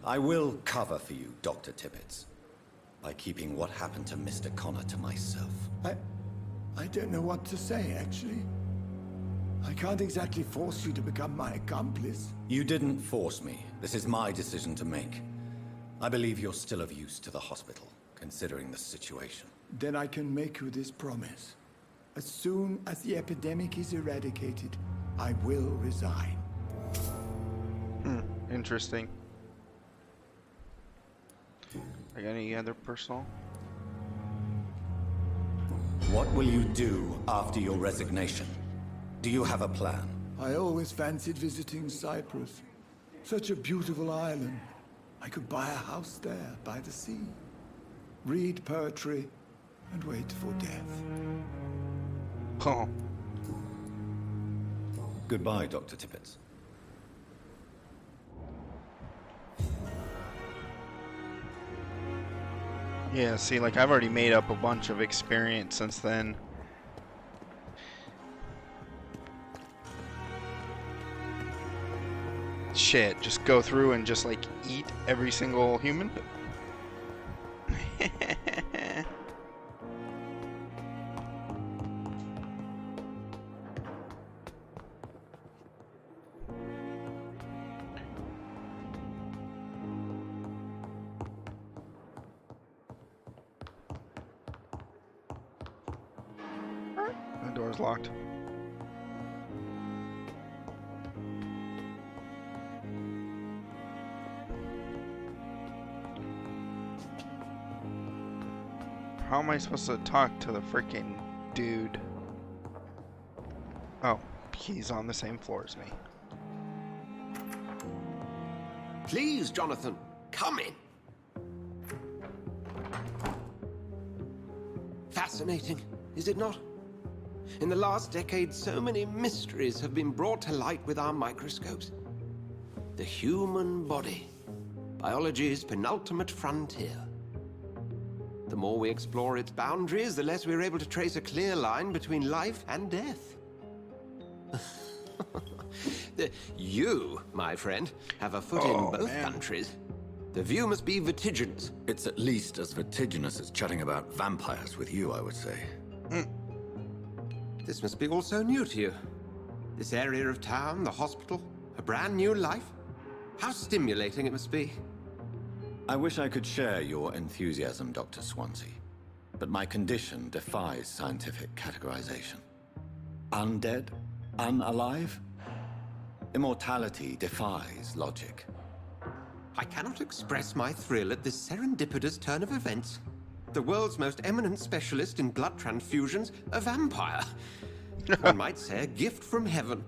I will cover for you, Dr. Tibbets, by keeping what happened to Mr. Connor to myself. I don't know what to say, actually. I can't exactly force you to become my accomplice. You didn't force me. This is my decision to make. I believe you're still of use to the hospital, considering the situation. Then I can make you this promise. As soon as the epidemic is eradicated, I will resign. Interesting. I got any other personal? What will you do after your resignation? Do you have a plan? I always fancied visiting Cyprus. Such a beautiful island. I could buy a house there, by the sea. Read poetry, and wait for death. Oh. Goodbye, Dr. Tibbets. Yeah, see, like, I've already made up a bunch of experience since then. Shit, just go through and just, like, eat every single human? The door's locked. How am I supposed to talk to the freaking dude? Oh, he's on the same floor as me. Please, Jonathan, come in. Fascinating, is it not? In the last decade, so many mysteries have been brought to light with our microscopes. The human body, biology's penultimate frontier. The more we explore its boundaries, the less we're able to trace a clear line between life and death. You, my friend, have a foot in both countries. The view must be vertiginous. It's at least as vertiginous as chatting about vampires with you, I would say. This must be all so new to you. This area of town, the hospital, a brand new life. How stimulating it must be. I wish I could share your enthusiasm, Dr. Swansea, but my condition defies scientific categorization. Undead? Unalive? Immortality defies logic. I cannot express my thrill at this serendipitous turn of events. The world's most eminent specialist in blood transfusions, a vampire. One might say a gift from heaven.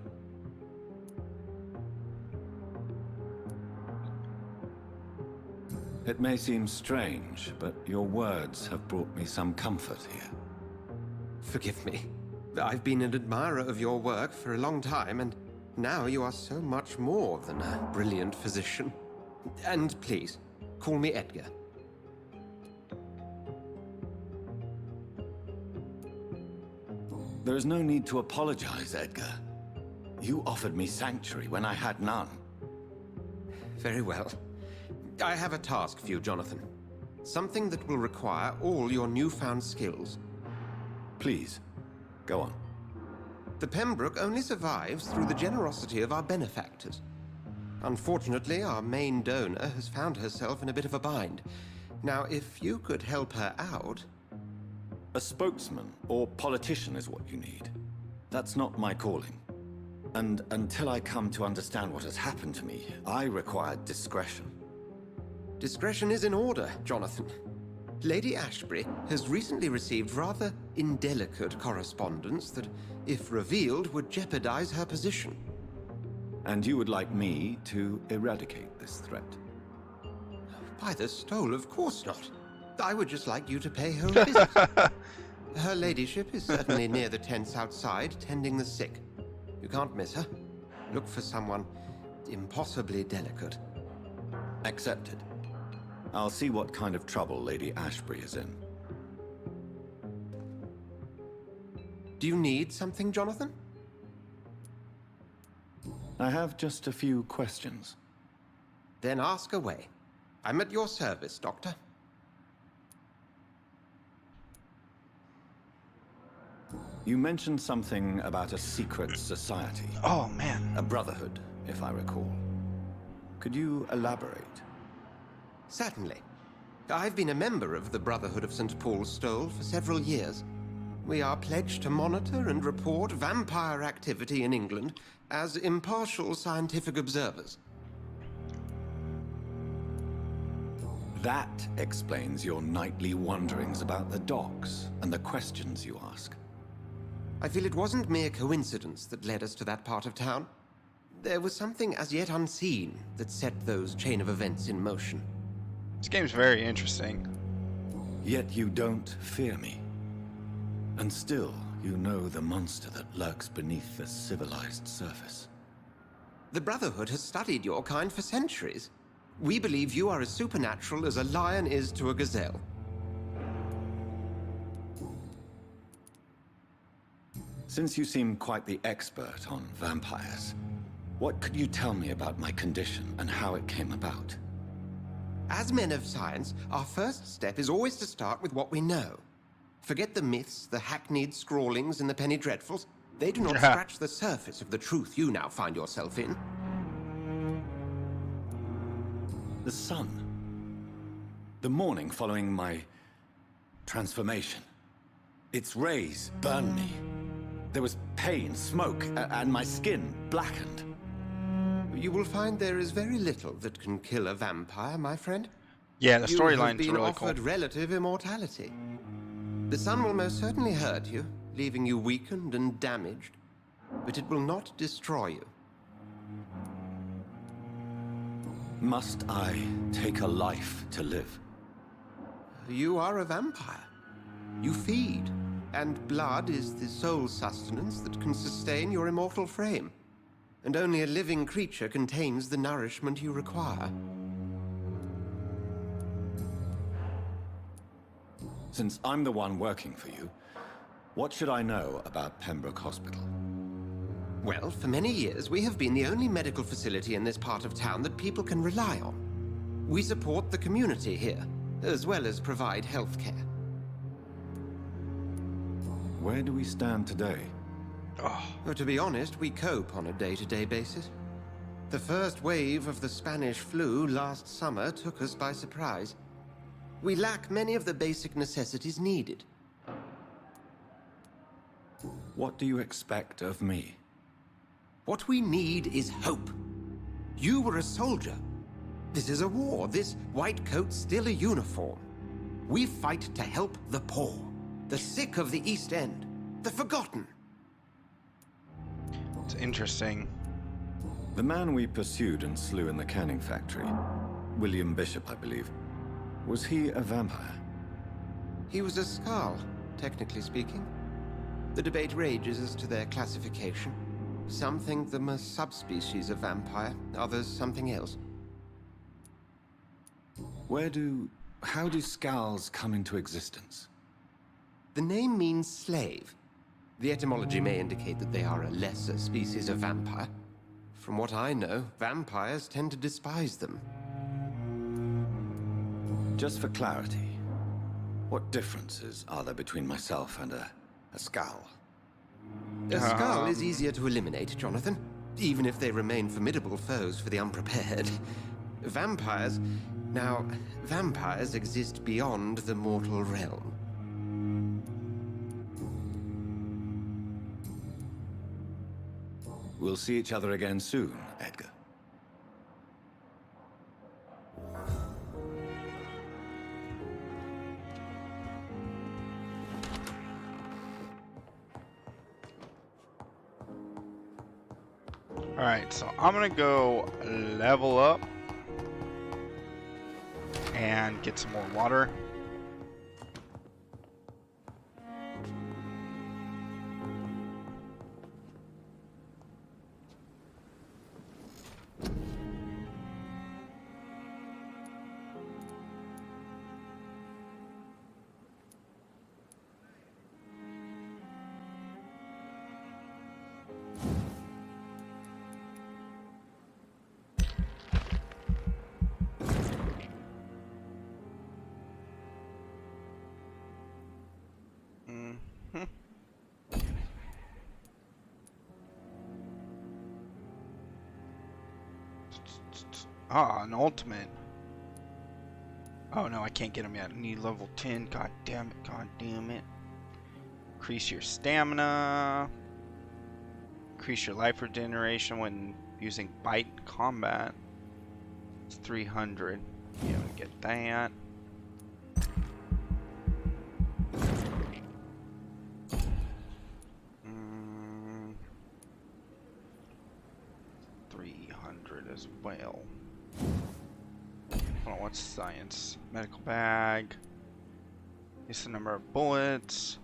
It may seem strange, but your words have brought me some comfort here. Forgive me. I've been an admirer of your work for a long time, and now you are so much more than a brilliant physician. And please, call me Edgar. There is no need to apologize, Edgar. You offered me sanctuary when I had none. Very well. I have a task for you, Jonathan. Something that will require all your newfound skills. Please, go on. The Pembroke only survives through the generosity of our benefactors. Unfortunately, our main donor has found herself in a bit of a bind. Now, if you could help her out... A spokesman or politician is what you need. That's not my calling. And until I come to understand what has happened to me, I require discretion. Discretion is in order, Jonathan. Lady Ashbury has recently received rather indelicate correspondence that, if revealed, would jeopardize her position. And you would like me to eradicate this threat? By the stole, of course not. I would just like you to pay her a visit. Her ladyship is certainly near the tents outside, tending the sick. You can't miss her. Look for someone impossibly delicate. Accepted. I'll see what kind of trouble Lady Ashbury is in. Do you need something, Jonathan? I have just a few questions. Then ask away. I'm at your service, Doctor. You mentioned something about a secret society. Oh, man. A brotherhood, if I recall. Could you elaborate? Certainly. I've been a member of the Brotherhood of St. Paul's Stole for several years. We are pledged to monitor and report vampire activity in England as impartial scientific observers. That explains your nightly wanderings about the docks and the questions you ask. I feel it wasn't mere coincidence that led us to that part of town. There was something as yet unseen that set those chain of events in motion. This game's very interesting. Yet you don't fear me. And still, you know the monster that lurks beneath the civilized surface. The Brotherhood has studied your kind for centuries. We believe you are as supernatural as a lion is to a gazelle. Since you seem quite the expert on vampires, what could you tell me about my condition and how it came about? As men of science, our first step is always to start with what we know. Forget the myths, the hackneyed scrawlings in the Penny Dreadfuls. They do not scratch the surface of the truth you now find yourself in. The sun. The morning following my transformation. Its rays burned me. There was pain, smoke, and my skin blackened. You will find there is very little that can kill a vampire, my friend. Yeah, the storyline's really cool. You have been offered relative immortality. The sun will most certainly hurt you, leaving you weakened and damaged, but it will not destroy you. Must I take a life to live? You are a vampire. You feed, and blood is the sole sustenance that can sustain your immortal frame. And only a living creature contains the nourishment you require. Since I'm the one working for you, what should I know about Pembroke Hospital? Well, for many years, we have been the only medical facility in this part of town that people can rely on. We support the community here, as well as provide health care. Where do we stand today? Well, to be honest, we cope on a day-to-day basis. The first wave of the Spanish flu last summer took us by surprise. We lack many of the basic necessities needed. What do you expect of me? What we need is hope. You were a soldier. This is a war. This white coat's still a uniform. We fight to help the poor, the sick of the East End, the forgotten. It's interesting. The man we pursued and slew in the canning factory, William Bishop, I believe, was he a vampire? He was a Skald, technically speaking. The debate rages as to their classification. Some think them a subspecies of vampire, others something else. How do Skalds come into existence? The name means slave. The etymology may indicate that they are a lesser species of vampire. From what I know, vampires tend to despise them. Just for clarity, what differences are there between myself and a Skald? A Skald is easier to eliminate, Jonathan, even if they remain formidable foes for the unprepared. Vampires... Now, vampires exist beyond the mortal realm. We'll see each other again soon, Edgar. Alright, so I'm gonna go level up and get some more water. Ah, an ultimate. Oh no, I can't get him yet. I need level 10. God damn it, god damn it. Increase your stamina. Increase your life regeneration when using bite in combat. It's 300. Yeah, I'm gonna get that. Mm, 300 as well. Hold on, what's science? Medical bag. It's the number of bullets.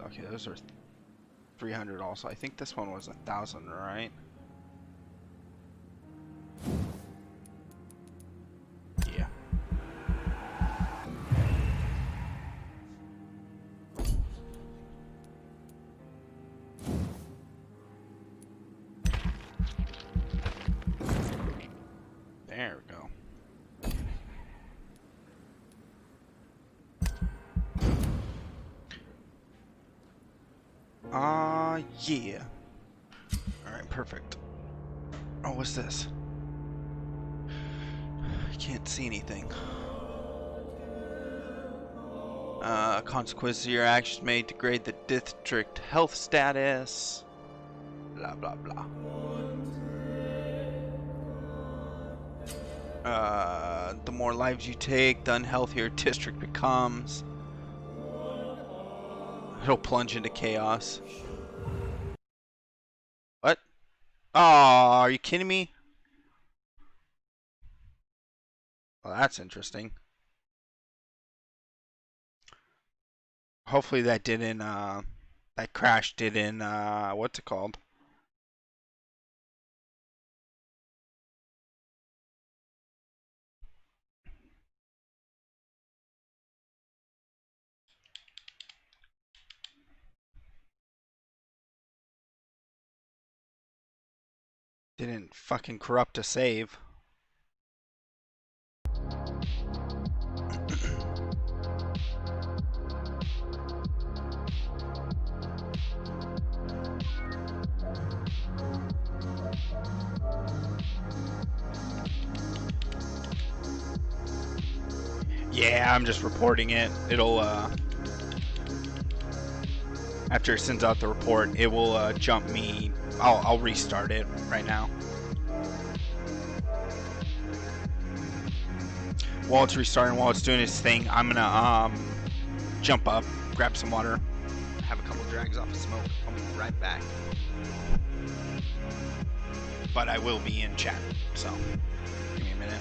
Okay, those are 300 also. I think this one was 1,000, right? Yeah. There we go. Yeah. Alright, perfect. Oh, what's this? I can't see anything. Consequences of your actions may degrade the district health status. Blah, blah, blah. The more lives you take, the unhealthier district becomes. It'll plunge into chaos. What? Oh, are you kidding me? Well, that's interesting. Hopefully that didn't that crash didn't what's it called? Didn't fucking corrupt a save. Yeah, I'm just reporting it. It'll after it sends out the report, it will jump me. I'll restart it right now. While it's restarting, while it's doing its thing, I'm gonna jump up, grab some water, have a couple drags off of smoke. I'll be right back. But I will be in chat, so give me a minute.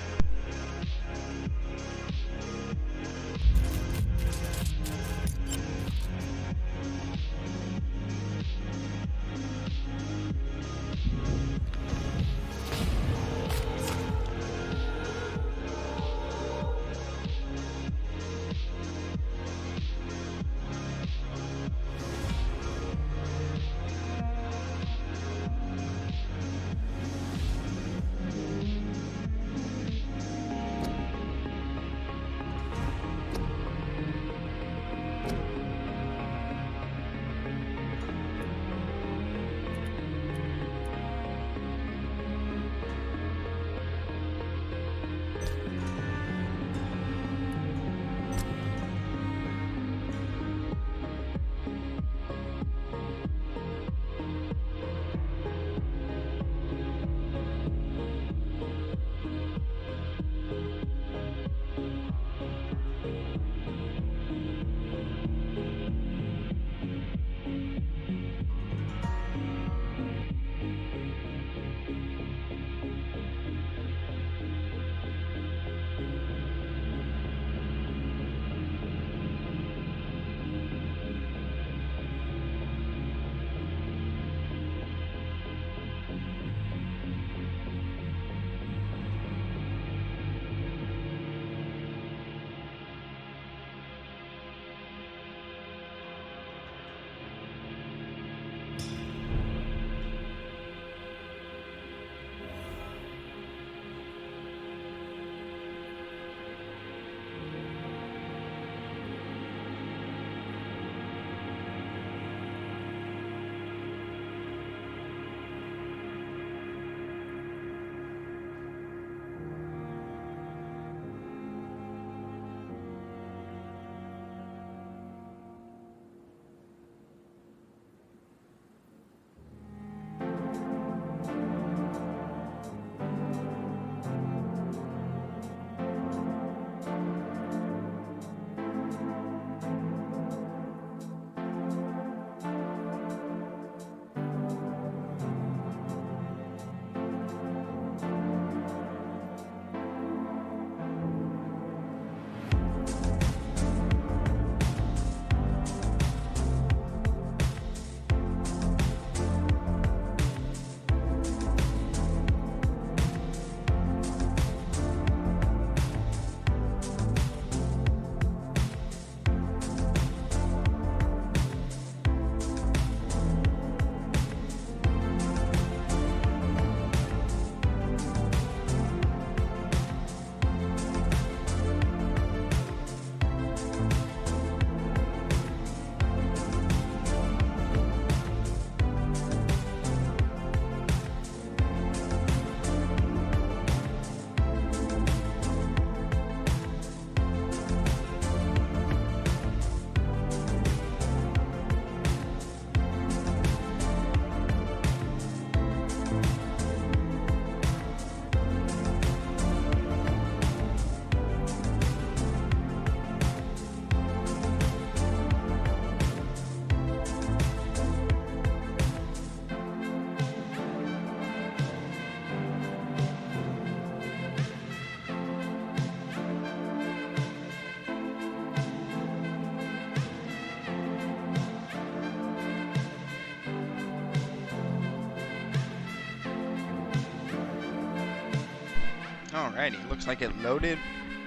Alrighty, looks like it loaded.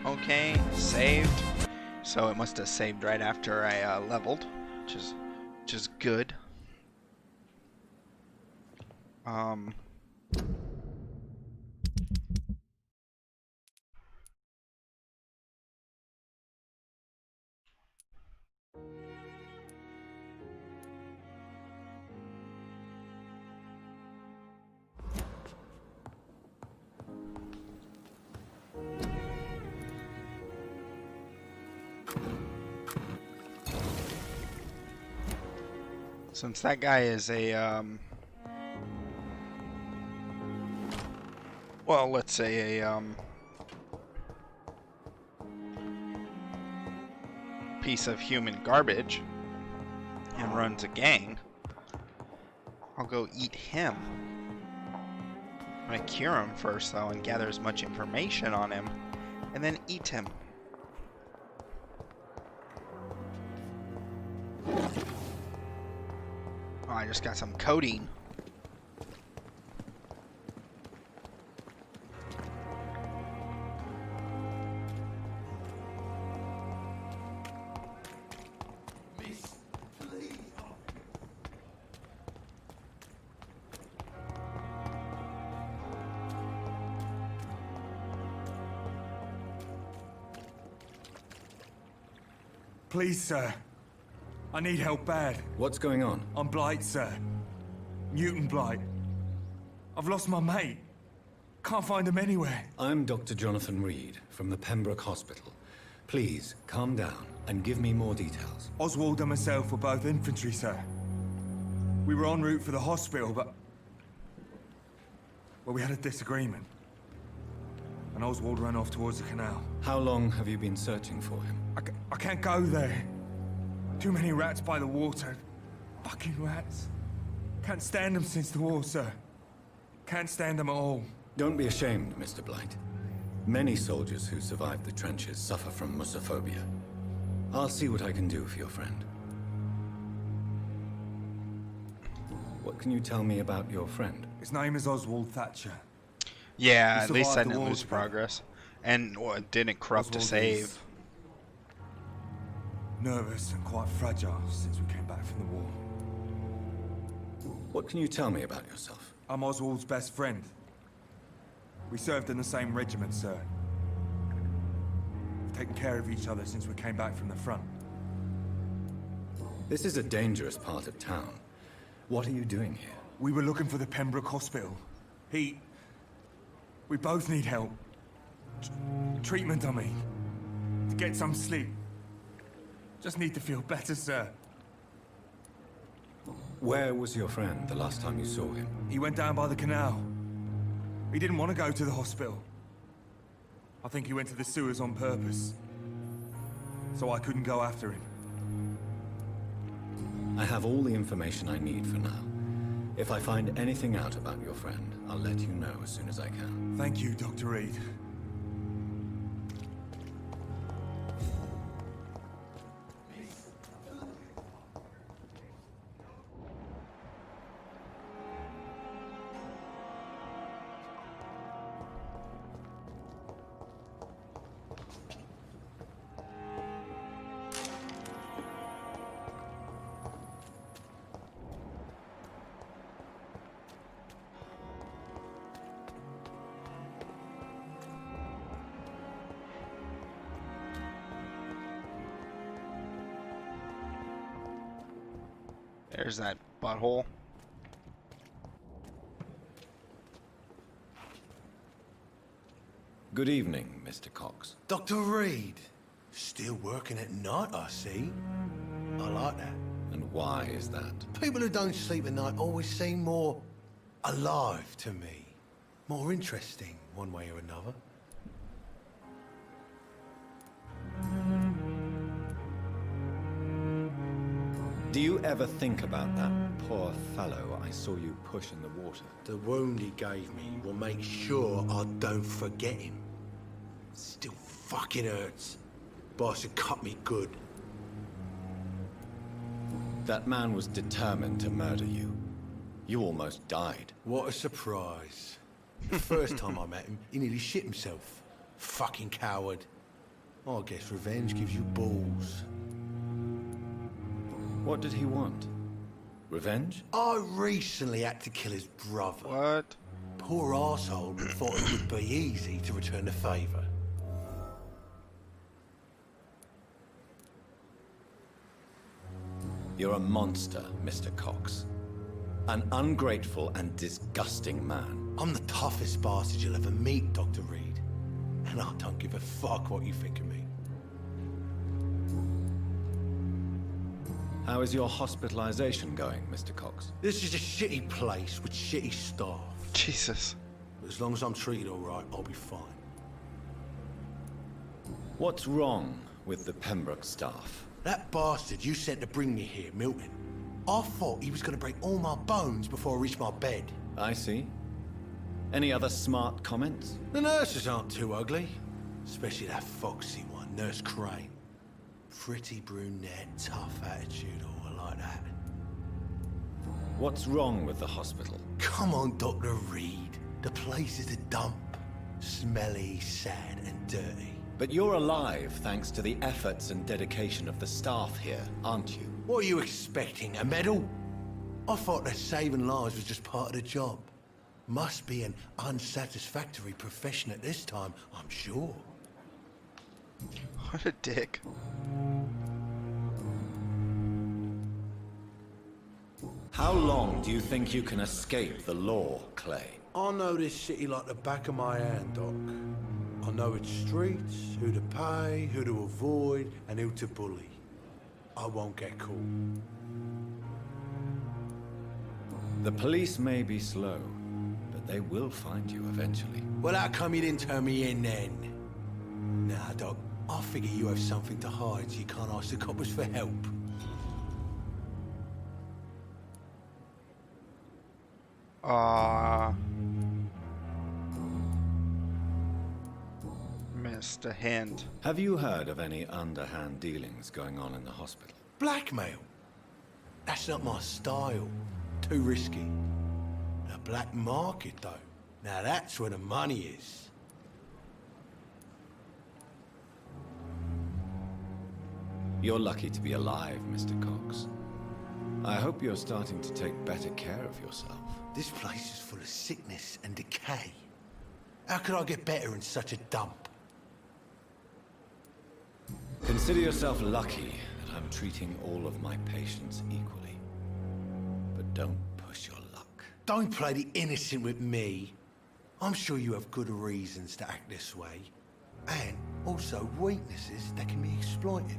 Okay, saved. So it must have saved right after I leveled, which is good. Since that guy is a, well, let's say a, piece of human garbage and runs a gang, I'll go eat him. I'm gonna cure him first, though, and gather as much information on him, and then eat him. Oh, I just got some codeine. Please, sir. I need help bad. What's going on? I'm Blight, sir. Newton Blight. I've lost my mate. Can't find him anywhere. I'm Dr. Jonathan Reed from the Pembroke Hospital. Please, calm down and give me more details. Oswald and myself were both infantry, sir. We were en route for the hospital, but... well, we had a disagreement. And Oswald ran off towards the canal. How long have you been searching for him? I can't go there. Too many rats by the water. Fucking rats. Can't stand them since the war, sir. Can't stand them at all. Don't be ashamed, Mr. Blight. Many soldiers who survived the trenches suffer from musophobia. I'll see what I can do for your friend. What can you tell me about your friend? His name is Oswald Thatcher. Yeah, at least I didn't lose progress. And well, it didn't corrupt to save. Nervous and quite fragile since we came back from the war. What can you tell me about yourself? I'm Oswald's best friend. We served in the same regiment, sir. We've taken care of each other since we came back from the front. This is a dangerous part of town. What are you doing here? We were looking for the Pembroke Hospital. We both need help. Treatment, I mean. To get some sleep. Just need to feel better, sir. Where was your friend the last time you saw him? He went down by the canal. He didn't want to go to the hospital. I think he went to the sewers on purpose. So I couldn't go after him. I have all the information I need for now. If I find anything out about your friend, I'll let you know as soon as I can. Thank you, Dr. Reed. There's that butthole. Good evening, Mr. Cox. Dr. Reed. Still working at night, I see. I like that. And why is that? People who don't sleep at night always seem more alive to me. More interesting, one way or another. Do you ever think about that poor fellow I saw you push in the water? The wound he gave me will make sure I don't forget him. Still fucking hurts. Boss had cut me good. That man was determined to murder you. You almost died. What a surprise. The first time I met him, he nearly shit himself. Fucking coward. I guess revenge gives you balls. What did he want? Revenge? I recently had to kill his brother. What? Poor arsehole thought it would be easy to return the favour. You're a monster, Mr. Cox. An ungrateful and disgusting man. I'm the toughest bastard you'll ever meet, Dr. Reed. And I don't give a fuck what you think of me. How is your hospitalization going, Mr. Cox? This is a shitty place with shitty staff. Jesus. But as long as I'm treated alright, I'll be fine. What's wrong with the Pembroke staff? That bastard you sent to bring me here, Milton. I thought he was going to break all my bones before I reached my bed. I see. Any other smart comments? The nurses aren't too ugly. Especially that foxy one, Nurse Crane. Pretty brunette, tough attitude, all I like that. What's wrong with the hospital? Come on, Dr. Reed. The place is a dump. Smelly, sad, and dirty. But you're alive thanks to the efforts and dedication of the staff here, aren't you? What are you expecting, a medal? I thought that saving lives was just part of the job. Must be an unsatisfactory profession at this time, I'm sure. What a dick. How long do you think you can escape the law, Clay? I know this city like the back of my hand, Doc. I know its streets, who to pay, who to avoid, and who to bully. I won't get caught. The police may be slow, but they will find you eventually. Well, how come you didn't turn me in then? Nah, Doc. I figure you have something to hide so you can't ask the coppers for help. Missed a hint. Have you heard of any underhand dealings going on in the hospital? Blackmail? That's not my style. Too risky. The black market, though. Now that's where the money is. You're lucky to be alive, Mr. Cox. I hope you're starting to take better care of yourself. This place is full of sickness and decay. How could I get better in such a dump? Consider yourself lucky that I'm treating all of my patients equally. But don't push your luck. Don't play the innocent with me. I'm sure you have good reasons to act this way. And also weaknesses that can be exploited.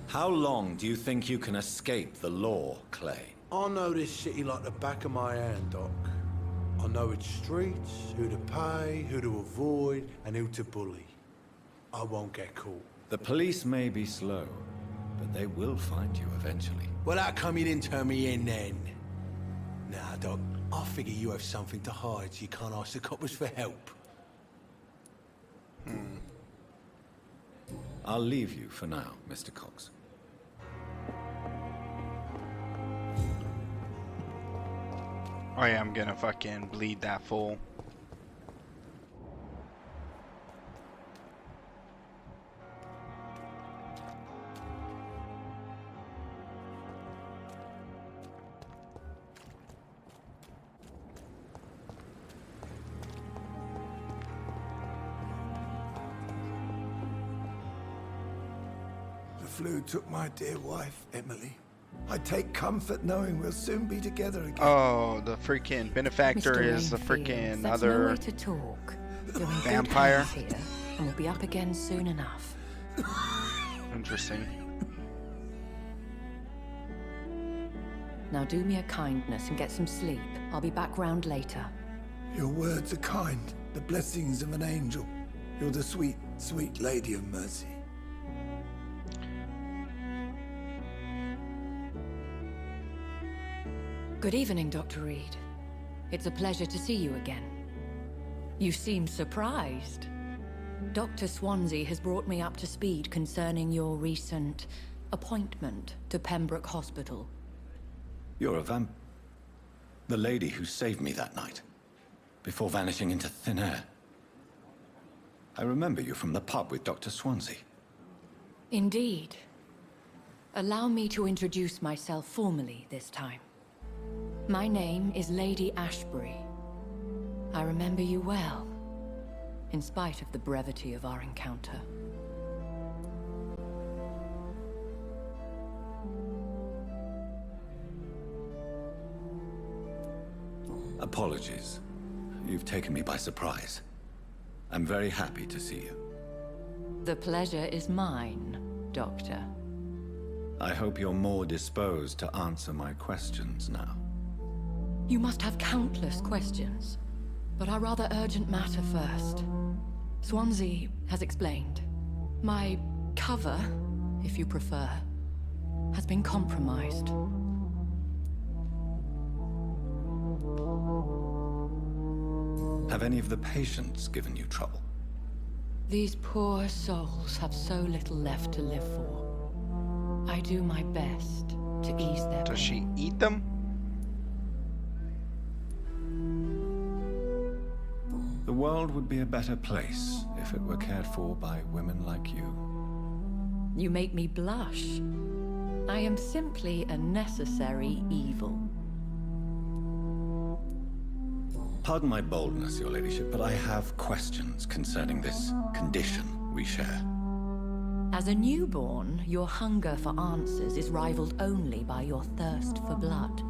How long do you think you can escape the law, Clay? I know this city like the back of my hand, Doc. I know its streets, who to pay, who to avoid, and who to bully. I won't get caught. The police may be slow, but they will find you eventually. Well, how come you didn't turn me in then? Nah, Doc. I figure you have something to hide so you can't ask the coppers for help. I'll leave you for now, Mr. Cox. I am gonna fucking bleed that fool. The flu took my dear wife, Emily. I take comfort knowing we'll soon be together again. Oh, the freaking benefactor Mr. is the Rainfield, freaking that's other no way to talk. You're in good vampire. hands here, and we'll be up again soon enough. Interesting. Now do me a kindness and get some sleep. I'll be back round later. Your words are kind, the blessings of an angel. You're the sweet, sweet Lady of Mercy. Good evening, Dr. Reed. It's a pleasure to see you again. You seem surprised. Dr. Swansea has brought me up to speed concerning your recent appointment to Pembroke Hospital. You're a the lady who saved me that night, before vanishing into thin air. I remember you from the pub with Dr. Swansea. Indeed. Allow me to introduce myself formally this time. My name is Lady Ashbury. I remember you well, in spite of the brevity of our encounter. Apologies. You've taken me by surprise. I'm very happy to see you. The pleasure is mine, Doctor. I hope you're more disposed to answer my questions now. You must have countless questions, but our rather urgent matter first. Swansea has explained. My cover, if you prefer, has been compromised. Have any of the patients given you trouble? These poor souls have so little left to live for. I do my best to ease their pain. Does she eat them? The world would be a better place if it were cared for by women like you. You make me blush. I am simply a necessary evil. Pardon my boldness, Your Ladyship, but I have questions concerning this condition we share. As a newborn, your hunger for answers is rivaled only by your thirst for blood.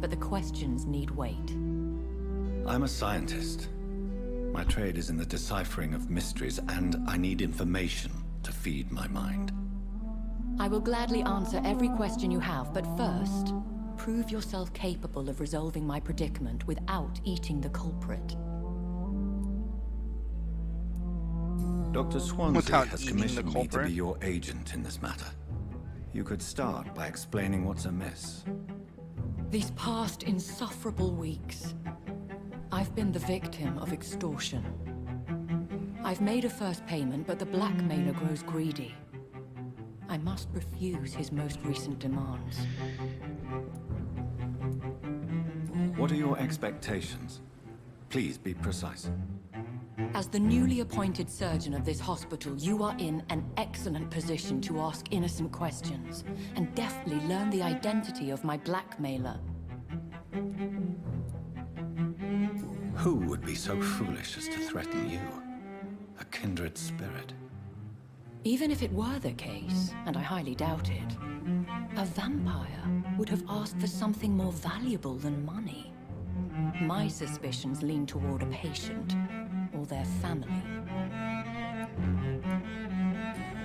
But the questions need wait. I'm a scientist. My trade is in the deciphering of mysteries, and I need information to feed my mind. I will gladly answer every question you have, but first, prove yourself capable of resolving my predicament without eating the culprit. Dr. Swansea Without has eating the commissioned me to culprit? be your agent in this matter. You could start by explaining what's amiss. These past insufferable weeks, I've been the victim of extortion. I've made a first payment, but the blackmailer grows greedy. I must refuse his most recent demands. What are your expectations? Please be precise. As the newly appointed surgeon of this hospital, you are in an excellent position to ask innocent questions and deftly learn the identity of my blackmailer. Who would be so foolish as to threaten you? A kindred spirit. Even if it were the case, and I highly doubt it, a vampire would have asked for something more valuable than money. My suspicions lean toward a patient or their family.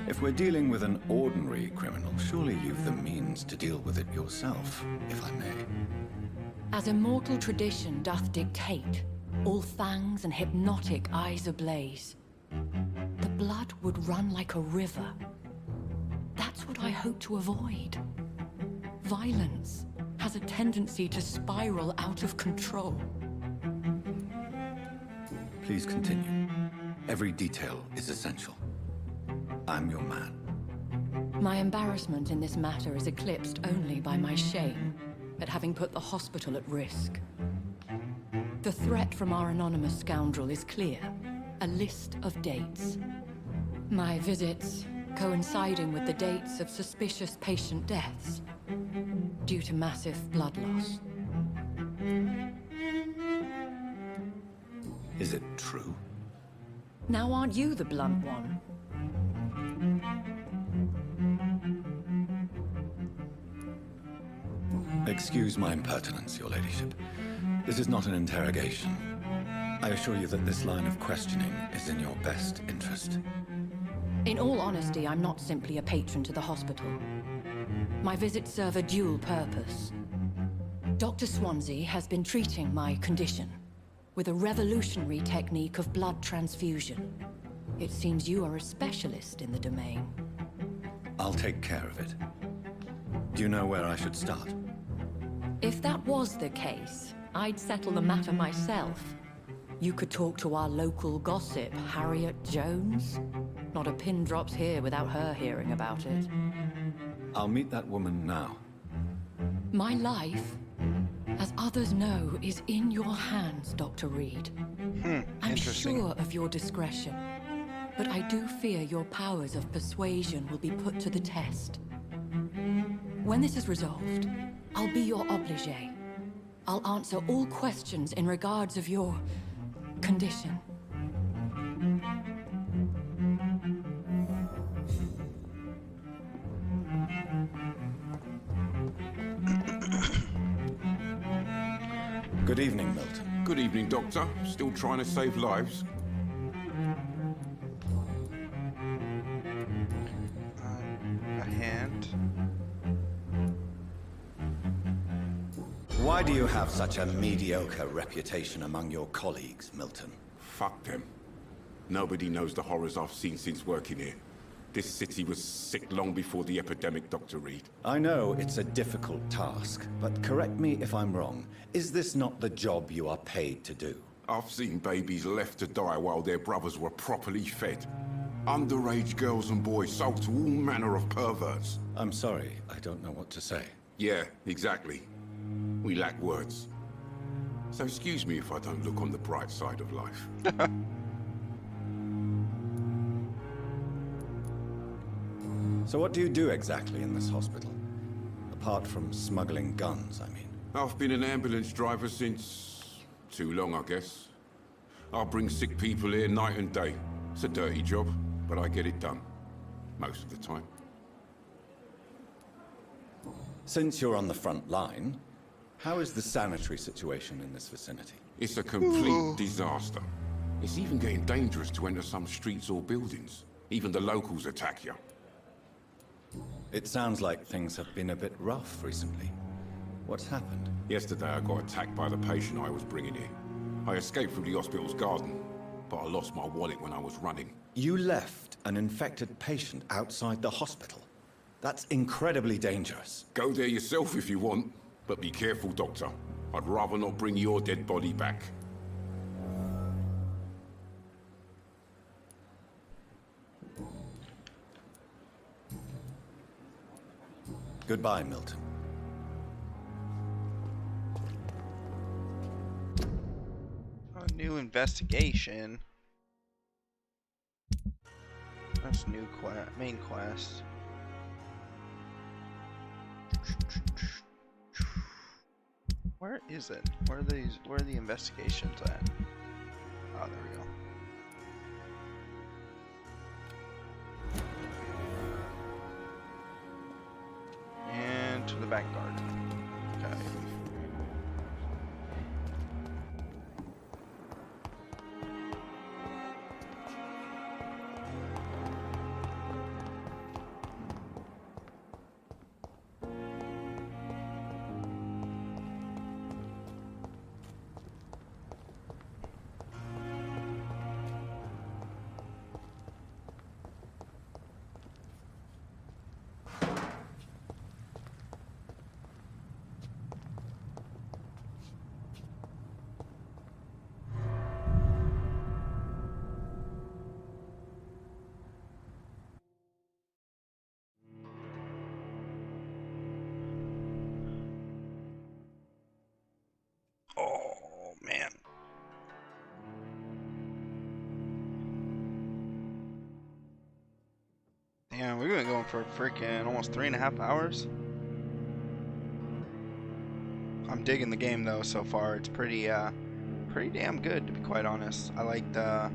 If we're dealing with an ordinary criminal, surely you've the means to deal with it yourself, if I may. As immortal tradition doth dictate, all fangs and hypnotic eyes ablaze, the blood would run like a river. That's what I hope to avoid. Violence has a tendency to spiral out of control. Please continue. Every detail is essential. I'm your man. My embarrassment in this matter is eclipsed only by my shame at having put the hospital at risk. The threat from our anonymous scoundrel is clear. A list of dates. My visits coinciding with the dates of suspicious patient deaths due to massive blood loss. Is it true? Now aren't you the blunt one? Excuse my impertinence, Your Ladyship. This is not an interrogation. I assure you that this line of questioning is in your best interest. In all honesty, I'm not simply a patron to the hospital. My visits serve a dual purpose. Dr. Swansea has been treating my condition with a revolutionary technique of blood transfusion. It seems you are a specialist in the domain. I'll take care of it. Do you know where I should start? If that was the case, I'd settle the matter myself. You could talk to our local gossip, Harriet Jones. Not a pin drops here without her hearing about it. I'll meet that woman now. My life, as others know, is in your hands, Dr. Reed. I'm sure of your discretion, but I do fear your powers of persuasion will be put to the test. When this is resolved, I'll be your obligé. I'll answer all questions in regards of your condition. Good evening, Milton. Good evening, Doctor. Still trying to save lives? A hand. Why do you have such a mediocre reputation among your colleagues, Milton? Fuck them. Nobody knows the horrors I've seen since working here. This city was sick long before the epidemic, Dr. Reed. I know it's a difficult task, but correct me if I'm wrong. Is this not the job you are paid to do? I've seen babies left to die while their brothers were properly fed. Underage girls and boys sold to all manner of perverts. I'm sorry, I don't know what to say. Yeah, exactly. We lack words. So excuse me if I don't look on the bright side of life. So what do you do exactly in this hospital? Apart from smuggling guns, I mean. I've been an ambulance driver since... too long, I guess. I bring sick people here night and day. It's a dirty job, but I get it done. Most of the time. Since you're on the front line, how is the sanitary situation in this vicinity? It's a complete disaster. It's even getting dangerous to enter some streets or buildings. Even the locals attack you. It sounds like things have been a bit rough recently. What's happened? Yesterday I got attacked by the patient I was bringing in. I escaped through the hospital's garden, but I lost my wallet when I was running. You left an infected patient outside the hospital? That's incredibly dangerous. Go there yourself if you want, but be careful, Doctor. I'd rather not bring your dead body back. Goodbye, Milton. A new investigation. That's new main quest. Where is it? Where are the investigations at? Oh, there we go. And to the back garden. Okay. Oh, man. Damn, we've been going for freaking almost 3.5 hours. I'm digging the game though so far. It's pretty damn good, to be quite honest. I like the...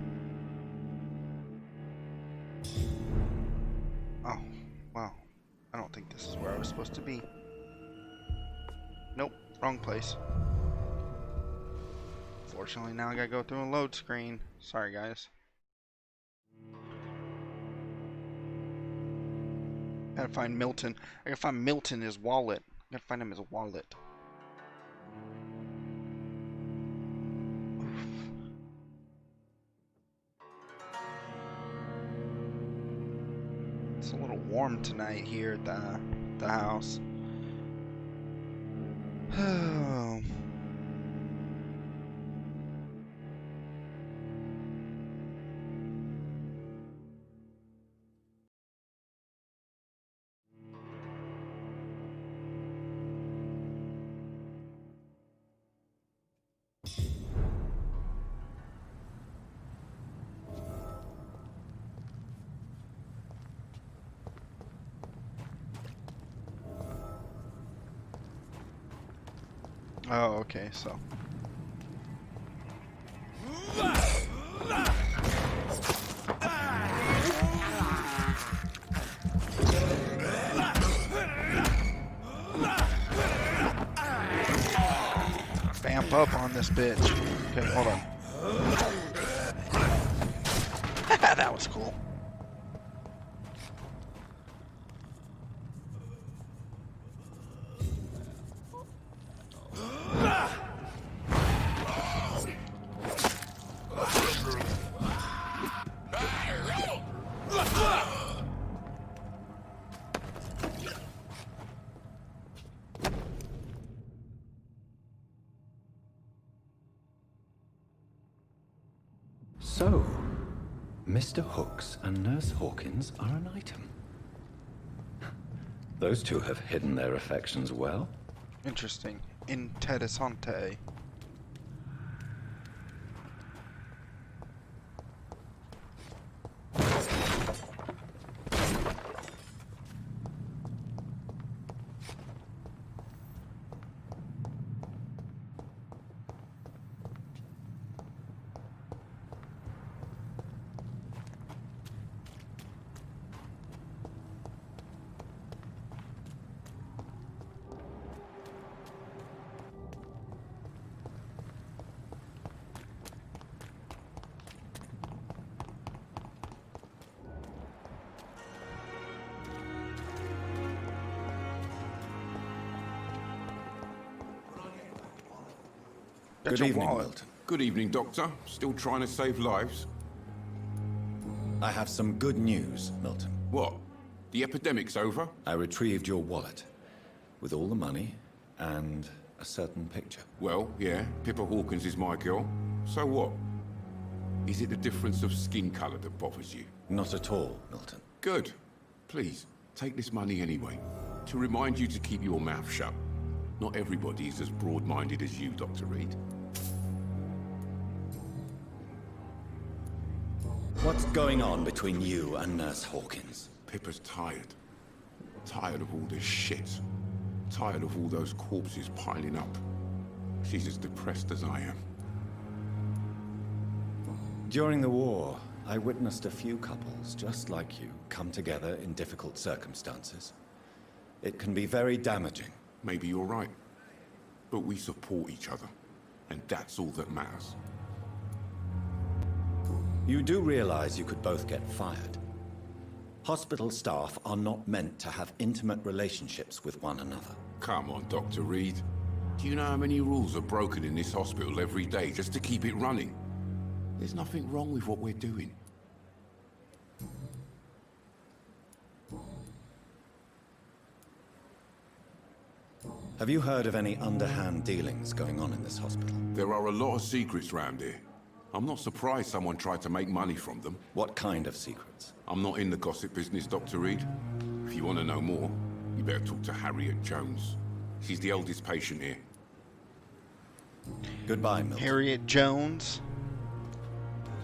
Oh, wow. I don't think this is where I was supposed to be. Nope, wrong place. Fortunately, now I gotta go through a load screen. Sorry, guys. Gotta find Milton. I gotta find Milton his wallet. I gotta find him his wallet. It's a little warm tonight here at the house. Oh. Oh, okay, so. Vamp up on this bitch. Okay, hold on. That was cool. So, Mr. Hooks and Nurse Hawkins are an item. Those two have hidden their affections well. Interesting. Interessante. Good evening, Milton. Good evening, Doctor. Still trying to save lives? I have some good news, Milton. What? The epidemic's over? I retrieved your wallet with all the money and a certain picture. Well, yeah, Pippa Hawkins is my girl. So what? Is it the difference of skin color that bothers you? Not at all, Milton. Good. Please, take this money anyway. To remind you to keep your mouth shut. Not everybody is as broad-minded as you, Dr. Reed. What's going on between you and Nurse Hawkins? Pippa's tired. Tired of all this shit. Tired of all those corpses piling up. She's as depressed as I am. During the war, I witnessed a few couples just like you come together in difficult circumstances. It can be very damaging. Maybe you're right. But we support each other. And that's all that matters. You do realize you could both get fired. Hospital staff are not meant to have intimate relationships with one another. Come on, Dr. Reed. Do you know how many rules are broken in this hospital every day just to keep it running? There's nothing wrong with what we're doing. Have you heard of any underhand dealings going on in this hospital? There are a lot of secrets round here. I'm not surprised someone tried to make money from them. What kind of secrets? I'm not in the gossip business, Dr. Reed. If you want to know more, you better talk to Harriet Jones. She's the oldest patient here. Goodbye, Milton. Harriet Jones?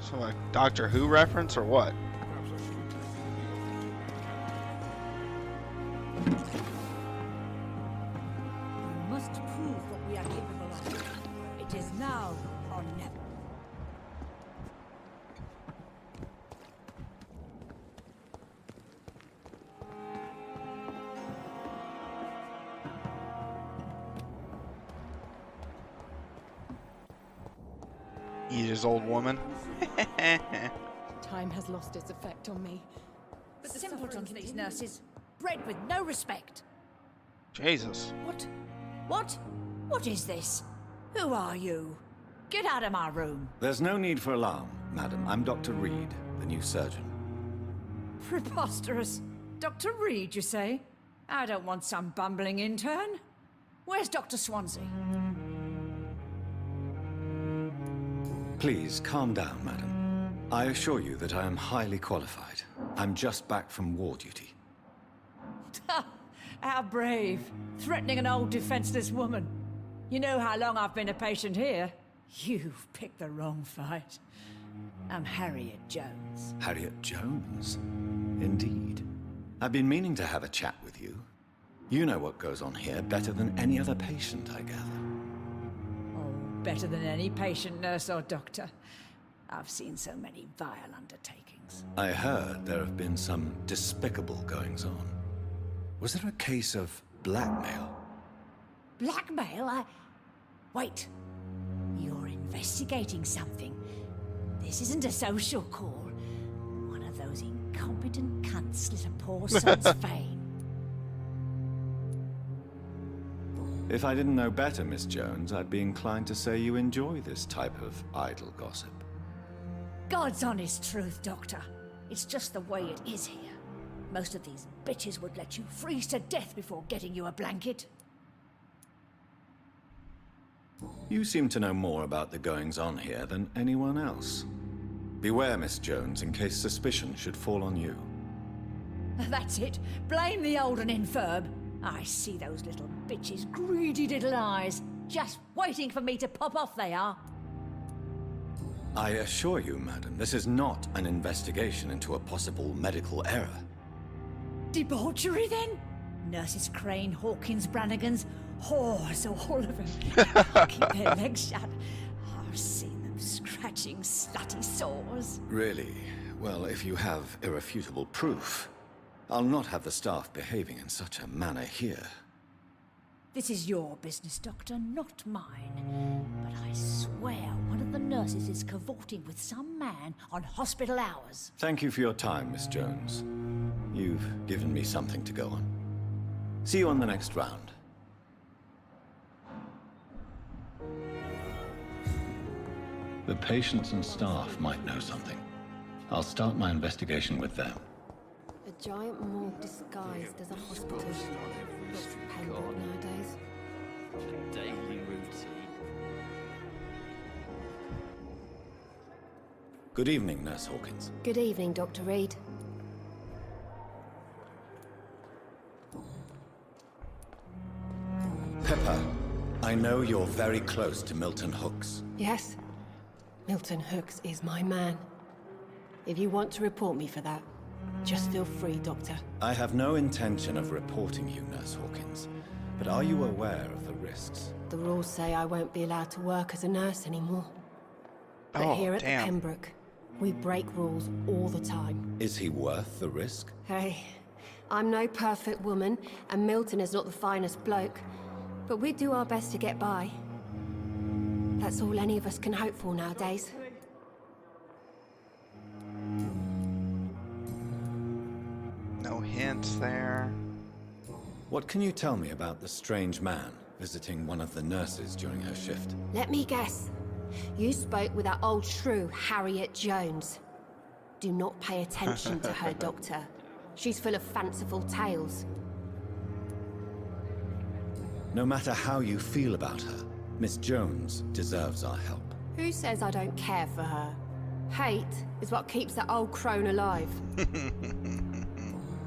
So a Doctor Who reference or what? We must prove what we are capable of. It is now or never. Eat his old woman. Time has lost its effect on me. But the simpletons, these nurses. bred with no respect. Jesus. What? What? What is this? Who are you? Get out of my room. There's no need for alarm, madam. I'm Dr. Reed, the new surgeon. Preposterous. Dr. Reed, you say? I don't want some bumbling intern. Where's Dr. Swansea? Please, calm down, madam. I assure you that I am highly qualified. I'm just back from war duty. How brave. Threatening an old defenseless woman. You know how long I've been a patient here? You've picked the wrong fight. I'm Harriet Jones. Harriet Jones? Indeed. I've been meaning to have a chat with you. You know what goes on here better than any other patient, I gather. Oh, better than any patient, nurse, or doctor. I've seen so many vile undertakings. I heard there have been some despicable goings-on. Was there a case of blackmail? Blackmail? Wait. You're investigating something. This isn't a social call. One of those incompetent cunts slit a poor son's fame. If I didn't know better, Miss Jones, I'd be inclined to say you enjoy this type of idle gossip. God's honest truth, Doctor. It's just the way it is here. Most of these bitches would let you freeze to death before getting you a blanket. You seem to know more about the goings-on here than anyone else. Beware, Miss Jones, in case suspicion should fall on you. That's it. Blame the old and infirm. I see those little bitches' greedy little eyes. Just waiting for me to pop off, they are. I assure you, madam, this is not an investigation into a possible medical error. Debauchery, then? Nurses Crane, Hawkins, Brannigans, whores, all of them. Can't keep their legs shut. I've seen them scratching slutty sores. Really? Well, if you have irrefutable proof, I'll not have the staff behaving in such a manner here. This is your business, Doctor, not mine. But I swear one of the nurses is cavorting with some man on hospital hours. Thank you for your time, Miss Jones. You've given me something to go on. See you on the next round. The patients and staff might know something. I'll start my investigation with them. A giant morgue disguised as a hospital. Looks Pembroke nowadays. Daily routine. Good evening, Nurse Hawkins. Good evening, Dr. Reed. Pepper, I know you're very close to Milton Hooks. Yes? Milton Hooks is my man. If you want to report me for that, just feel free, Doctor. I have no intention of reporting you, Nurse Hawkins. But are you aware of the risks? The rules say I won't be allowed to work as a nurse anymore. But here at the Pembroke, we break rules all the time. Is he worth the risk? Hey, I'm no perfect woman, and Milton is not the finest bloke. But we do our best to get by. That's all any of us can hope for nowadays. No hints there. What can you tell me about the strange man visiting one of the nurses during her shift? Let me guess. You spoke with that old shrew, Harriet Jones. Do not pay attention to her, Doctor. She's full of fanciful tales. No matter how you feel about her, Miss Jones deserves our help. Who says I don't care for her? Hate is what keeps that old crone alive.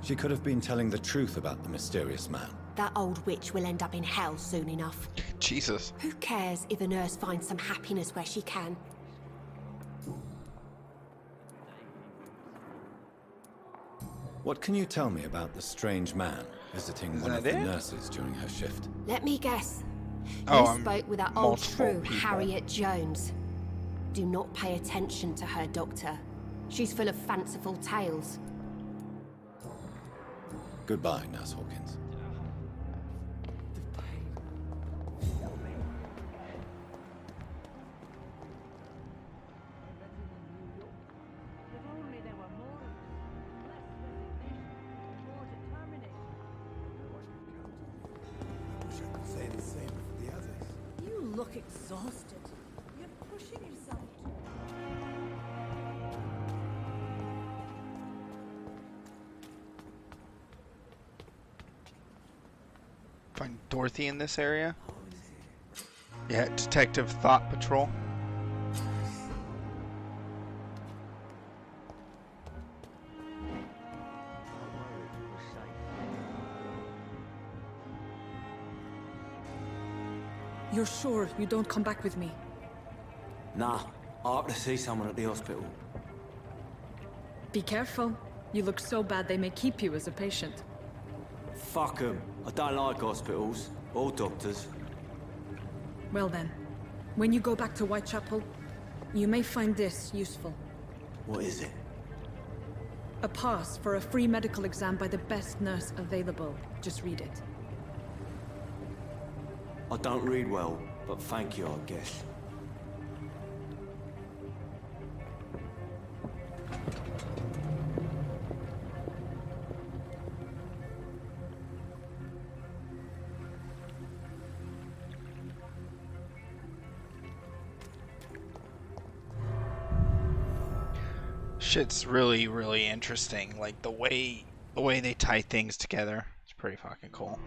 She could have been telling the truth about the mysterious man. That old witch will end up in hell soon enough. Jesus. Who cares if a nurse finds some happiness where she can? What can you tell me about the strange man visiting one of the nurses during her shift? Let me guess. Oh, You spoke with that old shrew, Harriet Jones. Do not pay attention to her, Doctor. She's full of fanciful tales. Goodbye, Nurse Hawkins. look exhausted. You're pushing yourself too. Find Dorothy in this area. Yeah, Detective Thought Patrol. You're sure you don't come back with me? Nah, I have to see someone at the hospital. Be careful. You look so bad they may keep you as a patient. Fuck 'em. I don't like hospitals or doctors. Well then, when you go back to Whitechapel, you may find this useful. What is it? A pass for a free medical exam by the best nurse available. Just read it. I don't read well, but thank you, I guess. Shit's really, really interesting. Like the way they tie things together. It's pretty fucking cool.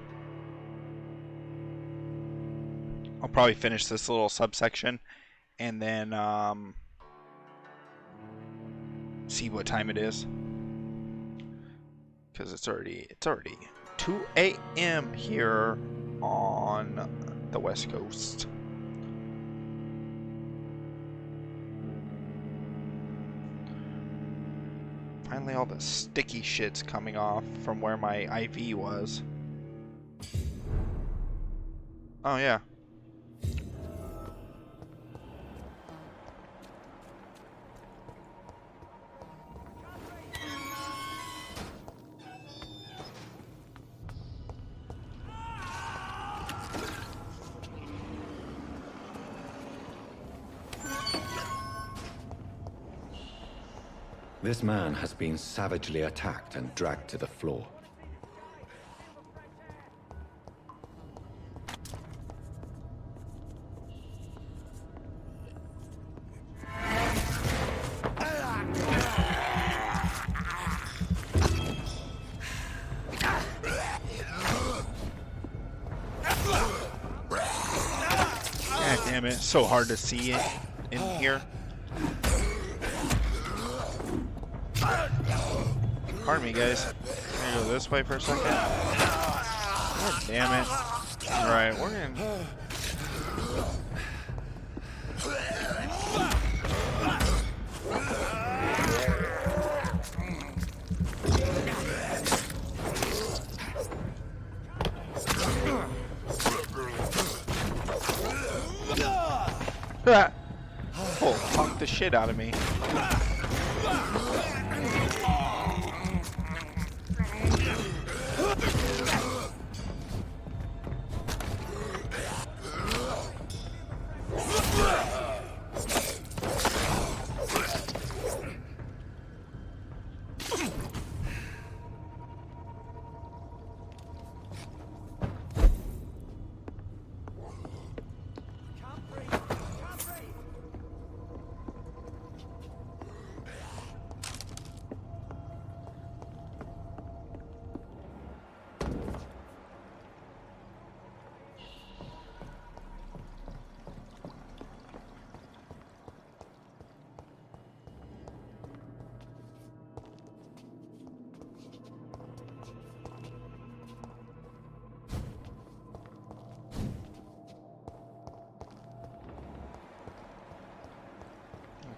I'll probably finish this little subsection and then see what time it is. Because it's already 2 a.m. here on the West Coast. Finally all the sticky shit's coming off from where my IV was. Oh yeah. This man has been savagely attacked and dragged to the floor. God damn it, it's so hard to see it in here. Pardon me, guys. I'm gonna go this way for a second. God damn it. Alright, we're gonna... Oh, fuck the shit out of me.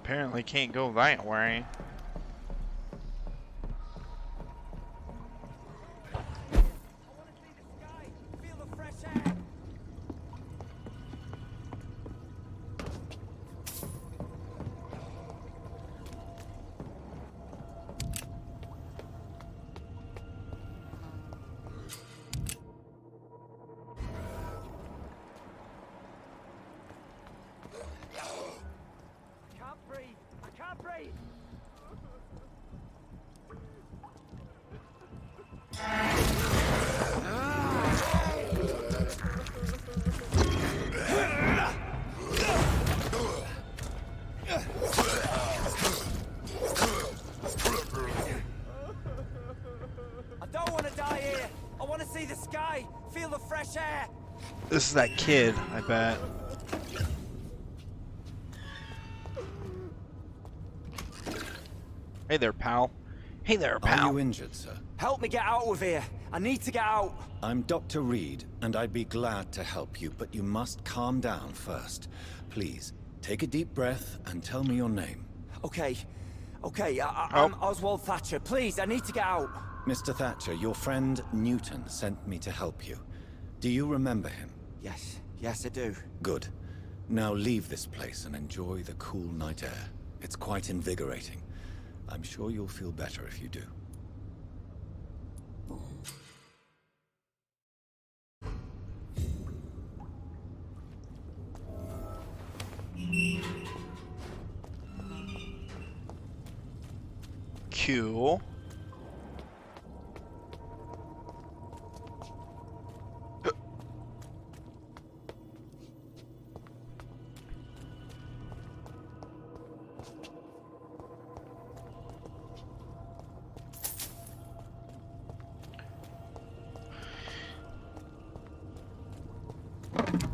Apparently can't go that way. This is that kid, I bet. Hey there, pal. Hey there, pal. Are you injured, sir? Help me get out of here. I need to get out. I'm Dr. Reed, and I'd be glad to help you, but you must calm down first. Please, take a deep breath and tell me your name. Okay. I'm Oswald Thatcher. Please, I need to get out. Mr. Thatcher, your friend Newton sent me to help you. Do you remember him? Yes, I do. Good. Now leave this place and enjoy the cool night air. It's quite invigorating. I'm sure you'll feel better if you do. Cool.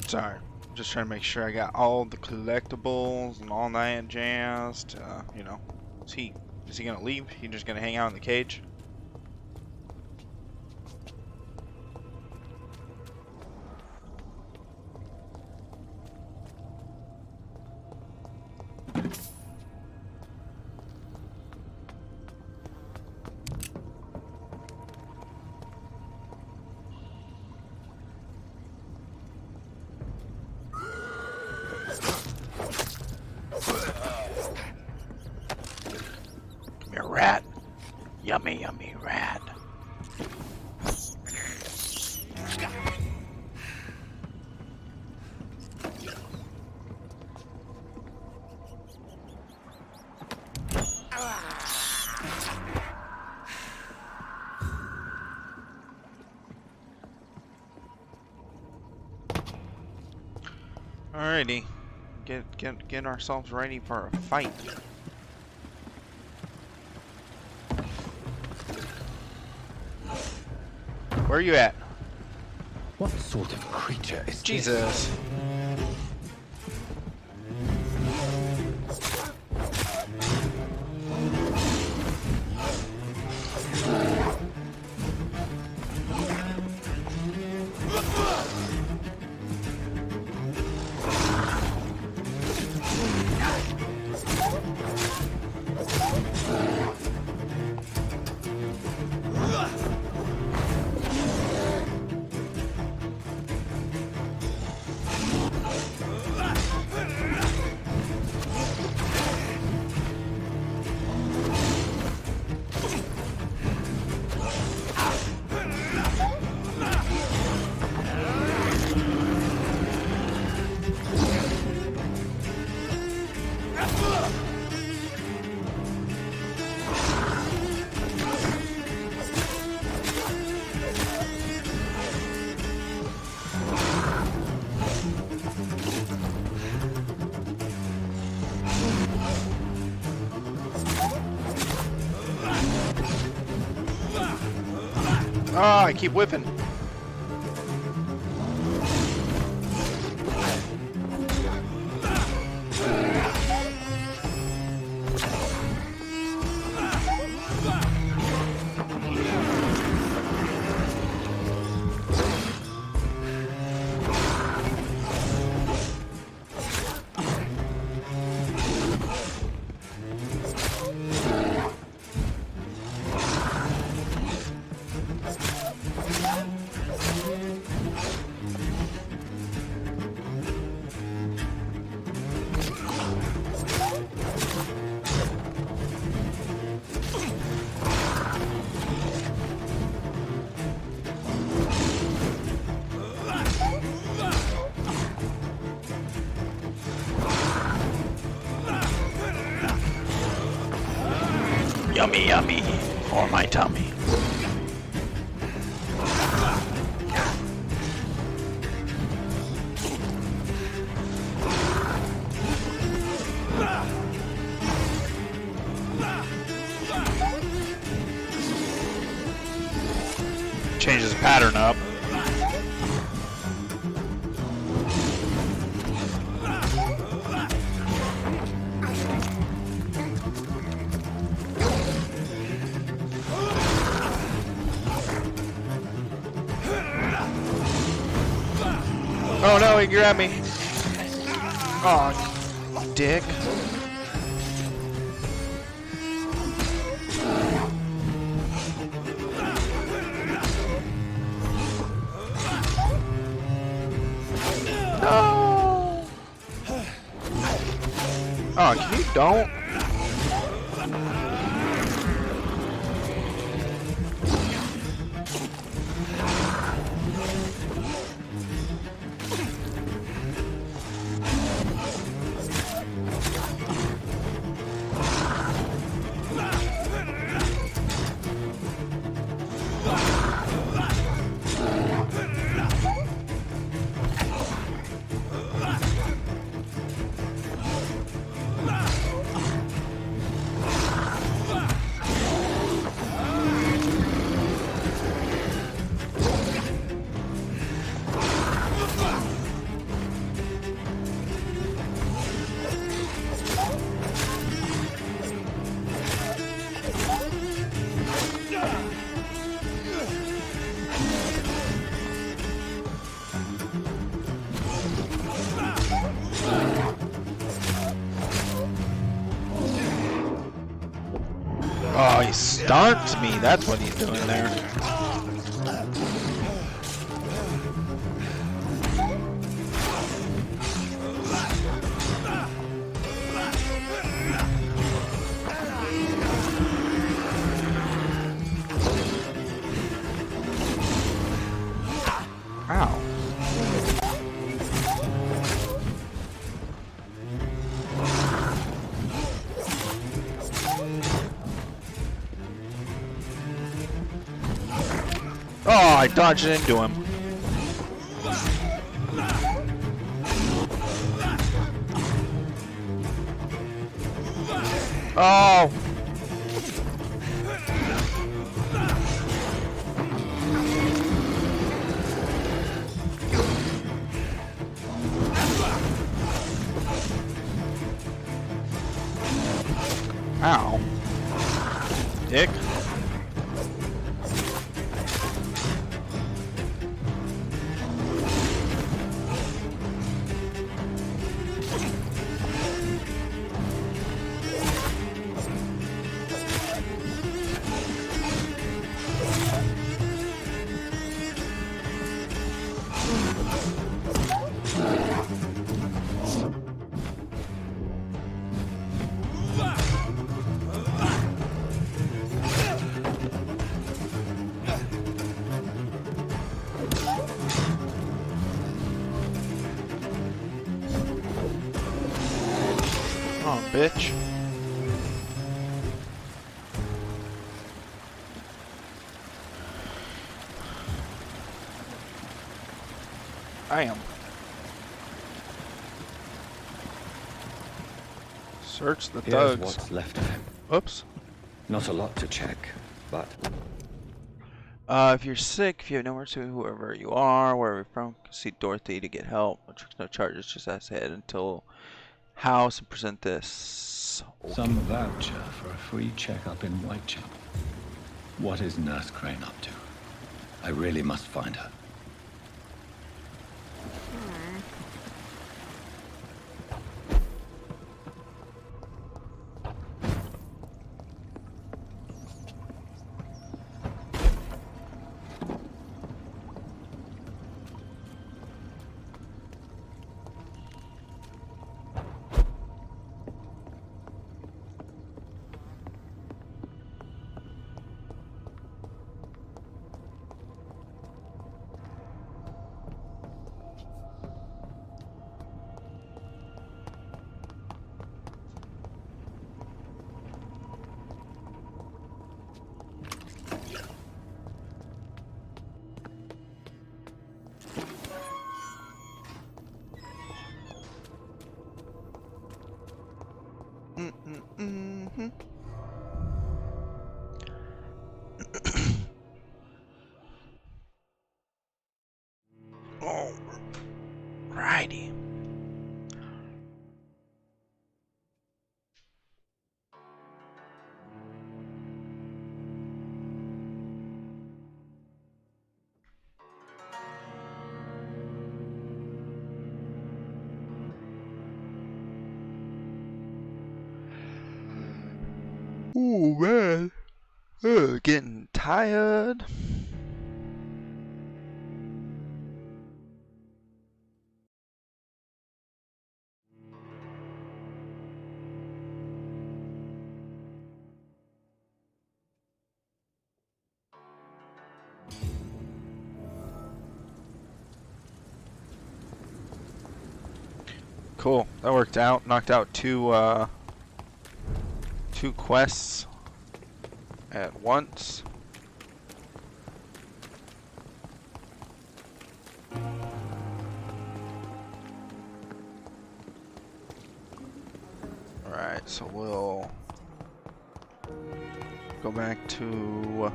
Sorry, I'm just trying to make sure I got all the collectibles and all that jazz. You know, is he gonna leave? He just gonna hang out in the cage? Rat. Yummy, yummy rat. Alrighty. Get ourselves ready for a fight. Where are you at? What sort of creature is Jesus. this? Oh, I keep whipping. Yummy, yummy for my tummy. Changes the pattern up. he grabbed me. Oh, dick. No. Oh, can you don't? Oh, he stunned me. That's what he's doing there. Ow. Oh, I dodged into him. Oh. Ow. Dick. Oh, bitch. I am. Search the Here's thugs. what's left of him. Oops. Not a lot to check, but If you're sick, if you have nowhere to, whoever you are, wherever you're from, see Dorothy to get help. No tricks, no charges, just ask ahead until house and present this. Okay. some voucher for a free checkup in Whitechapel. What is Nurse Crane up to? I really must find her. Alrighty. Ooh, man. Getting tired. Cool. That worked out. Knocked out two quests at once. Alright, so we'll go back to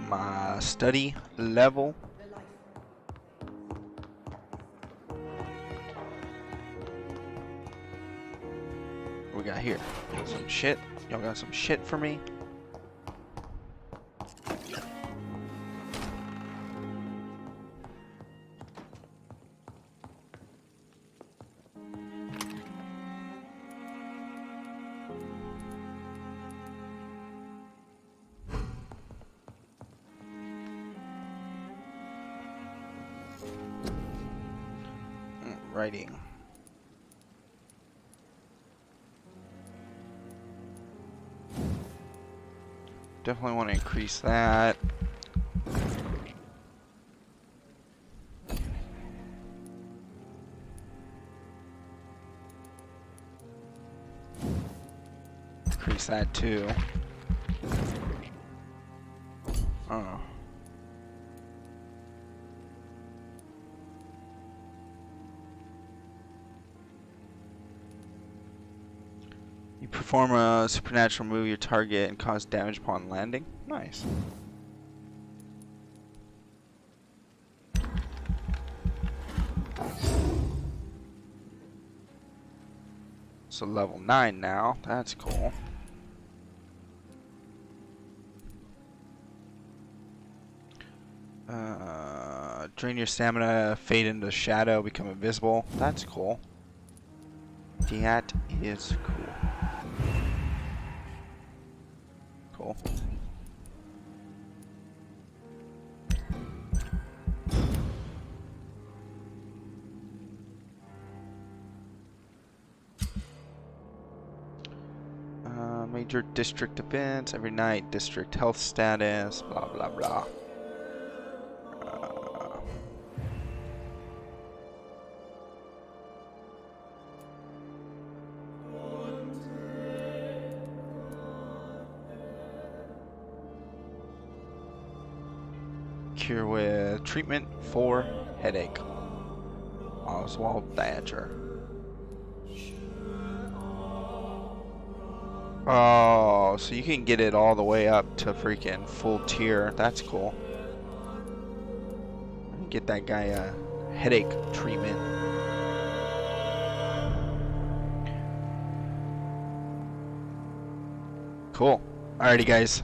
my study level. What we got here? Some shit. Y'all got some shit for me? Writing. Definitely want to increase that. Increase that too. Oh. You perform a supernatural move your target and cause damage upon landing. Nice. So level 9 now. That's cool. Drain your stamina, fade into shadow, become invisible. That's cool. That is cool. Cool. Major district events every night, district health status, blah blah blah. Cure with treatment for headache. Oswald Badger. Oh, so you can get it all the way up to freaking full tier. That's cool. Get that guy a headache treatment. Cool. Alrighty, guys.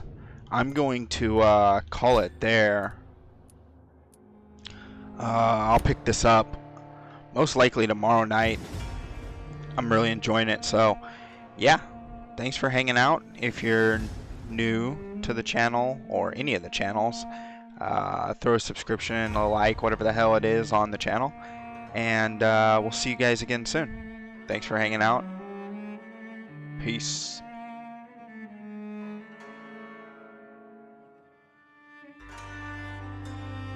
I'm going to call it there. I'll pick this up most likely tomorrow night. I'm really enjoying it, so yeah. Thanks for hanging out. If you're new to the channel or any of the channels, throw a subscription, a like, whatever the hell it is on the channel, and we'll see you guys again soon. Thanks for hanging out. Peace.